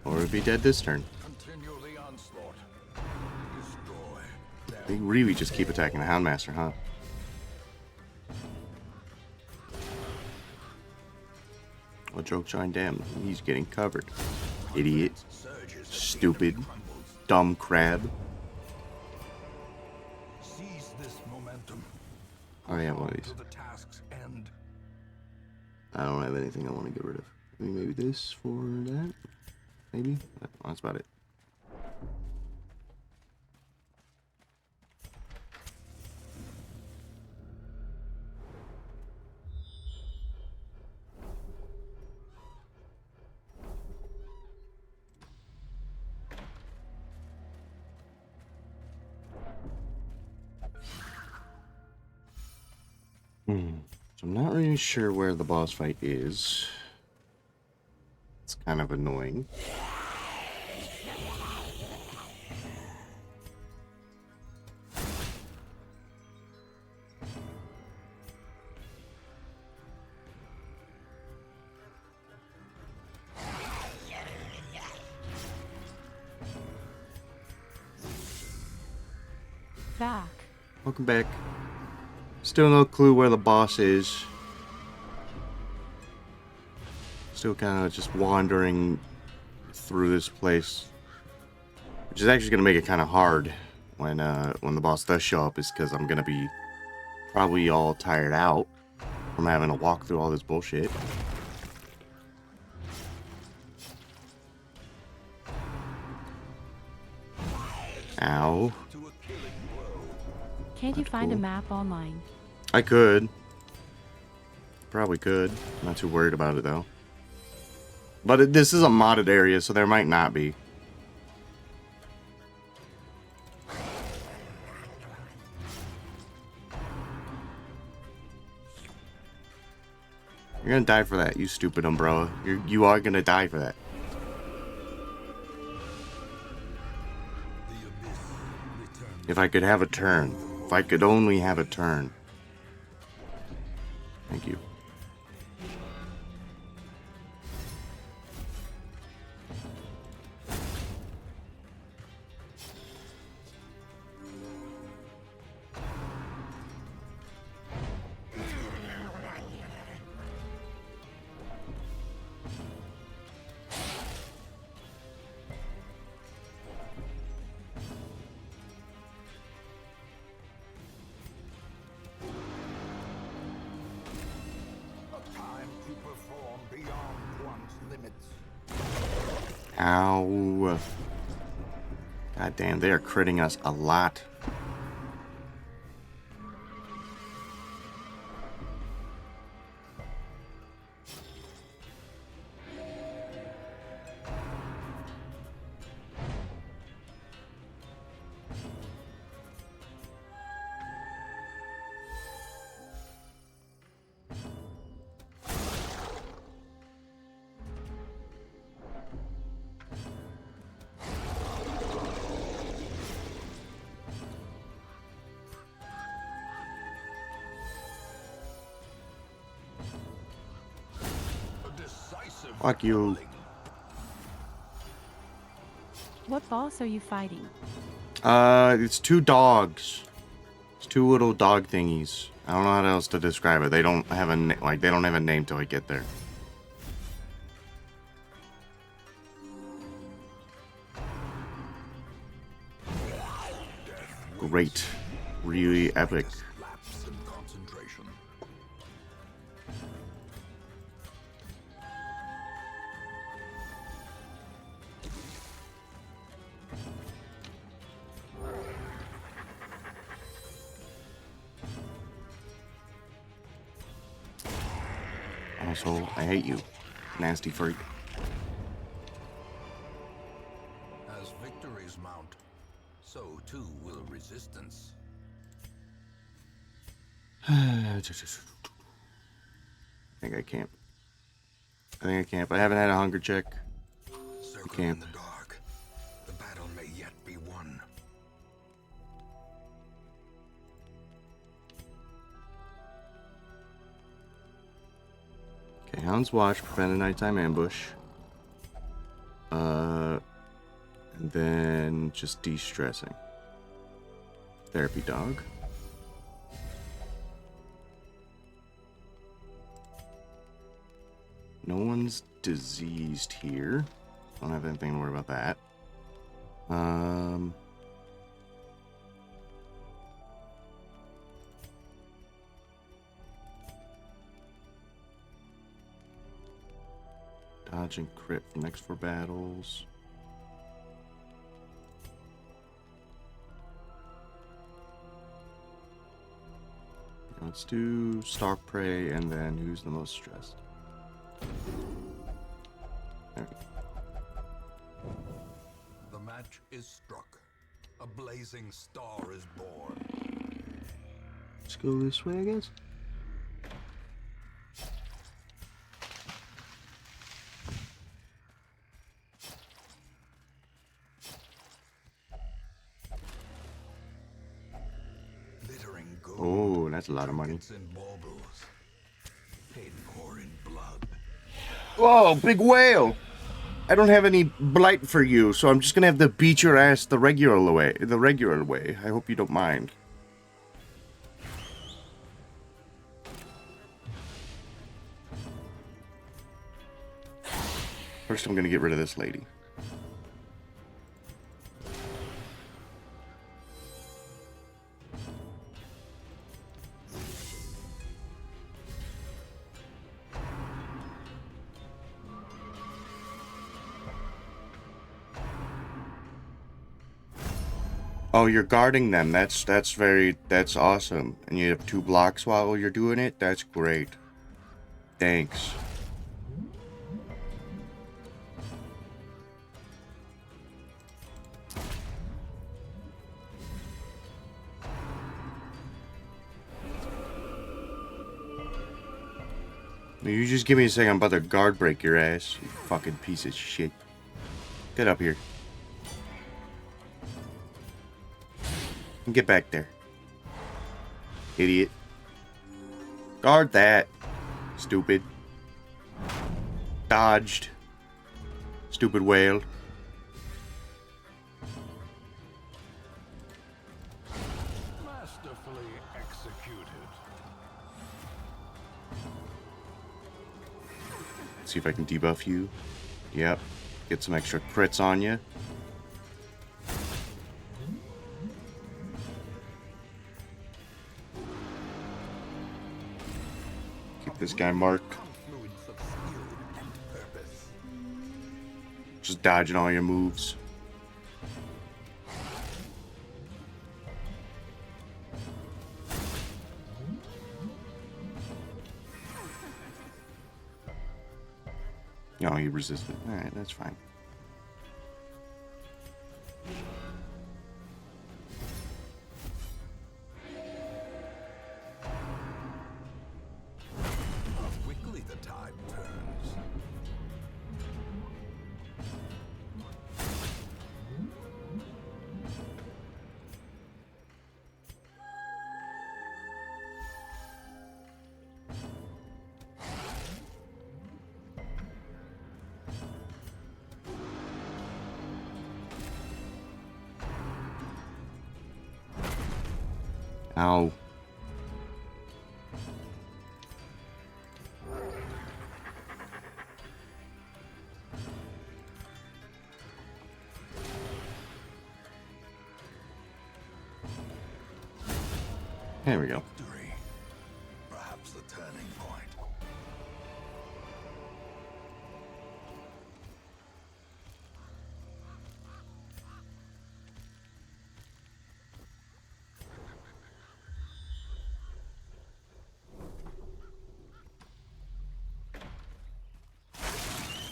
Or we'll be dead this turn. Continue the onslaught. Destroy. They really just keep attacking the Houndmaster, huh? Well, joke shine, damn. He's getting covered. Idiot. Stupid. Dumb crab. Seize this momentum. Oh, yeah, one of these. To the task's end. I don't have anything I want to get rid of. Maybe this for that? Maybe? That's about it. So I'm not really sure where the boss fight is. It's kind of annoying. Back. Welcome back. Still no clue where the boss is. Still kind of just wandering through this place, which is actually going to make it kind of hard when the boss does show up, is because I'm going to be probably all tired out from having to walk through all this bullshit. Ow. Can't you That's find a cool. map online? I could. Probably could. Not too worried about it though. But this is a modded area, so there might not be. You're gonna die for that, you stupid umbrella. You are gonna die for that. If I could have a turn. If I could only have a turn. Thank you. Time to perform beyond one's limits. Ow. God damn, they are critting us a lot. A decisive Fuck you. What boss are you fighting? It's two dogs. It's two little dog thingies. I don't know how else to describe it. They don't have a they don't have a name till I get there. Great. Really epic. lapse in concentration. asshole. I hate you. Nasty freak. As victories mount, so too will resistance. I think I can't. I haven't had a hunger check. Circle Camp. in the dark. The battle may yet be won. Okay, Hound's Watch, prevent a nighttime ambush. And then just de-stressing. Therapy dog. No one's diseased here. Don't have anything to worry about that. Dodge and crit for next 4 battles. Let's do Stalk Prey and then who's the most stressed. There we go. The match is struck. A blazing star is born. Let's go this way, I guess. Glittering gold. Oh, that's a lot of money. trinkets and baubles, paid for in blood. Whoa, big whale! I don't have any blight for you, so I'm just gonna have to beat your ass the regular way. I hope you don't mind. First, I'm gonna get rid of this lady. Oh, you're guarding them. That's awesome. And you have 2 blocks while you're doing it? That's great. Thanks. You just give me a second, I'm about to guard break your ass, you fucking piece of shit. Get up here. Get back there. Idiot. Guard that. Stupid. Dodged. Stupid whale. Masterfully executed. See if I can debuff you. Yep. Get some extra crits on you. Keep this guy marked. Confluence of skill and purpose. Just dodging all your moves. No, he resisted. Alright, that's fine. How quickly the tide turns. Ow. There we go. Victory. Perhaps the turning point.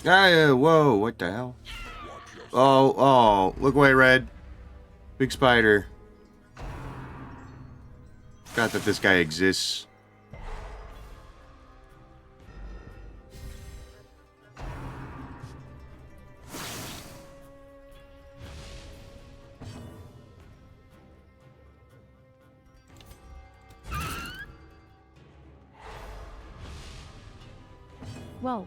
Ah, whoa, what the hell? Oh, look away, Red. Big spider. Forgot that this guy exists. Whoa.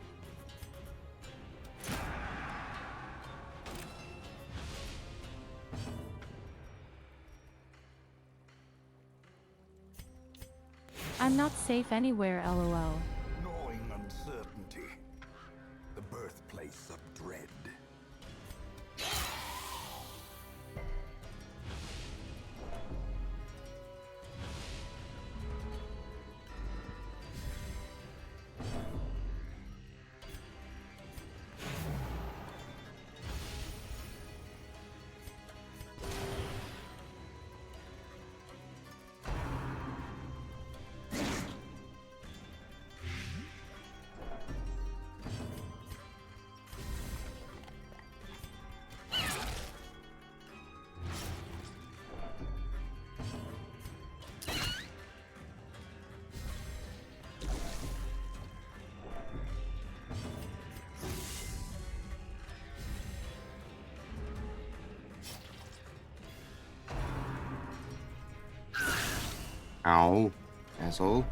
I'm not safe anywhere, lol. Gnawing uncertainty. The birthplace of dread. Ow, asshole.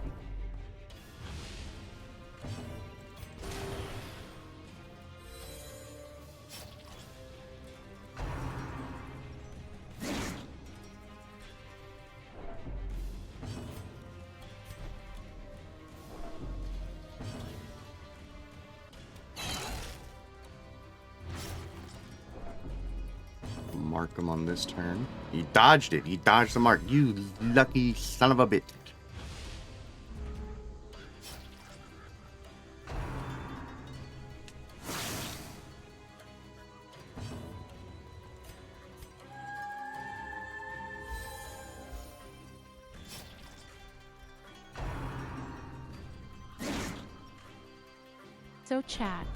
Mark him on this turn. He dodged it. He dodged the mark. You lucky son of a bitch. So chat.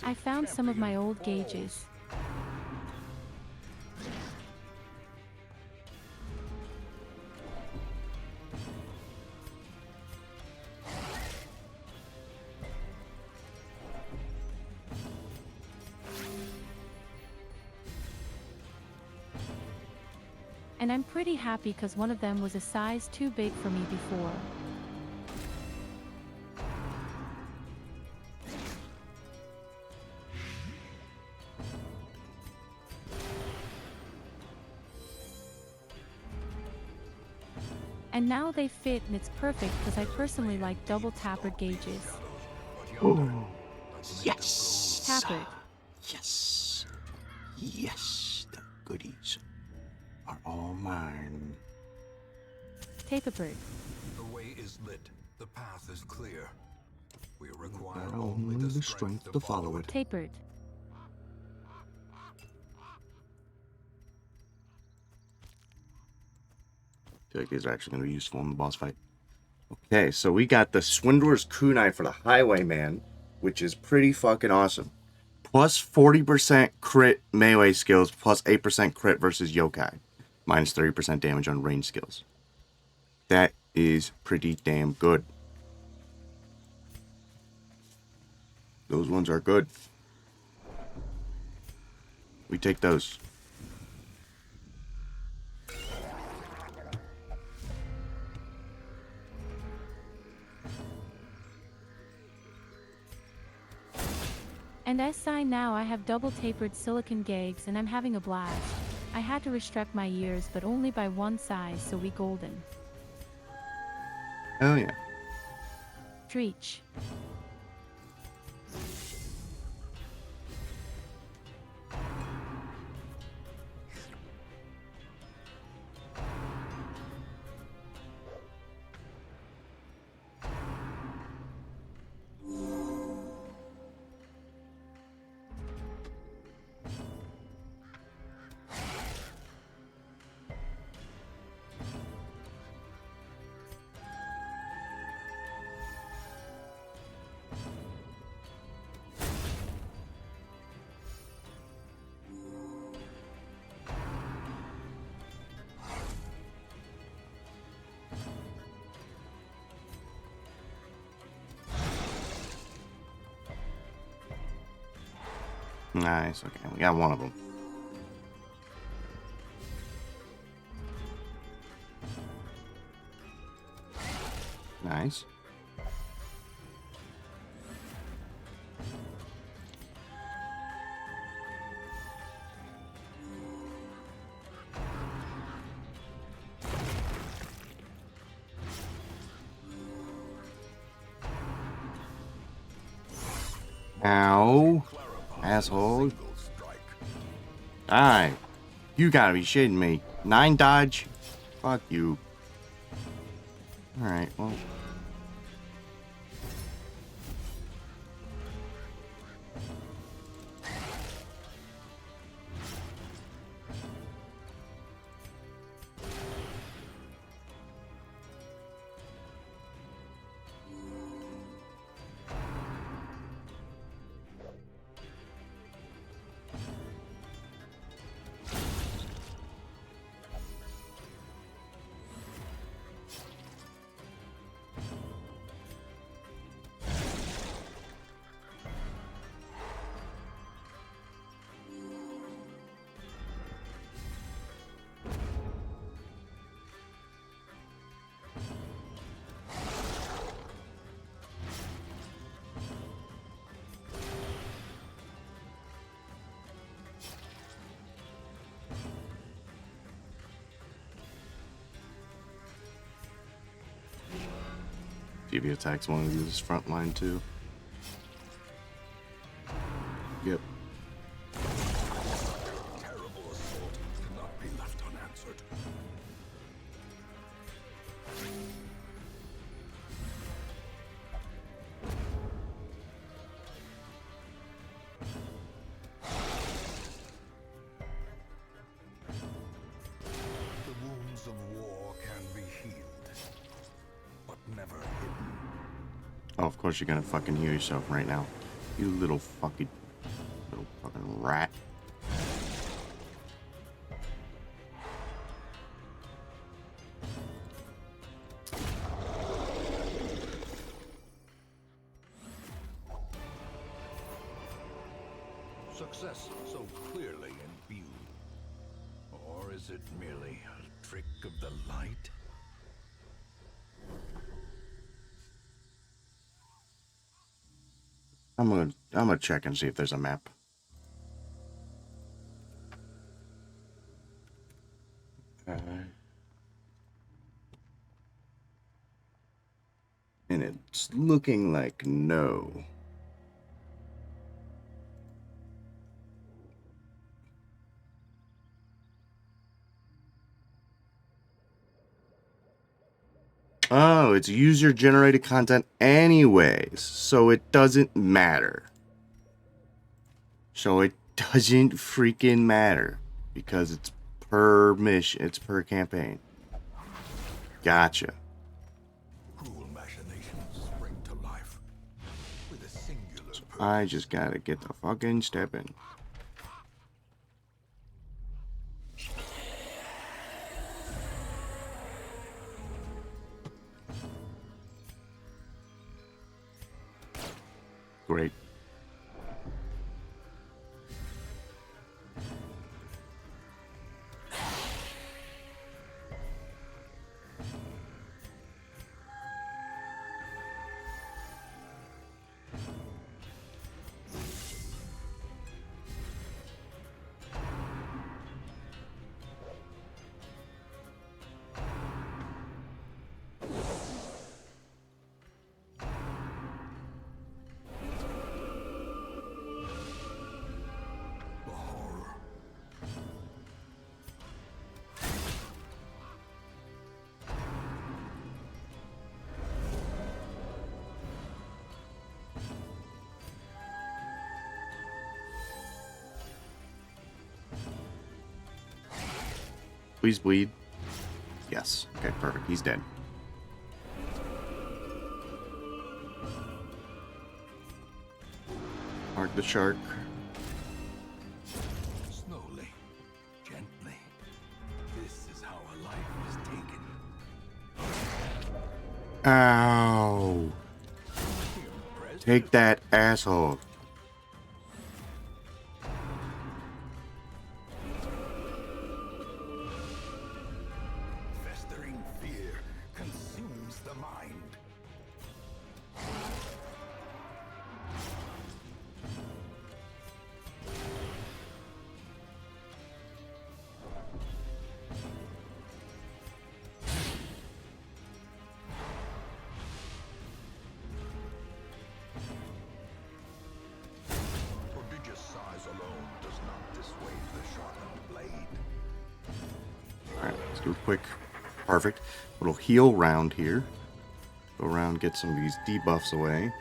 I found some of my old gauges. And I'm pretty happy because one of them was a size too big for me before. And now they fit and it's perfect because I personally like double tapered gauges. Oh, yes. Tapered. Yes. Yes. The goodies are all mine. Tapered. The way is lit. The path is clear. We require Got only the strength to follow it. Tapered. I feel like these are actually going to be useful in the boss fight. Okay, so we got the Swindler's Kunai for the Highwayman, which is pretty fucking awesome. Plus 40% crit melee skills, plus 8% crit versus yokai. Minus 30% damage on range skills. That is pretty damn good. Those ones are good. We take those. And SI now I have double tapered silicon gags and I'm having a blast. I had to restrict my ears but only by one size so we golden. Hell yeah. Treach. Nice. Okay, we got one of them. Nice. Ow. Asshole. Die. You gotta be shitting me. 9 dodge? Fuck you. Alright, well. If he attacks one of these front line too. Yep. Terrible assault cannot be left unanswered. The wounds of war can be healed, but never hidden. Oh, of course you're gonna fucking heal yourself right now. You little fucking rat. Success so clearly in view. Or is it merely a trick of the light? I'm gonna check and see if there's a map. And it's looking like no. Oh, it's user-generated content anyways, so it doesn't matter. So it doesn't freaking matter because it's per mission, it's per campaign. Gotcha. Cruel machinations spring to life with a singular purpose. I just gotta get the fucking step in. Great. The horror. Please bleed. Yes. Okay, perfect. He's dead. Mark the shark. Slowly, gently. This is how a life is taken. Ow. Take that, asshole. Do a quick, perfect little heal round here. Go around, get some of these debuffs away.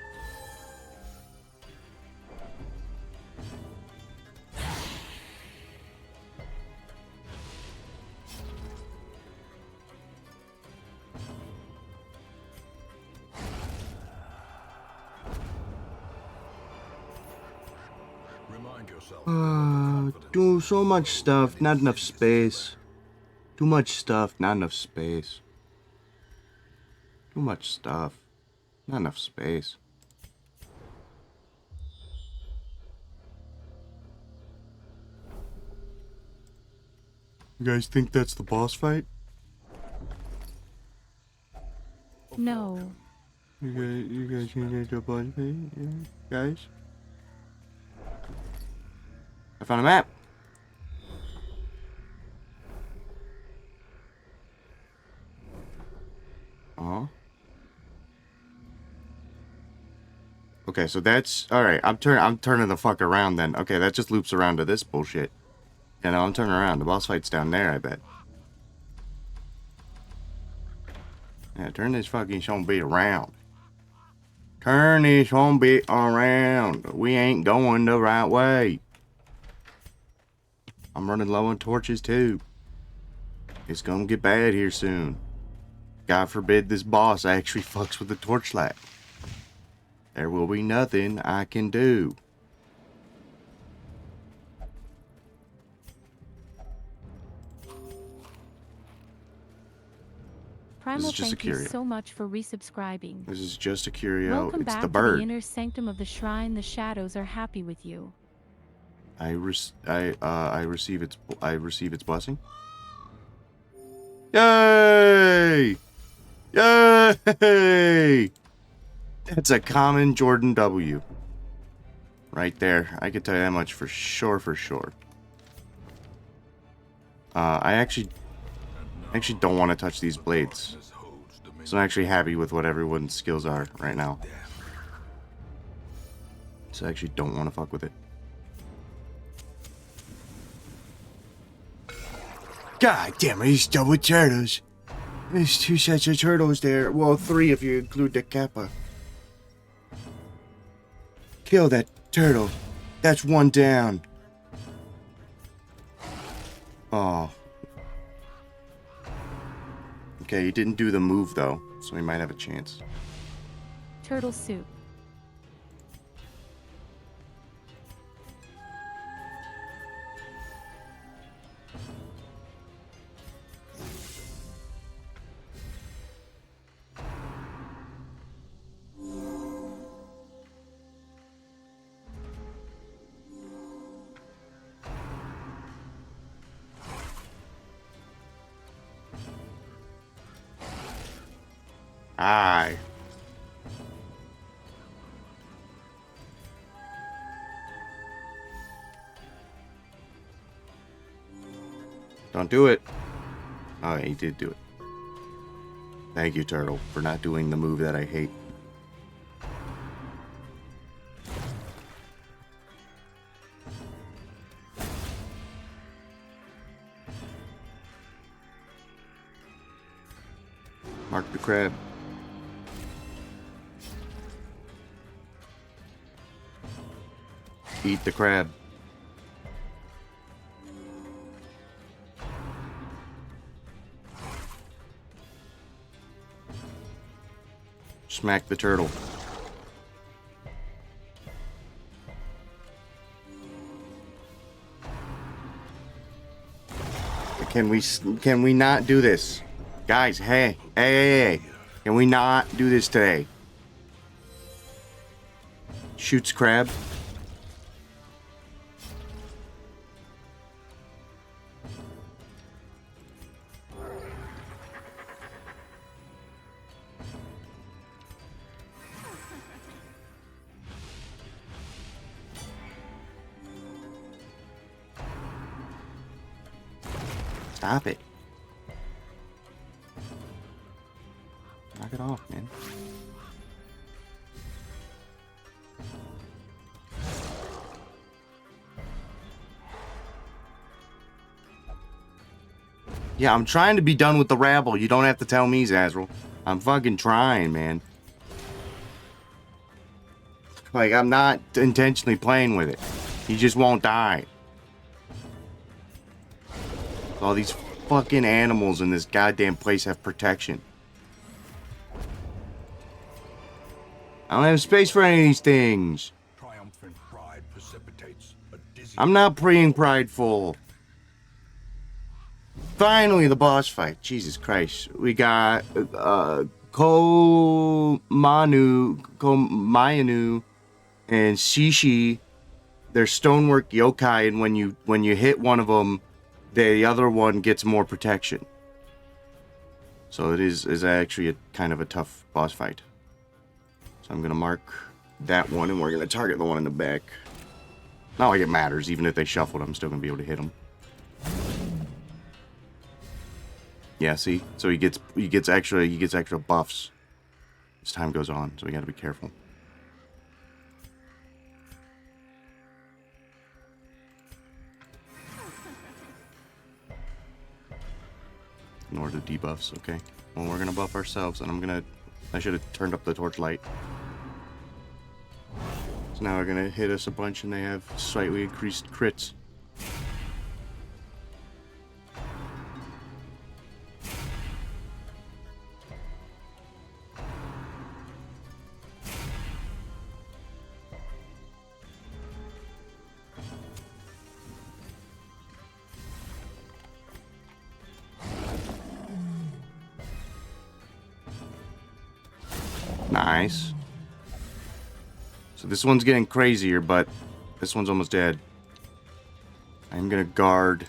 Remind yourself. Do so much stuff, not enough space. Too much stuff, not enough space. Too much stuff, not enough space. You guys think that's the boss fight? No. You guys think that's the boss fight? Yeah, guys? I found a map. Okay, so that's alright. I'm turning the fuck around then. Okay, that just loops around to this bullshit. Yeah, no, I'm turning around. The boss fight's down there, I bet. Yeah, turn this fucking zombie around. Turn this zombie around. We ain't going the right way. I'm running low on torches too. It's gonna get bad here soon. God forbid this boss actually fucks with the torchlight. There will be nothing I can do. Primal, just a thank you curio. so much for resubscribing. This is just a curio. Welcome It's back the to bird. the inner sanctum of the shrine. The shadows are happy with you. I receive its blessing. Yay! Yay! That's a common Jordan W. Right there. I can tell you that much for sure, for sure. I actually don't want to touch these blades. So I'm actually happy with what everyone's skills are right now. So I actually don't want to fuck with it. God damn it, these double turtles. There's 2 sets of turtles there. Well, 3 if you include the kappa. Kill that turtle. That's 1 down. Oh. Okay, he didn't do the move though, so he might have a chance. Turtle soup. Aye. Don't do it. Oh, he did do it. Thank you, Turtle, for not doing the move that I hate. Mark the crab. Eat the crab. Smack the turtle. Can we not do this? Guys, hey. Can we not do this today? Shoots crab. Stop it. Knock it off, man. Yeah, I'm trying to be done with the rabble. You don't have to tell me, Zazril. I'm fucking trying, man. Like, I'm not intentionally playing with it. He just won't die. All these fucking animals in this goddamn place have protection. I don't have space for any of these things. Triumphant pride precipitates a dizzy. I'm not being prideful. Finally, the boss fight. Jesus Christ. We got Komayanu, and Shishi. They're stonework yokai, and when you hit one of them, the other one gets more protection. So it is actually a kind of a tough boss fight. So I'm gonna mark that one, and we're gonna target the one in the back. Not like it matters. Even if they shuffled, I'm still gonna be able to hit them. Yeah, see? So he gets extra buffs as time goes on, so we gotta be careful. Ignore the debuffs, okay. Well, we're gonna buff ourselves, and I should have turned up the torchlight. So now they're gonna hit us a bunch, and they have slightly increased crits. Nice. So this one's getting crazier, but this one's almost dead. I'm gonna guard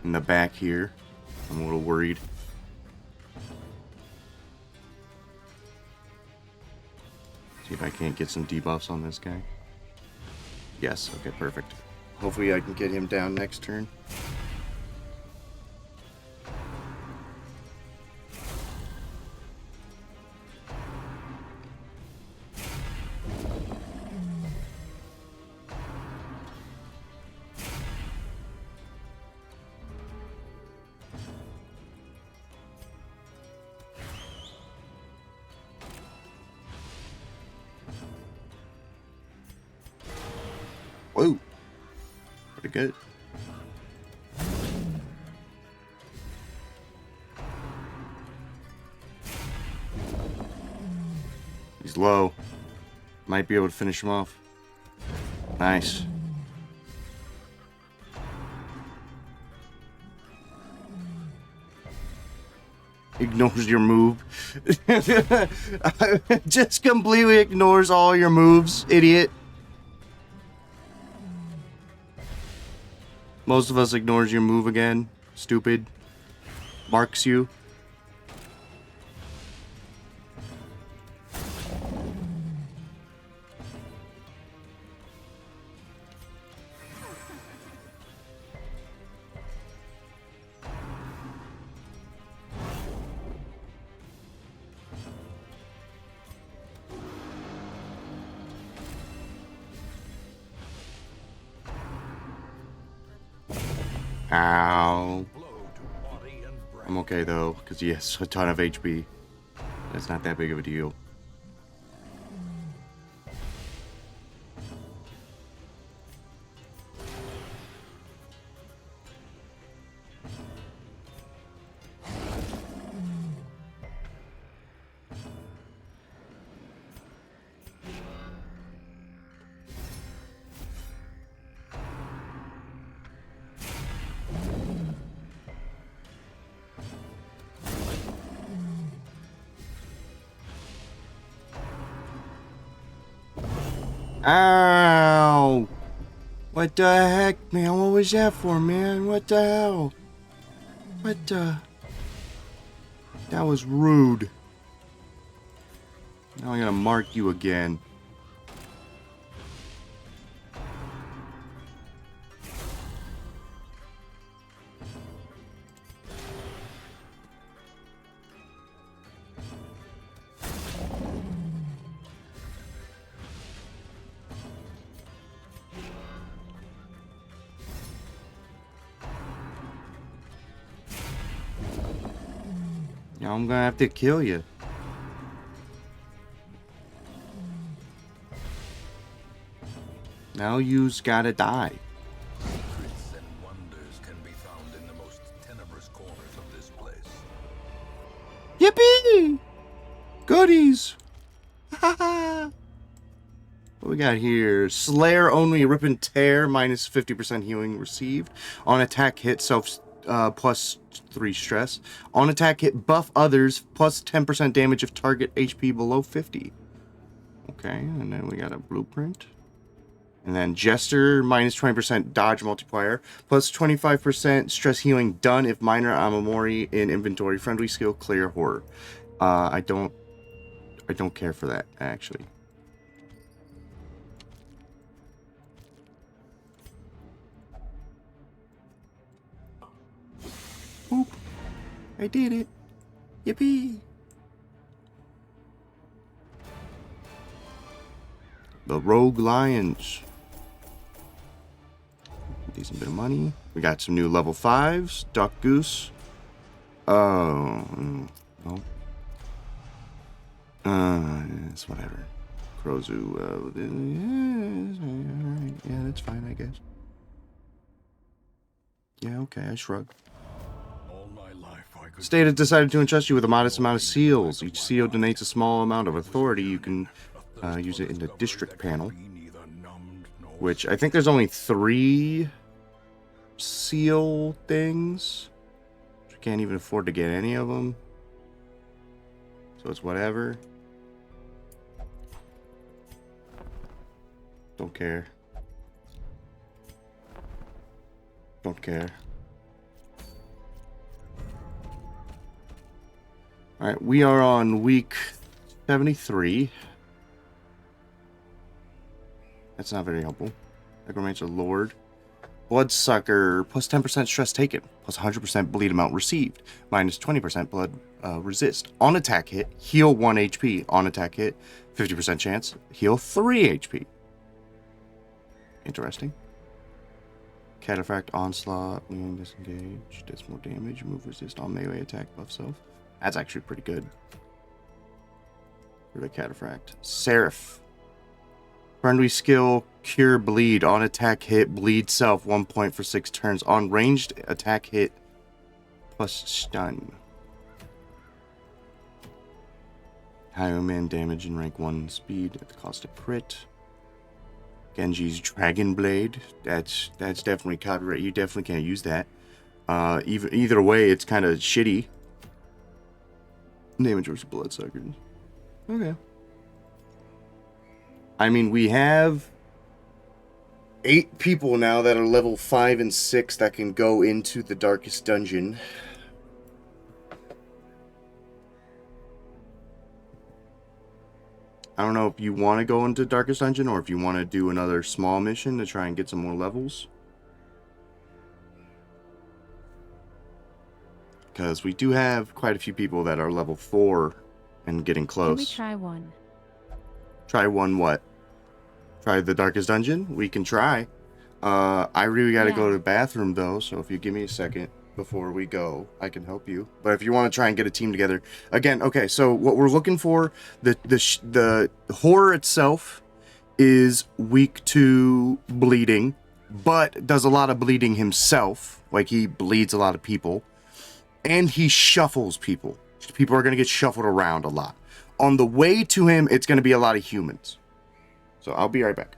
in the back here. I'm a little worried. See if I can't get some debuffs on this guy. Yes, okay, perfect. Hopefully I can get him down next turn. Whoa. Pretty good. He's low. Might be able to finish him off. Nice. Ignores your move. Just completely ignores all your moves, idiot. Most of us ignores your move again. Stupid. Marks you. Ow. I'm okay though, because he has a ton of HP. It's not that big of a deal. Ow! What the heck, man? What was that for, man? What the hell? What the... That was rude. Now I'm gonna mark you again. Now I'm gonna have to kill you. Now you's gotta die. Secrets and wonders can be found in the most tenebrous corners of this place. Yippee! Goodies! What we got here? Slayer only, rip and tear, minus 50% healing received. On attack hit, self plus 3 stress. On attack hit, buff others, plus 10% damage if target HP below 50. Okay, and then we got a blueprint. And then Jester, minus 20% dodge multiplier, plus 25% stress healing done if minor Amamori in inventory. Friendly skill, clear horror. I don't care for that, actually. Oop. I did it. Yippee. The Rogue Lions. Decent bit of money. We got some new level 5s. Duck Goose. Oh. No. It's whatever. Krozu. Yeah, that's fine, I guess. Yeah, okay, I shrug. All my life I could State has decided to entrust you with a modest amount of seals. Each seal donates a small amount of authority. You can use it in the district panel, which I think there's only 3 seal things. I can't even afford to get any of them. So it's whatever. Don't care. Don't care. Alright, we are on week 73. That's not very helpful. Necromancer Lord. Bloodsucker, plus 10% stress taken, plus 100% bleed amount received, minus 20% blood resist. On attack hit, heal 1 HP. On attack hit, 50% chance, heal 3 HP. Interesting. Cataphract, Onslaught, Lean, Disengage, does more damage, move resist on melee attack, buff self. That's actually pretty good for the Cataphract. Seraph. Friendly skill, Cure Bleed. On attack hit, bleed self 1 point for 6 turns. On ranged attack hit, plus stun. High omen damage and rank 1 speed at the cost of crit. Genji's Dragon Blade. That's definitely copyright. You definitely can't use that. Either way, it's kind of shitty. Damage versus Bloodsuckers. Okay. I mean, we have 8 people now that are level 5 and 6 that can go into the Darkest Dungeon. I don't know if you want to go into Darkest Dungeon or if you want to do another small mission to try and get some more levels. Because we do have quite a few people that are level 4 and getting close. Can we try one? Try one what? Try the Darkest Dungeon? We can try. I really got to go to the bathroom though, so if you give me a second before we go, I can help you. But if you want to try and get a team together, again, okay. So what we're looking for, the horror itself is weak to bleeding, but does a lot of bleeding himself. Like he bleeds a lot of people, and he shuffles people. People are gonna get shuffled around a lot. On the way to him, it's gonna be a lot of humans. So I'll be right back.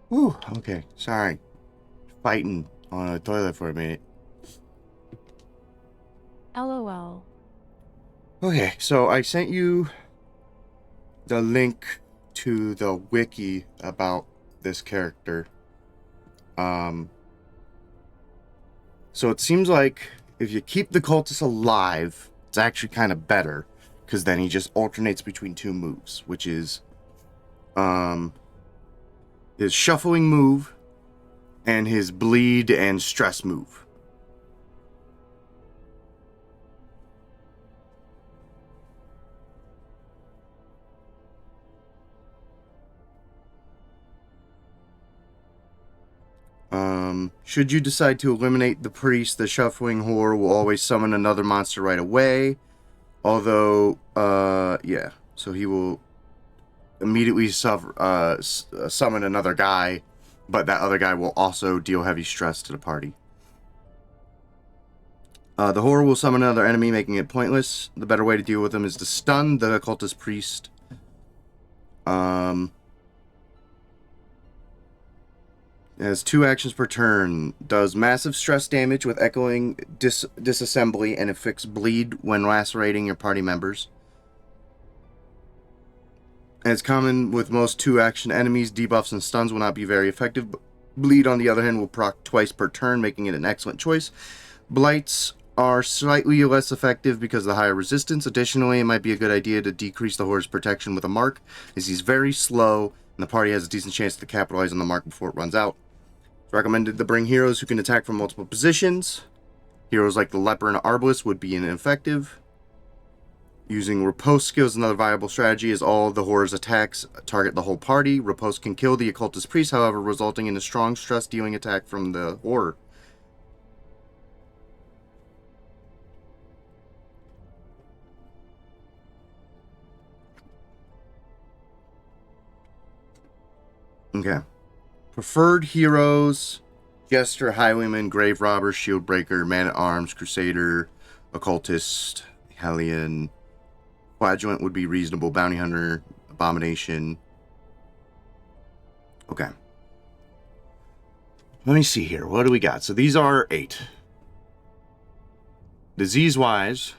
Whew, okay, sorry. Fighting on a toilet for a minute. LOL. Okay, so I sent you the link to the wiki about this character. So it seems like if you keep the cultist alive, it's actually kind of better, because then he just alternates between two moves, which is his shuffling move and his bleed and stress move. Should you decide to eliminate the priest, the shuffling whore will always summon another monster right away. Although, yeah. So he will immediately summon another guy, but that other guy will also deal heavy stress to the party. The horror will summon another enemy, making it pointless. The better way to deal with them is to stun the occultist priest. Has 2 actions per turn. Does massive stress damage with echoing disassembly and inflicts bleed when lacerating your party members. As common with most 2-action enemies, debuffs and stuns will not be very effective. Bleed, on the other hand, will proc twice per turn, making it an excellent choice. Blights are slightly less effective because of the higher resistance. Additionally, it might be a good idea to decrease the horde's protection with a mark, as he's very slow, and the party has a decent chance to capitalize on the mark before it runs out. It's recommended to bring heroes who can attack from multiple positions. Heroes like the Leper and Arbalest would be ineffective. Using riposte skill is another viable strategy, as all the horror's attacks target the whole party. Riposte can kill the occultist priest, however, resulting in a strong stress-dealing attack from the horror. Okay. Preferred heroes: Jester, Highwayman, Grave Robber, Shieldbreaker, Man-at-Arms, Crusader, Occultist, Hellion. Quadrant would be reasonable. Bounty Hunter, Abomination. Okay. Let me see here. What do we got? So these are 8. Disease-wise,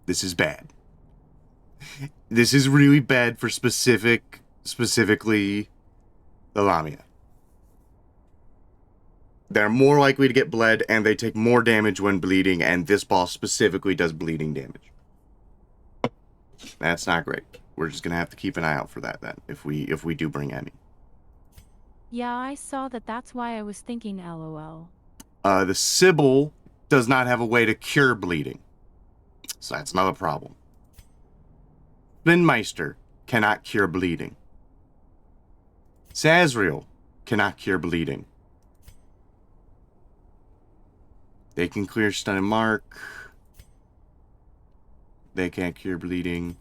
this is bad. This is really bad for specifically the Lamia. They're more likely to get bled, and they take more damage when bleeding, and this boss specifically does bleeding damage. That's not great. We're just gonna have to keep an eye out for that then, if we do bring Emmy. Yeah, I saw that. That's why I was thinking LOL. The Sybil does not have a way to cure bleeding, so that's another problem. Flynmeister cannot cure bleeding. Sazriel cannot cure bleeding. They can clear stun and mark. They can't cure bleeding.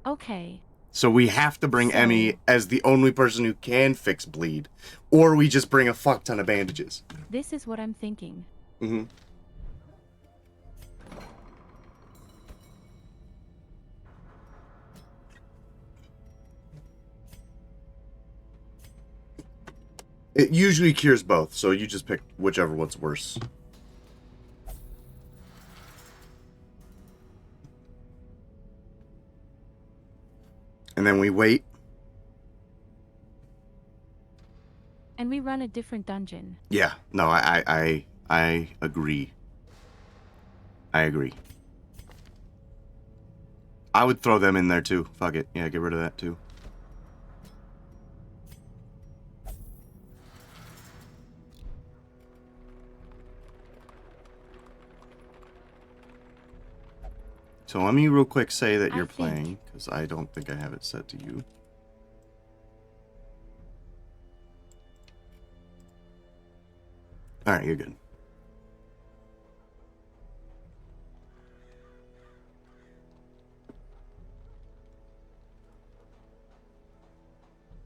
Okay. So we have to bring Emmy as the only person who can fix bleed. Or we just bring a fuck ton of bandages. This is what I'm thinking. Mm-hmm. It usually cures both, so you just pick whichever one's worse. And then we wait. And we run a different dungeon. Yeah, no, I agree. I agree. I would throw them in there too. Fuck it. Yeah, get rid of that too. So let me real quick say that you're playing, because I don't think I have it set to you. Alright, you're good.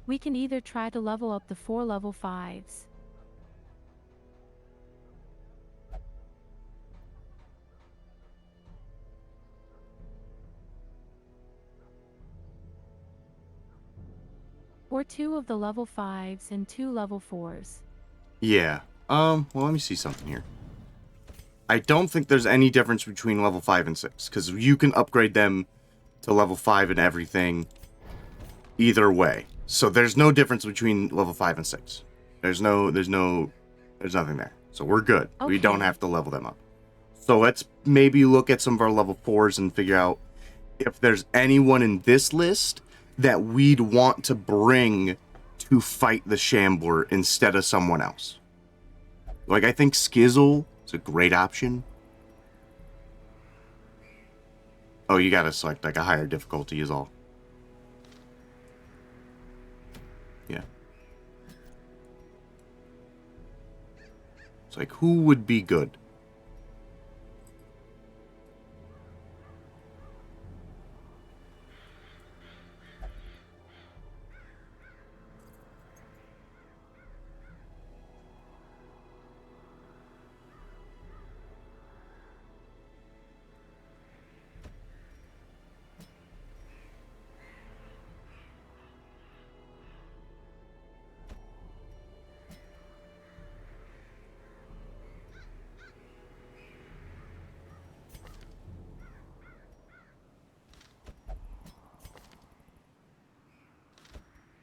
We can either try to level up the 4 level 5s. Or 2 of the level 5s and 2 level 4s. Yeah. Well, let me see something here. I don't think there's any difference between level 5 and 6, because you can upgrade them to level 5 and everything either way. So there's no difference between level 5 and 6. There's nothing there. So we're good. We don't Okay. have to level them up. So let's maybe look at some of our level 4s and figure out if there's anyone in this list that we'd want to bring to fight the Shambler instead of someone else. Like, I think Skizzle is a great option. Oh, you gotta select, like, a higher difficulty is all. Yeah. It's like, who would be good?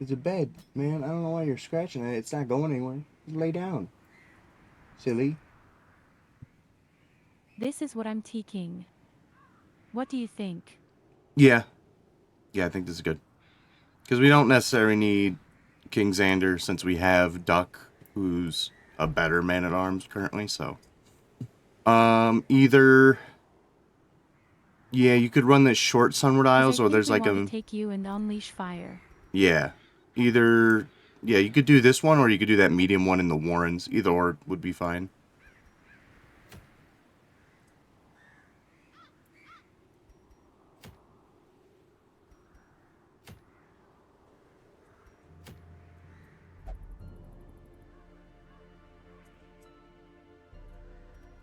It's a bed, man. I don't know why you're scratching it. It's not going anywhere. Just lay down. Silly. This is what I'm taking. What do you think? Yeah. Yeah, I think this is good. Because we don't necessarily need King Xander since we have Duck, who's a better man-at-arms currently, so. Either... Yeah, you could run this short Sunward 'Cause I Isles, or think there's we like want a... to take you and unleash fire. Yeah. Either... Yeah, you could do this one, or you could do that medium one in the Warrens. Either or would be fine.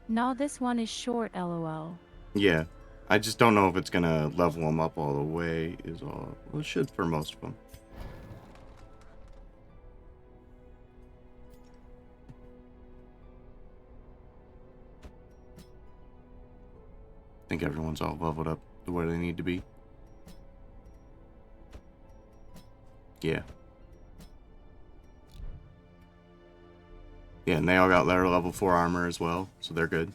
No, this one is short, lol. Yeah. I just don't know if it's gonna level them up all the way, is all. Well, it should for most of them. I think everyone's all leveled up to where they need to be. Yeah. Yeah, and they all got their level 4 armor as well, so they're good.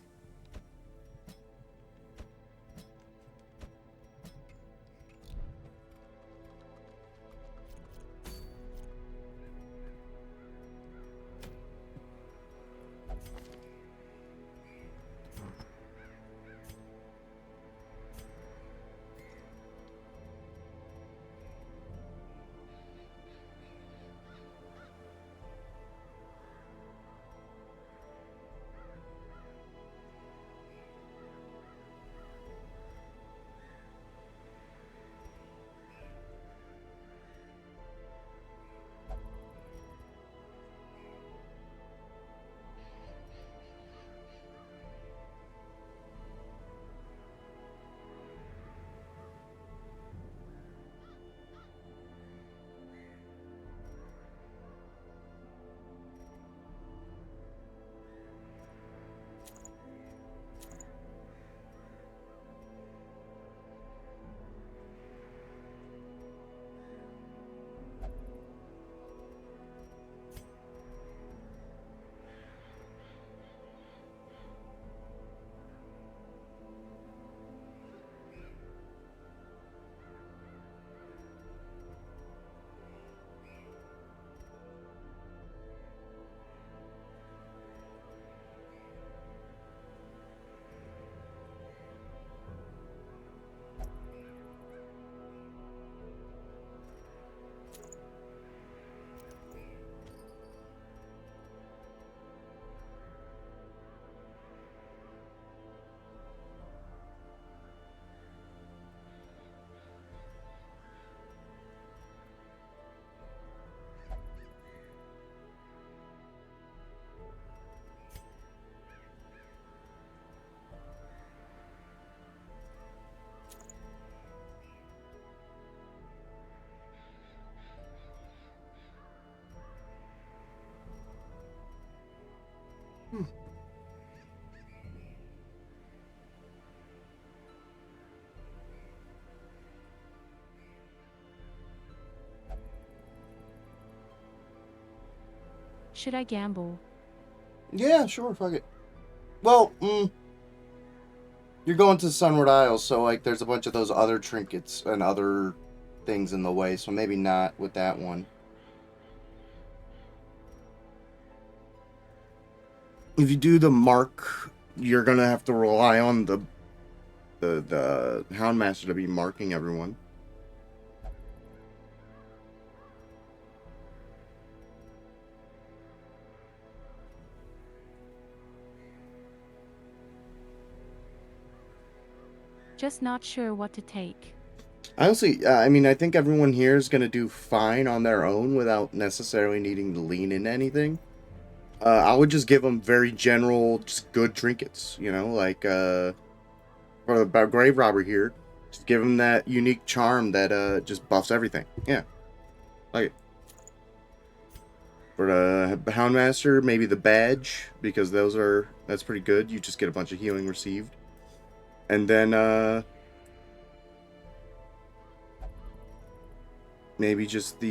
Should I gamble? Yeah, sure, fuck it. Well, you're going to the Sunward Isles, so like there's a bunch of those other trinkets and other things in the way, so maybe not with that one. If you do the mark, you're gonna have to rely on the Houndmaster to be marking everyone. Just not sure what to take. Honestly, I mean, I think everyone here is gonna do fine on their own without necessarily needing to lean into anything. I would just give them very general, just good trinkets, you know, like, for the grave robber here, just give him that unique charm that, just buffs everything. Yeah. Like it. For the Houndmaster, maybe the badge, because that's pretty good. You just get a bunch of healing received. And then, maybe just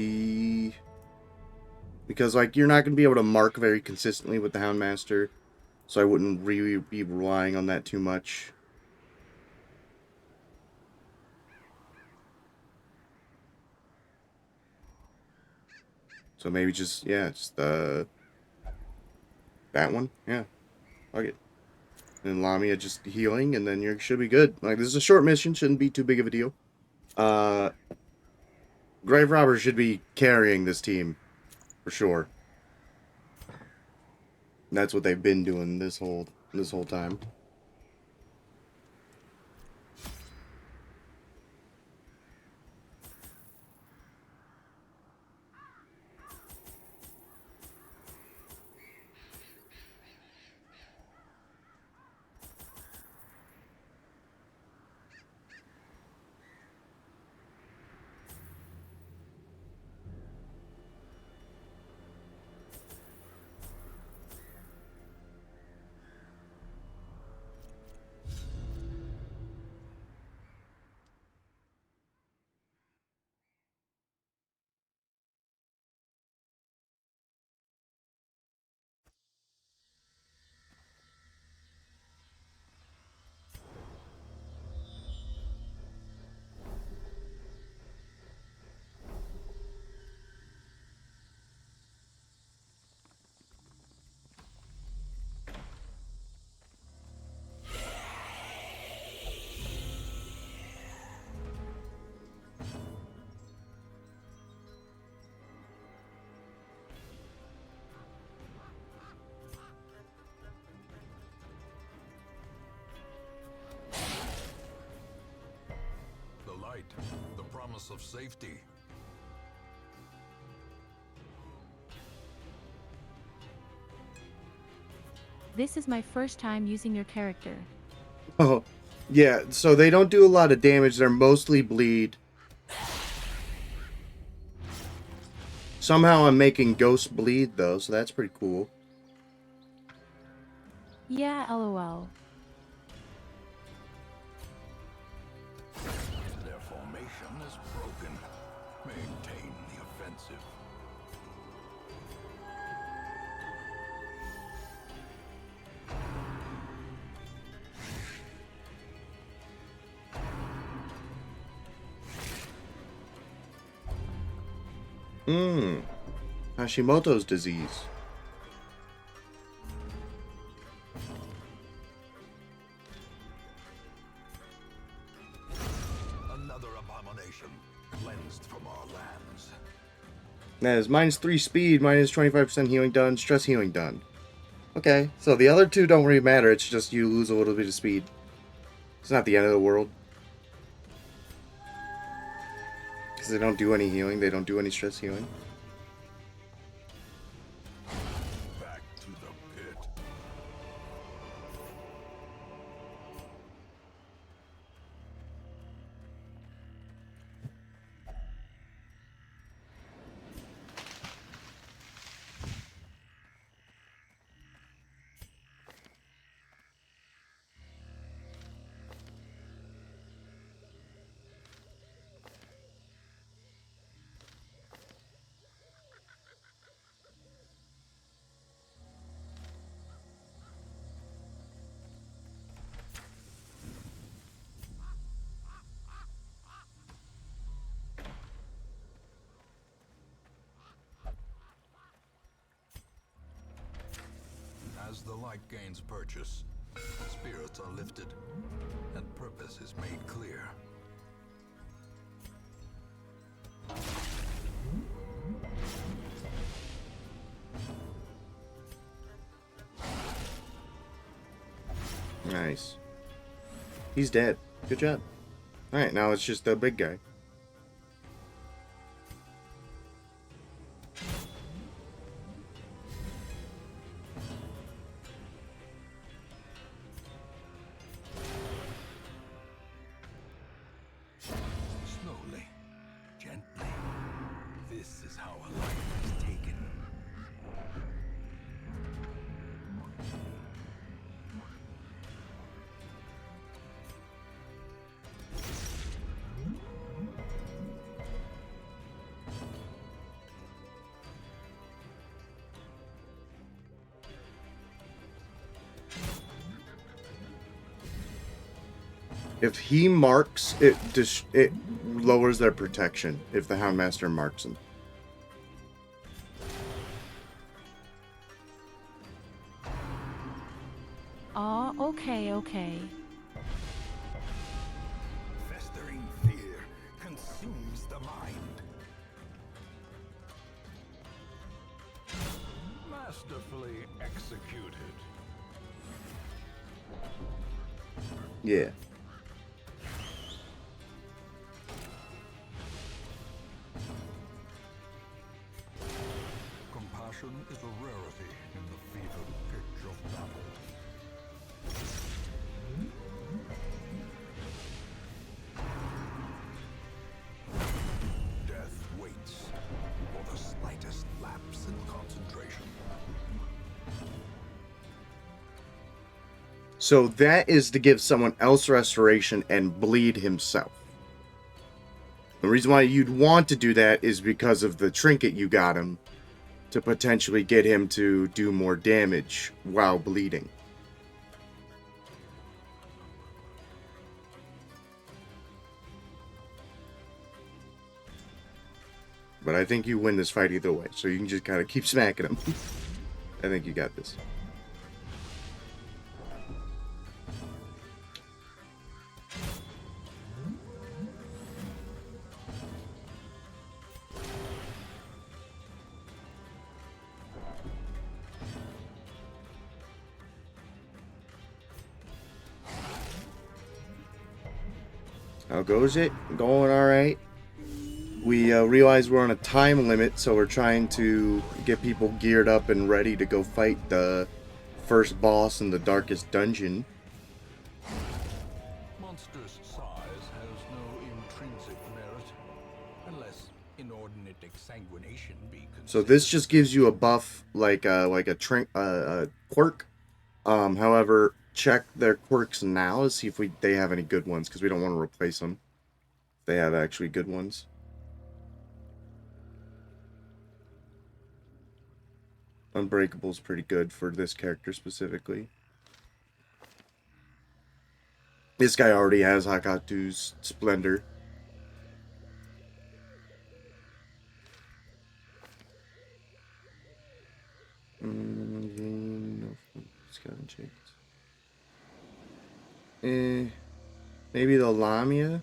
because, like, you're not going to be able to mark very consistently with the Houndmaster, so I wouldn't really be relying on that too much. So maybe just, yeah, just, that one. Yeah. Fuck it. And Lamia just healing, and then you should be good. Like, this is a short mission, shouldn't be too big of a deal. Grave Robber should be carrying this team, for sure. And that's what they've been doing this whole time. The light, the promise of safety. This is my first time using your character. Oh, yeah, so they don't do a lot of damage. They're mostly bleed. Somehow I'm making Ghost bleed, though, so that's pretty cool. Yeah, lol. Their formation is broken. Maintain the offensive. Hashimoto's disease. Another abomination cleansed from our lands. That is -3 speed, -25% healing done, stress healing done. Okay, so the other two don't really matter, it's just you lose a little bit of speed. It's not the end of the world. Because they don't do any healing, they don't do any stress healing. Back to the pit. As the light gains purchase, spirits are lifted, and purpose is made clear. Nice. He's dead. Good job. Alright, now it's just the big guy. Slowly, gently. This is how a life is taken. If he marks, it lowers their protection if the Houndmaster marks him. Aw, okay. Festering fear consumes the mind. Masterfully executed. Yeah. Compassion is a rarity in the fevered pitch of battle. Death waits for the slightest lapse in concentration. So that is to give someone else restoration and bleed himself. The reason why you'd want to do that is because of the trinket you got him to potentially get him to do more damage while bleeding. But I think you win this fight either way, so you can just kind of keep smacking him. I think you got this. How goes it? Going alright. We realize we're on a time limit, so we're trying to get people geared up and ready to go fight the first boss in the darkest dungeon. Monstrous size has no intrinsic merit, unless inordinate exsanguination be considered. So this just gives you a buff, like a quirk. However, check their quirks now to see if they have any good ones, because we don't want to replace them. If they have actually good ones. Unbreakable's pretty good for this character specifically. This guy already has Hakatu's Splendor. No, scouting checks. Maybe the Lamia?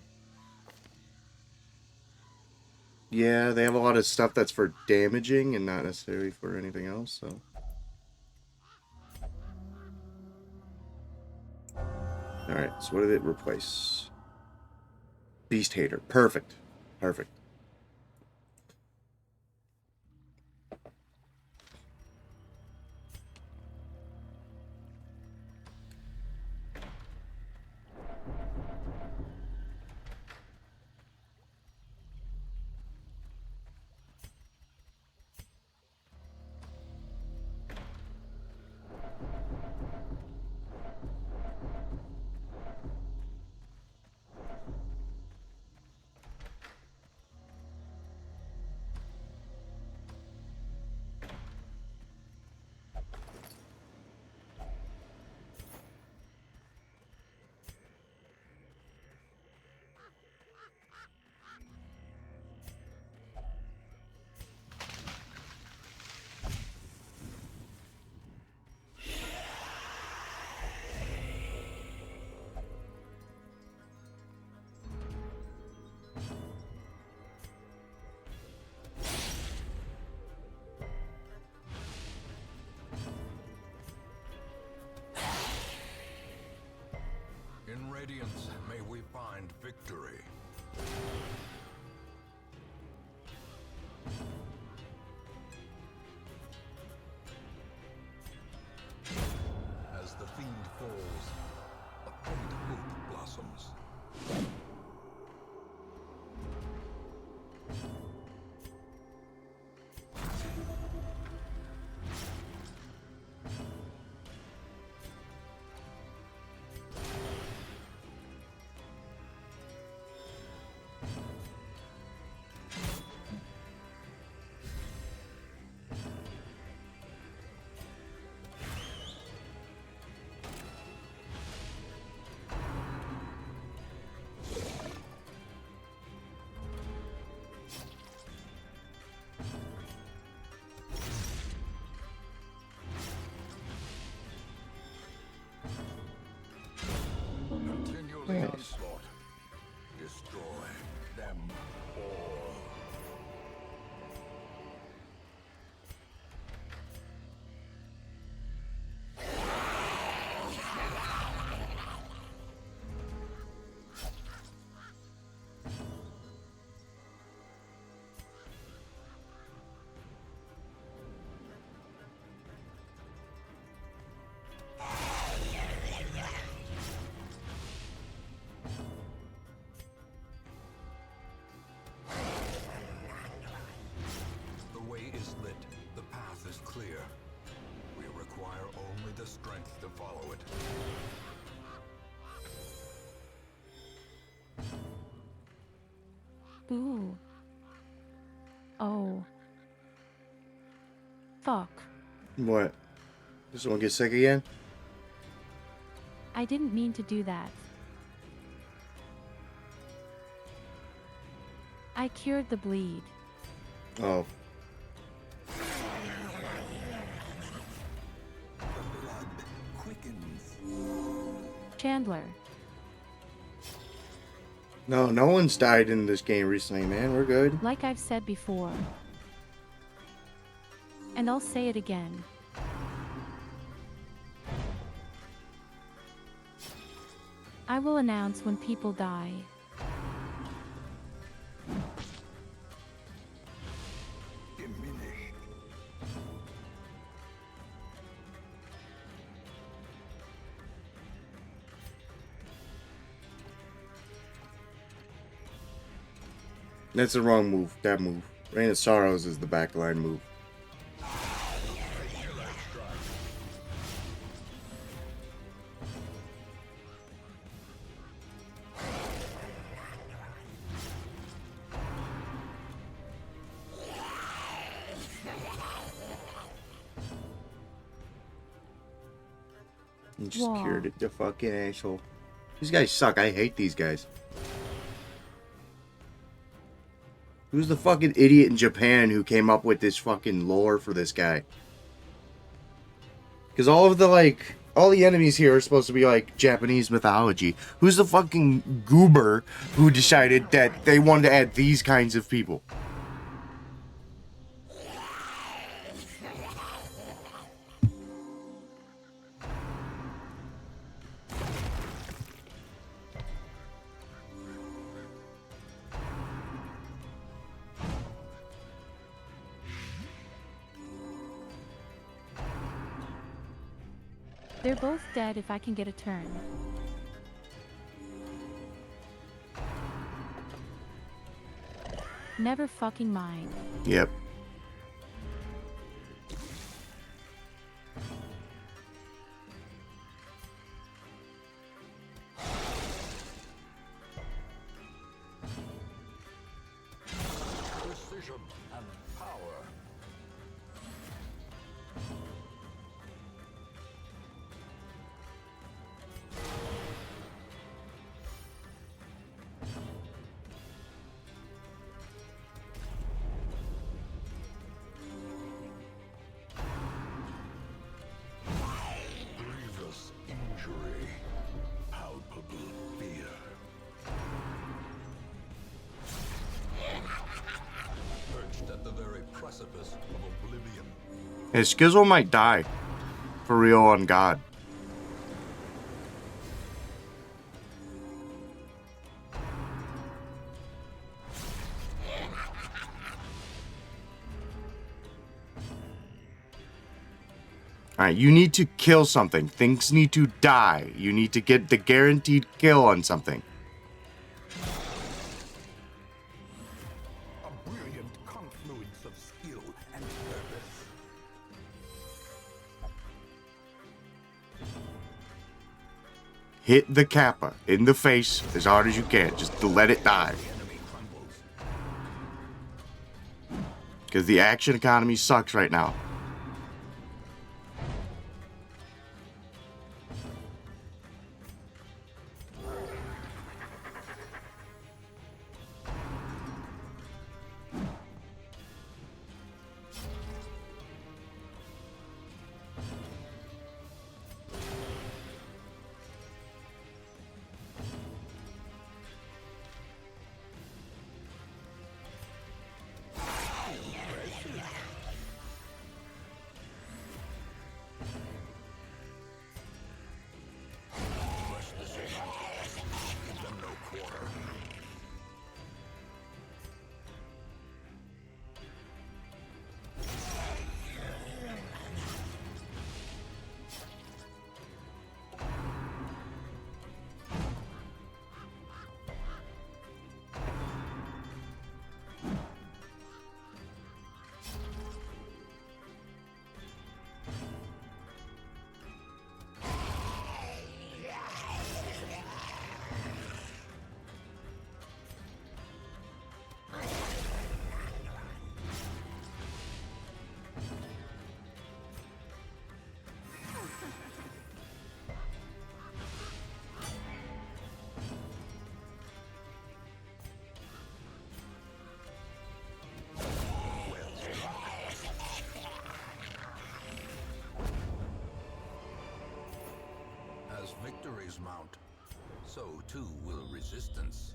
Yeah, they have a lot of stuff that's for damaging and not necessarily for anything else, so. Alright, so what did it replace? Beast Hater. Perfect. Perfect. Radiance, may we find victory. As the fiend falls, a faint hope blossoms. Continue the Nice. onslaught. Destroy them all. The way is lit. The path is clear. We require only the strength to follow it. Ooh. Oh. Fuck. What? This one get sick again? I didn't mean to do that. I cured the bleed. Oh. Blood quickens. Chandler. No, no one's died in this game recently, man. We're good. Like I've said before. And I'll say it again. I will announce when people die. Diminished. That's the wrong move. That move. Reign of Sorrows is the backline move. You just Wow. cured it, the fucking asshole. These guys suck. I hate these guys. Who's the fucking idiot in Japan who came up with this fucking lore for this guy? Because all the enemies here are supposed to be like Japanese mythology. Who's the fucking goober who decided that they wanted to add these kinds of people? They're both dead if I can get a turn. Never fucking mind. Yep. Precision and power. Grievous injury. Palpable fear. Perched at the very precipice of oblivion. His Skizzle might die. For real on God. Alright, you need to kill something. Things need to die. You need to get the guaranteed kill on something. A brilliant confluence of skill and purpose. Hit the Kappa in the face as hard as you can. Just to let it die. Enemy crumbles. Because the action economy sucks right now. As victories mount, so too will resistance.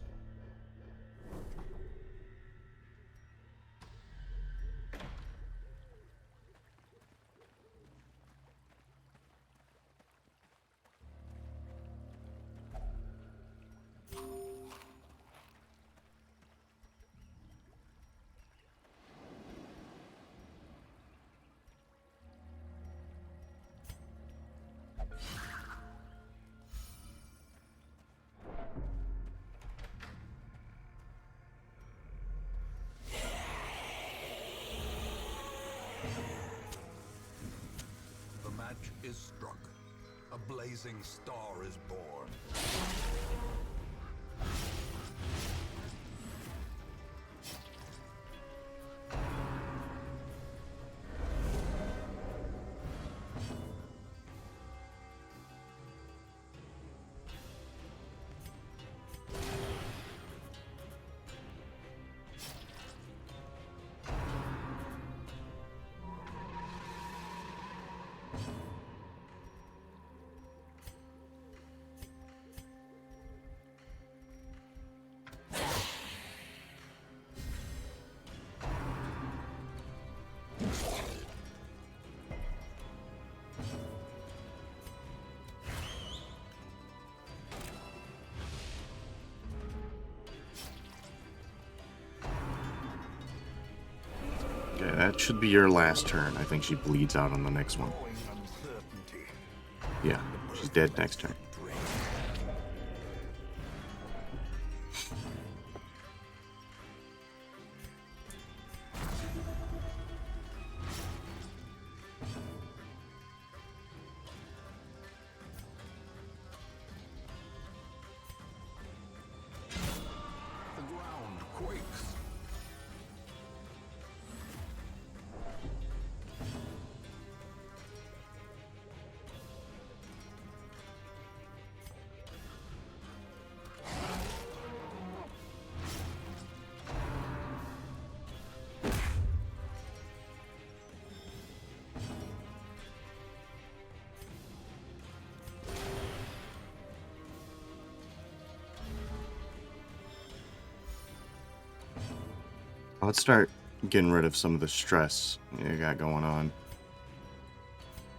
The match is struck. A blazing star is born. Okay, that should be your last turn. I think she bleeds out on the next one. Growing uncertainty. Yeah, she's dead next turn. The ground quakes. Let's start getting rid of some of the stress you got going on.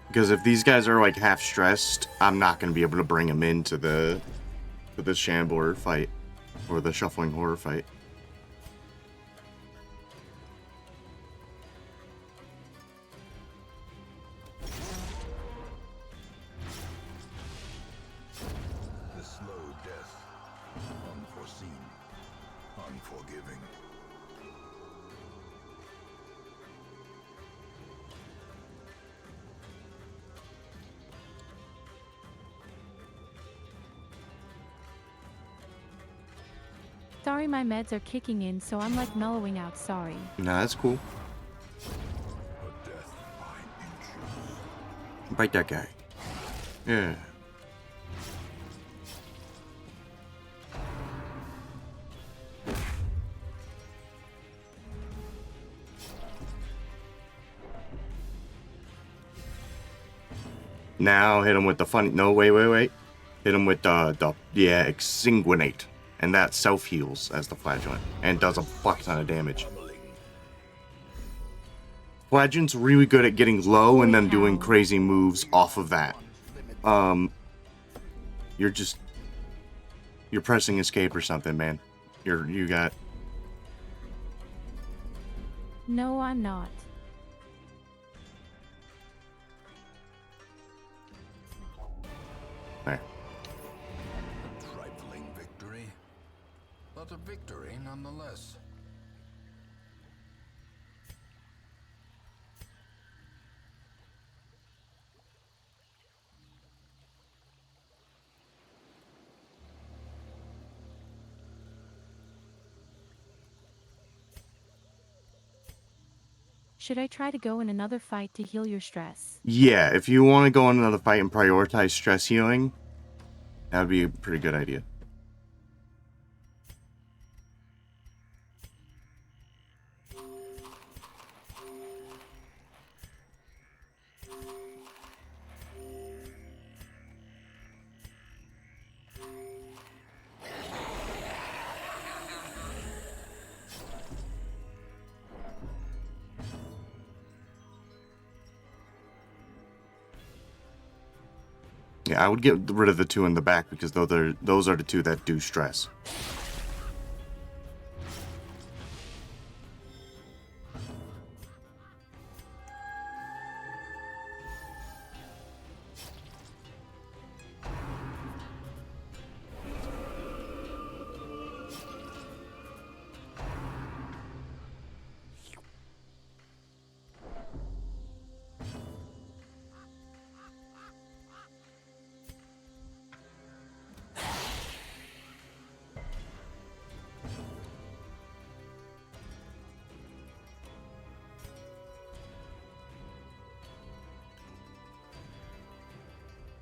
Because if these guys are like half stressed, I'm not going to be able to bring them into the Shambler fight or the Shuffling Horror fight. unforgiving. Sorry, my meds are kicking in, so I'm like mellowing out. Sorry. Nah, that's cool. A death by inches. Bite that guy. Yeah. Now hit him with the funny. No, wait. Hit him with yeah, exsanguinate, and that self heals as the flagellant and does a fuck ton of damage. Flagellant's really good at getting low and then doing crazy moves off of that. You're pressing escape or something, man. You got. No, I'm not. There. A trifling victory, but a victory nonetheless. Should I try to go in another fight to heal your stress? Yeah, if you want to go on another fight and prioritize stress healing, that would be a pretty good idea. Yeah, I would get rid of the two in the back because those are the two that do stress.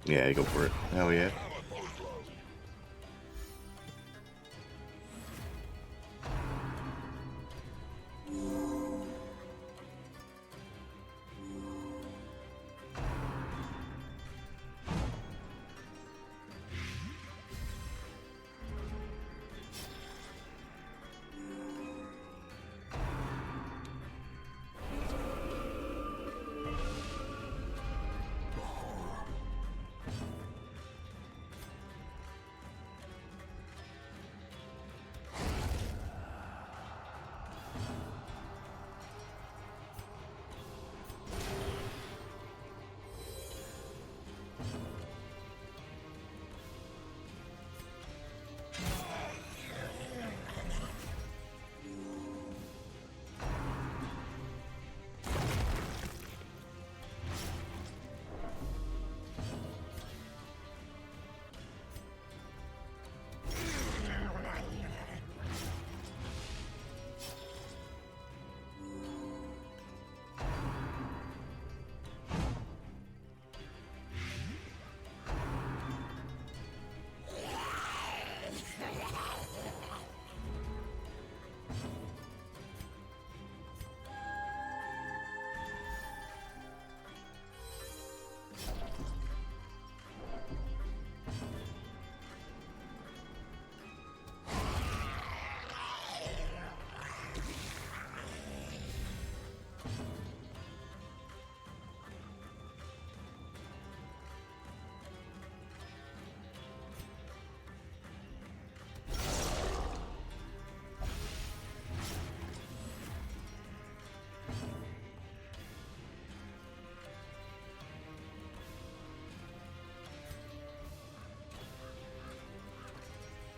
Yeah, go for it. Hell yeah.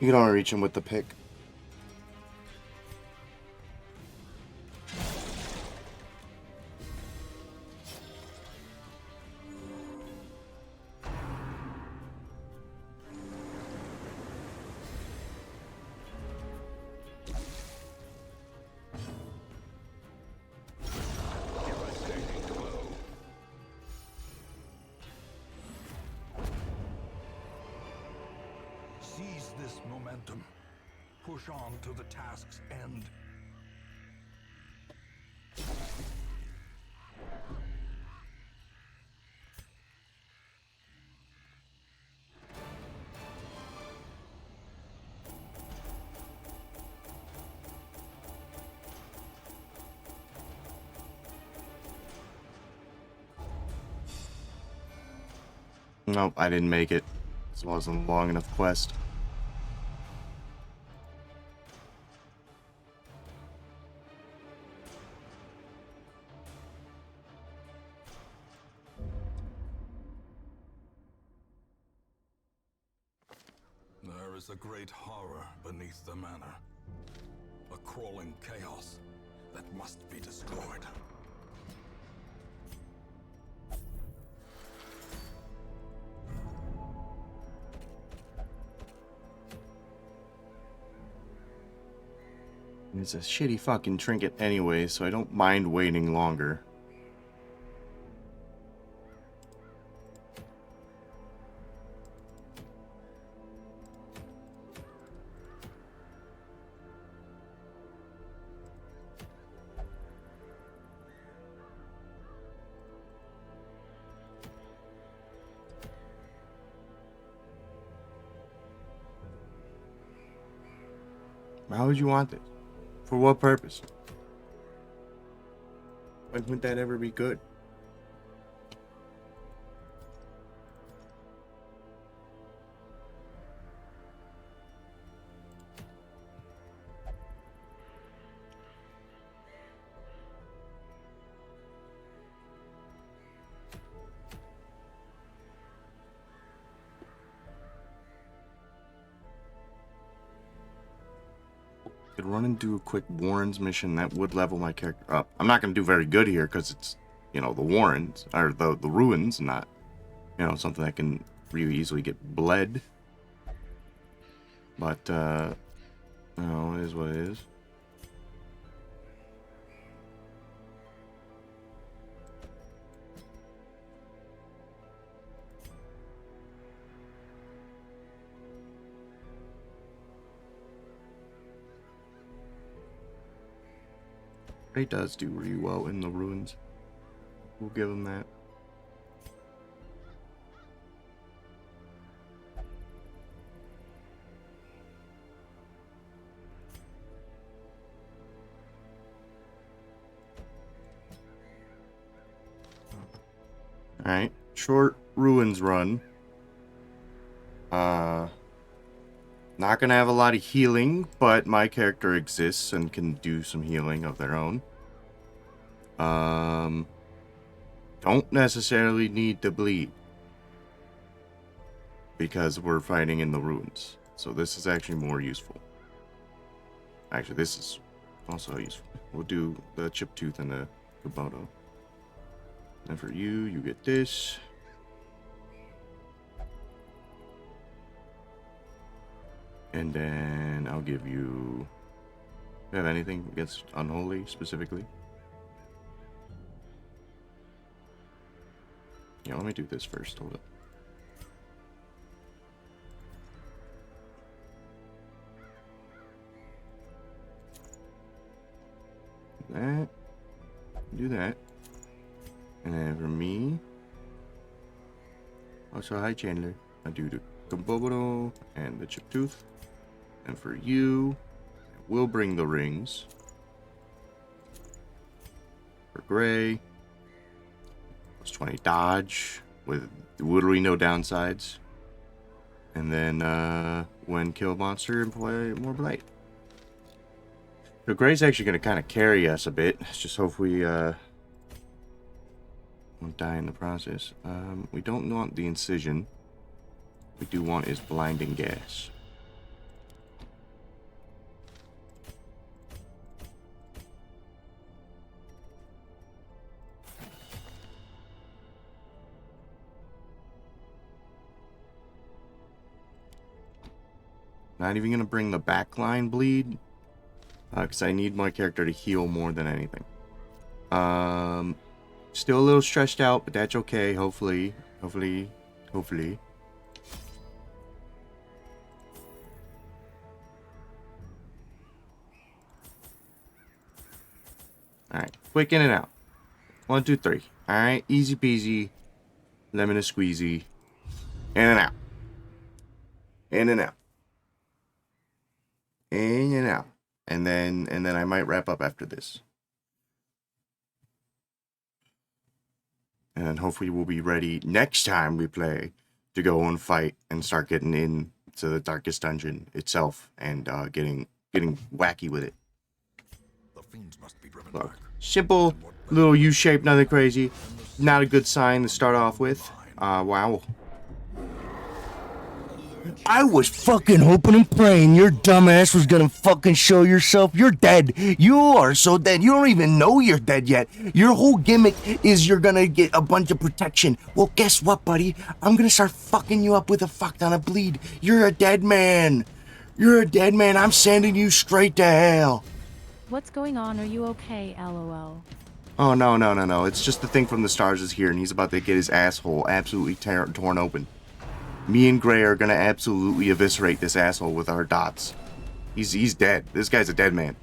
You can only reach him with the pick. this momentum. Push on to the task's end. Nope, I didn't make it. This wasn't a long enough quest. There is a great horror beneath the manor. A crawling chaos that must be destroyed. It's a shitty fucking trinket anyway, so I don't mind waiting longer. How would you want this? For what purpose? When would that ever be good? Could run and do a quick Warrens mission that would level my character up. I'm not going to do very good here because it's, you know, the Warrens, or the ruins, not, you know, something that can really easily get bled. But, no, it is what it is. He does do really well in the ruins. We'll give him that. Alright, short ruins run. Not gonna have a lot of healing, but my character exists and can do some healing of their own. Don't necessarily need to bleed because we're fighting in the ruins. So this is actually more useful. Actually, this is also useful. We'll do the chip tooth and the Komodo. And for you, you get this. And then I'll give you... Do you have anything against unholy specifically? Yeah, let me do this first. Hold it. That. Do that. And then for me... Also, hi Chandler. I do the Komodo and the chip tooth. And for you, we'll bring the rings. For Gray, plus 20 dodge with literally no downsides. And then when kill monster, employ more blight. So Gray's actually going to kind of carry us a bit. Let's just hope we won't die in the process. We don't want the incision. What we do want is blinding gas. Not even going to bring the backline bleed. Because I need my character to heal more than anything. Still a little stressed out, but that's okay. Hopefully. Alright, quick in and out. 1, 2, 3. Alright, easy peasy. Lemon and squeezy. In and out. In and out. In and out. And then I might wrap up after this. And hopefully we'll be ready next time we play to go and fight and start getting into the darkest dungeon itself and getting wacky with it. The fiends must be driven Look, back. simple little U-shape, nothing crazy. Not a good sign to start off with. Wow. I was fucking hoping and praying your dumbass was gonna fucking show yourself. You're dead. You are so dead. You don't even know you're dead yet. Your whole gimmick is you're gonna get a bunch of protection. Well, guess what, buddy? I'm gonna start fucking you up with a fuck ton of bleed. You're a dead man. You're a dead man. I'm sending you straight to hell. What's going on? Are you okay? LOL. Oh, no. It's just the thing from the stars is here, and he's about to get his asshole absolutely torn open. Me and Gray are gonna absolutely eviscerate this asshole with our dots. He's dead. This guy's a dead man.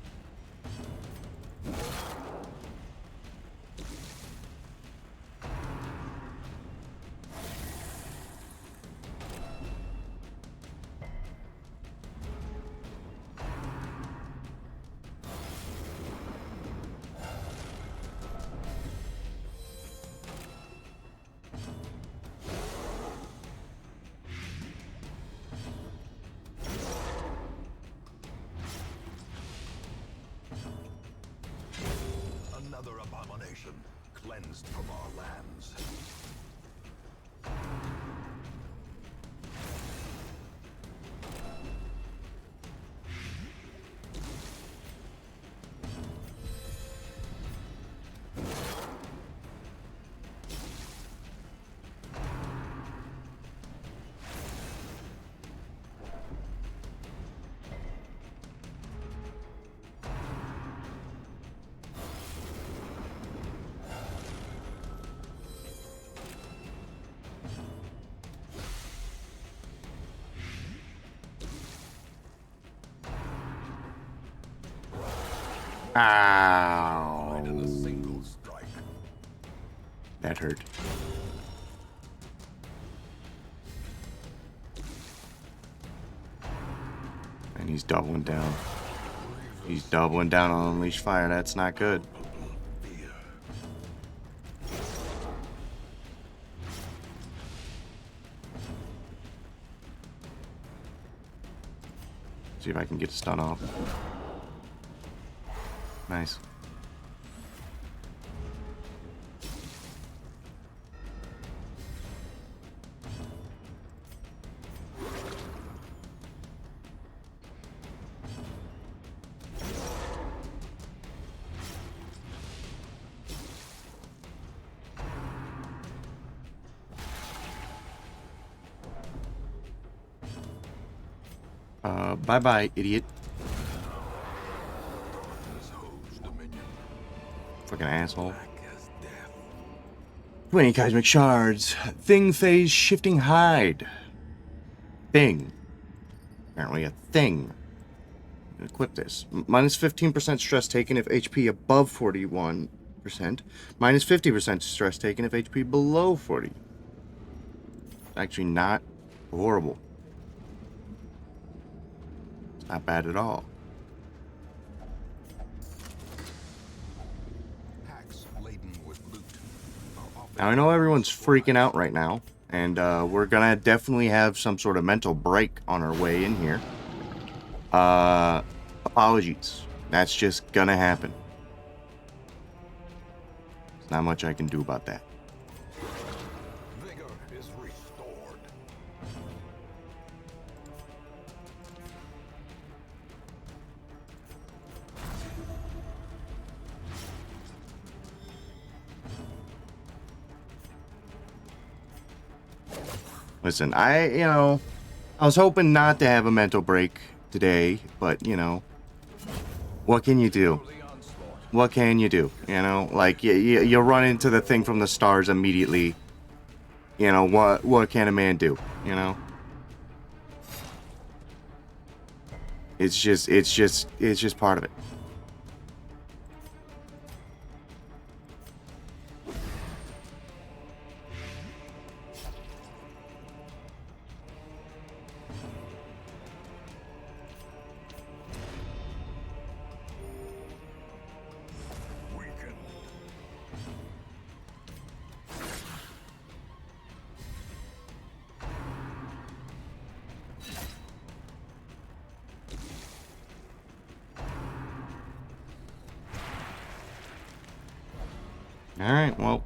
Another abomination cleansed from our lands. Ow. In a single strike. That hurt. And he's doubling down. He's doubling down on Unleash Fire. That's not good. Fear. See if I can get a stun off. Nice. Bye-bye, idiot. Hose dominion. Fucking asshole. Black as death. 20 cosmic shards. Thing phase shifting hide. Thing. Apparently a thing. Equip this. Minus 15% stress taken if HP above 41%. Minus 50% stress taken if HP below 40. Actually not horrible. It's not bad at all. Packs laden with loot are often Now I know everyone's freaking out right now, and we're gonna definitely have some sort of mental break on our way in here. Apologies. That's just gonna happen. There's not much I can do about that. vigor is restored. Listen, I was hoping not to have a mental break today, but, what can you do? The onslaught. What can you do? Like, you run into the thing from the stars immediately. What can a man do? It's just part of it. Alright, well.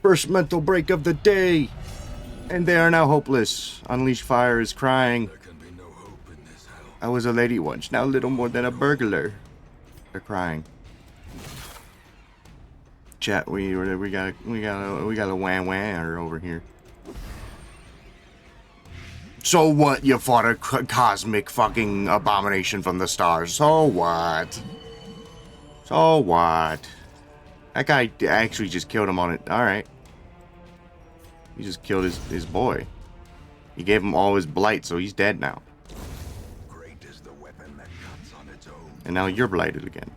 First mental break of the day. And they are now hopeless. Unleashed Fire is crying. There can be no hope in this hell. I was a lady once, now little more than a burglar. They're crying. Chat, we got a wah over here. So what? You fought a cosmic fucking abomination from the stars. So what? So what? That guy actually just killed him on it. All right. He just killed his boy. He gave him all his blight, so he's dead now. Great is the weapon that cuts on its own. And now you're blighted again.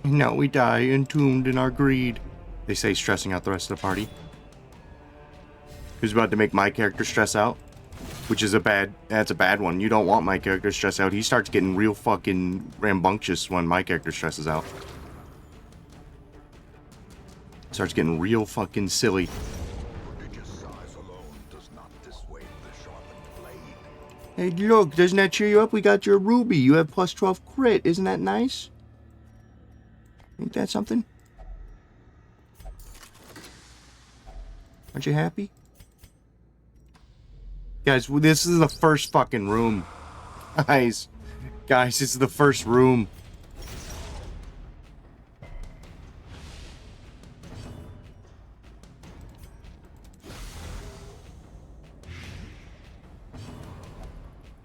Now we die entombed in our greed. They say, stressing out the rest of the party. Who's about to make my character stress out? Which is that's a bad one. You don't want my character to stress out. He starts getting real fucking rambunctious when my character stresses out. Starts getting real fucking silly. Prodigious size alone does not dissuade the sharpened blade. Hey, look, doesn't that cheer you up? We got your ruby. You have plus 12 crit. Isn't that nice? Ain't that something? Aren't you happy? Guys, this is the first fucking room. Guys, this is the first room.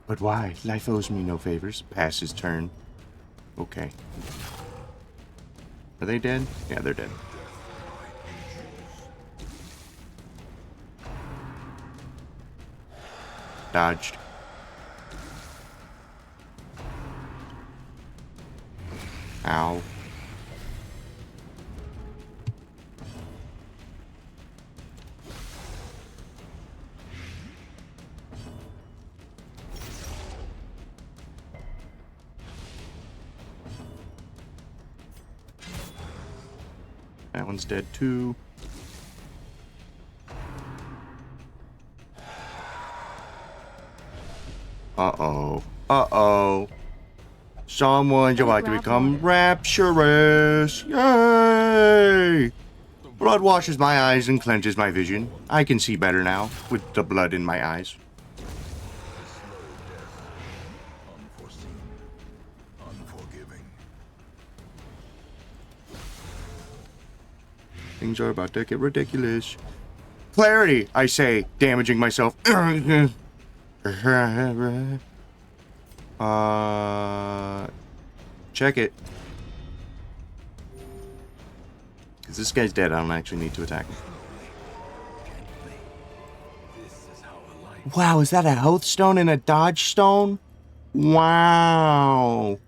But why? Life owes me no favors. Pass his turn. Okay. Are they dead? Yeah, they're dead. Dodged. Ow. That one's dead too. Uh-oh. Uh-oh. Someone's about to become rapturous. Yay! Blood washes my eyes and cleanses my vision. I can see better now, with the blood in my eyes. Unforeseen, unforgiving. Things are about to get ridiculous. Clarity, I say, damaging myself. Check it. Because this guy's dead, I don't actually need to attack him. Wow, is that a health stone and a dodge stone? Wow.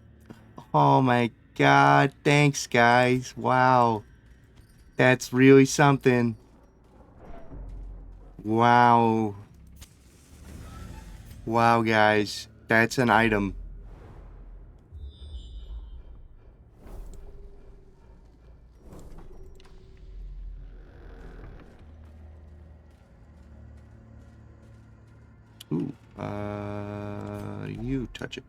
Oh my god, thanks guys. Wow. That's really something. Wow. Wow, guys. That's an item. Ooh. You touch it.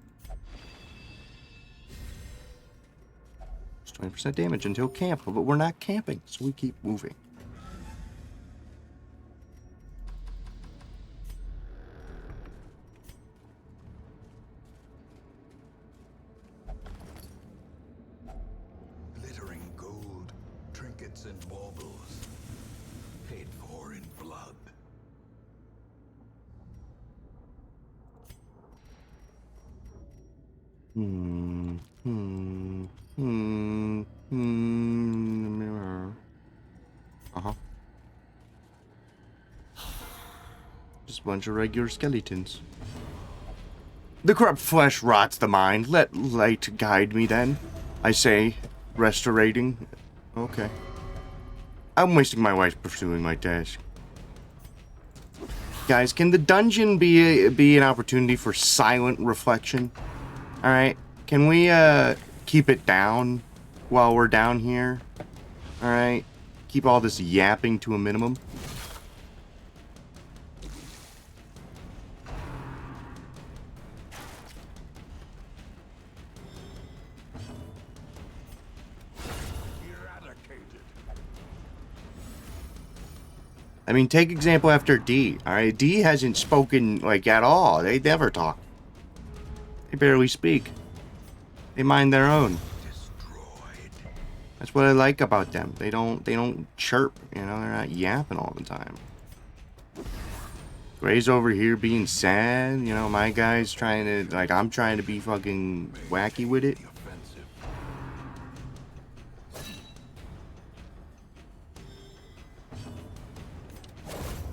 It's 20% damage until camp, but we're not camping, so we keep moving. Glittering gold, trinkets and baubles, paid for in blood. Mirror. Uh-huh. Just a bunch of regular skeletons. The corrupt flesh rots the mind. Let light guide me then. I say, restorating. Okay. I'm wasting my life pursuing my task. Guys, can the dungeon be an opportunity for silent reflection? Alright. Can we keep it down while we're down here? Alright. Keep all this yapping to a minimum. I mean, take example after D. Alright, D hasn't spoken, like, at all. They never talk. They barely speak. They mind their own. That's what I like about them. They don't chirp, you know, they're not yapping all the time. Gray's over here being sad, you know, my guy's trying to, like, I'm trying to be fucking wacky with it.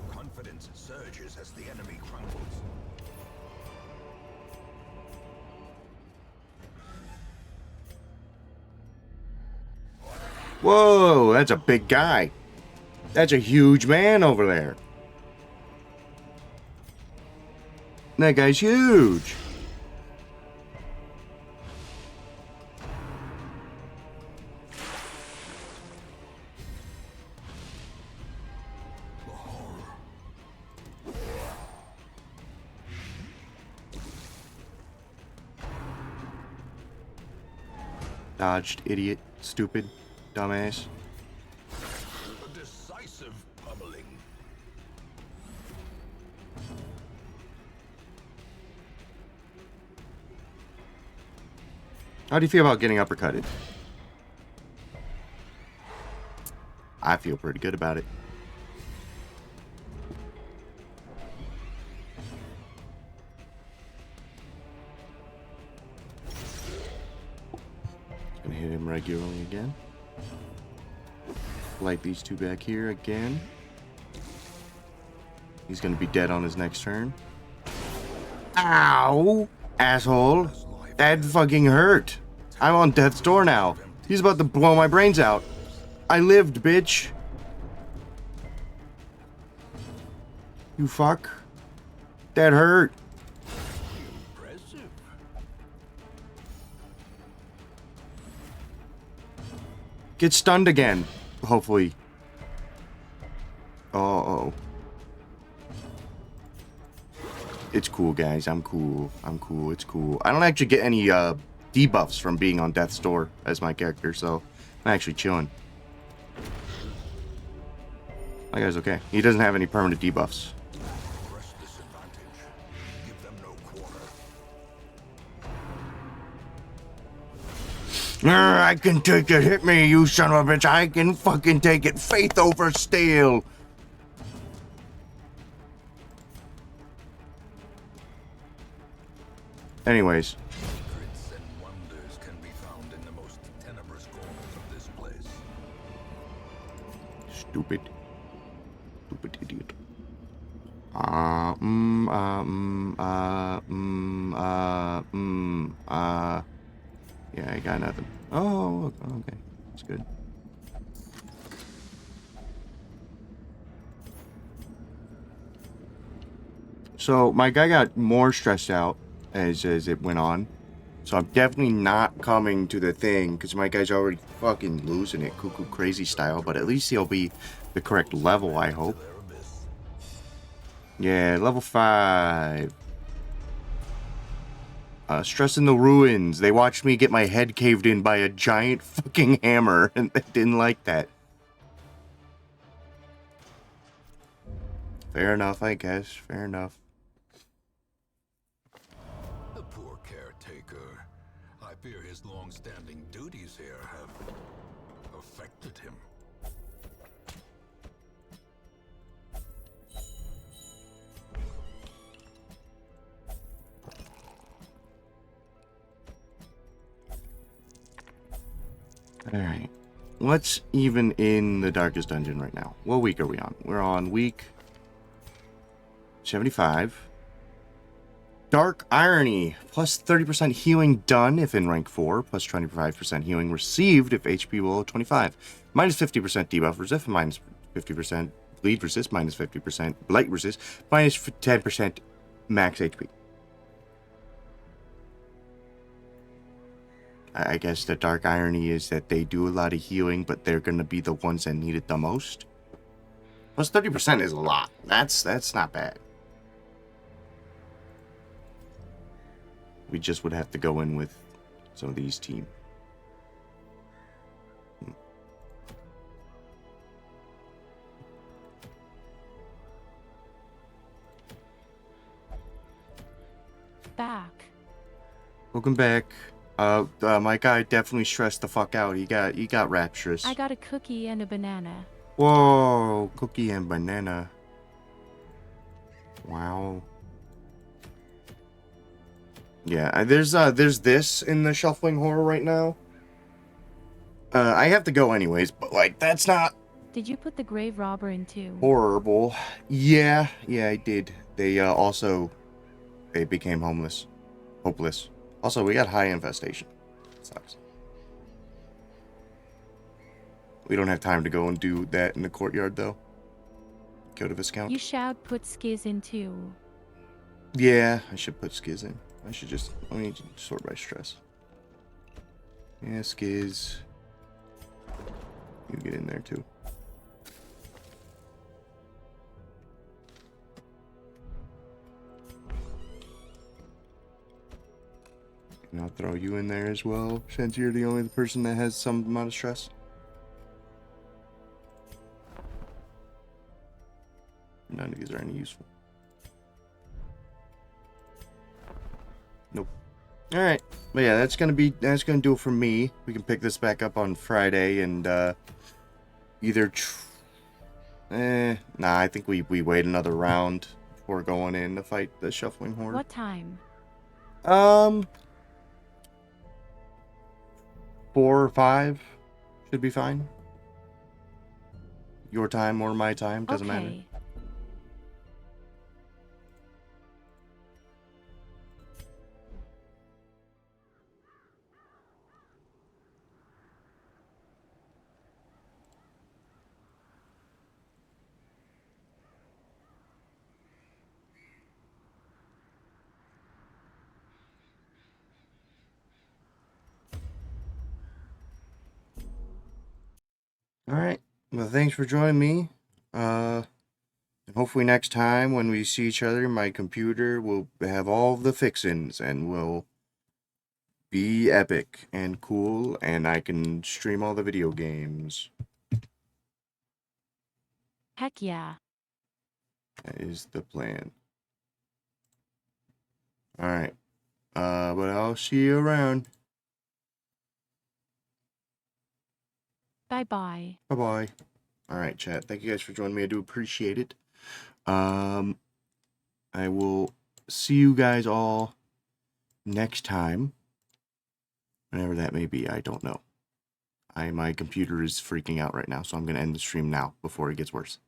Confidence surges as the enemy crumbles. Whoa, that's a big guy. That's a huge man over there. That guy's huge. Dodged, idiot, stupid, dumbass. A decisive pummeling. How do you feel about getting uppercutted? I feel pretty good about it. Gonna hit him regularly again. Light these two back here again. He's gonna be dead on his next turn. Ow! Asshole! That fucking hurt! I'm on death's door now. He's about to blow my brains out. I lived, bitch! You fuck. That hurt. Impressive. Get stunned again. Hopefully. Uh-oh. It's cool, guys. I'm cool. I'm cool. It's cool. I don't actually get any debuffs from being on death's door as my character, so I'm actually chilling. My guy's okay. He doesn't have any permanent debuffs. Press this advantage. Give them no quarter. I can take it. Hit me, you son of a bitch. I can fucking take it. Faith over steel. Anyways. Secrets and wonders can be found in the most tenebrous corners of this place. Stupid. Stupid idiot. Yeah, I got nothing. Oh, okay. That's good. So, my guy got more stressed out as it went on. So, I'm definitely not coming to the thing, because my guy's already fucking losing it, cuckoo crazy style, but at least he'll be the correct level, I hope. Yeah, level 5. Stress in the ruins. They watched me get my head caved in by a giant fucking hammer, and they didn't like that. Fair enough, I guess. Fair enough. The poor caretaker. I fear his long-standing duties here have affected him. Alright. What's even in the darkest dungeon right now? What week are we on? We're on week 75. Dark Irony. Plus 30% healing done if in rank 4. Plus 25% healing received if HP below 25. Minus 50% debuff resist. Minus 50% bleed resist. Minus 50% blight resist. Minus 10% max HP. I guess the dark irony is that they do a lot of healing, but they're going to be the ones that need it the most. Plus 30% is a lot. That's not bad. We just would have to go in with some of these team. Back. Welcome back. My guy definitely stressed the fuck out. He got rapturous. I got a cookie and a banana. Whoa, cookie and banana. Wow. Yeah, there's this in the shuffling horror right now. I have to go anyways, but like that's not Did you put the grave robber in too? horrible. Yeah, I did. They they became hopeless. Also, we got high infestation. Sucks. We don't have time to go and do that in the courtyard though. Go to Viscount. You should put Skiz in too. Yeah, I should put Skiz in. Let me sort by stress. Yeah, Skiz. You get in there too. And I'll throw you in there as well, since you're the only person that has some amount of stress. None of these are any useful. Nope. Alright. But yeah, that's gonna do it for me. We can pick this back up on Friday and either nah, I think we wait another round before going in to fight the shuffling horde. What time? 4 or 5 should be fine. Your time or my time, doesn't matter. Okay. Alright. Well, thanks for joining me. And hopefully next time when we see each other, my computer will have all the fixins and will be epic and cool, and I can stream all the video games. Heck yeah. That is the plan. Alright. But I'll see you around. Bye-bye. Bye-bye. Alright, chat. Thank you guys for joining me. I do appreciate it. I will see you guys all next time. Whenever that may be, I don't know. My computer is freaking out right now, so I'm going to end the stream now before it gets worse.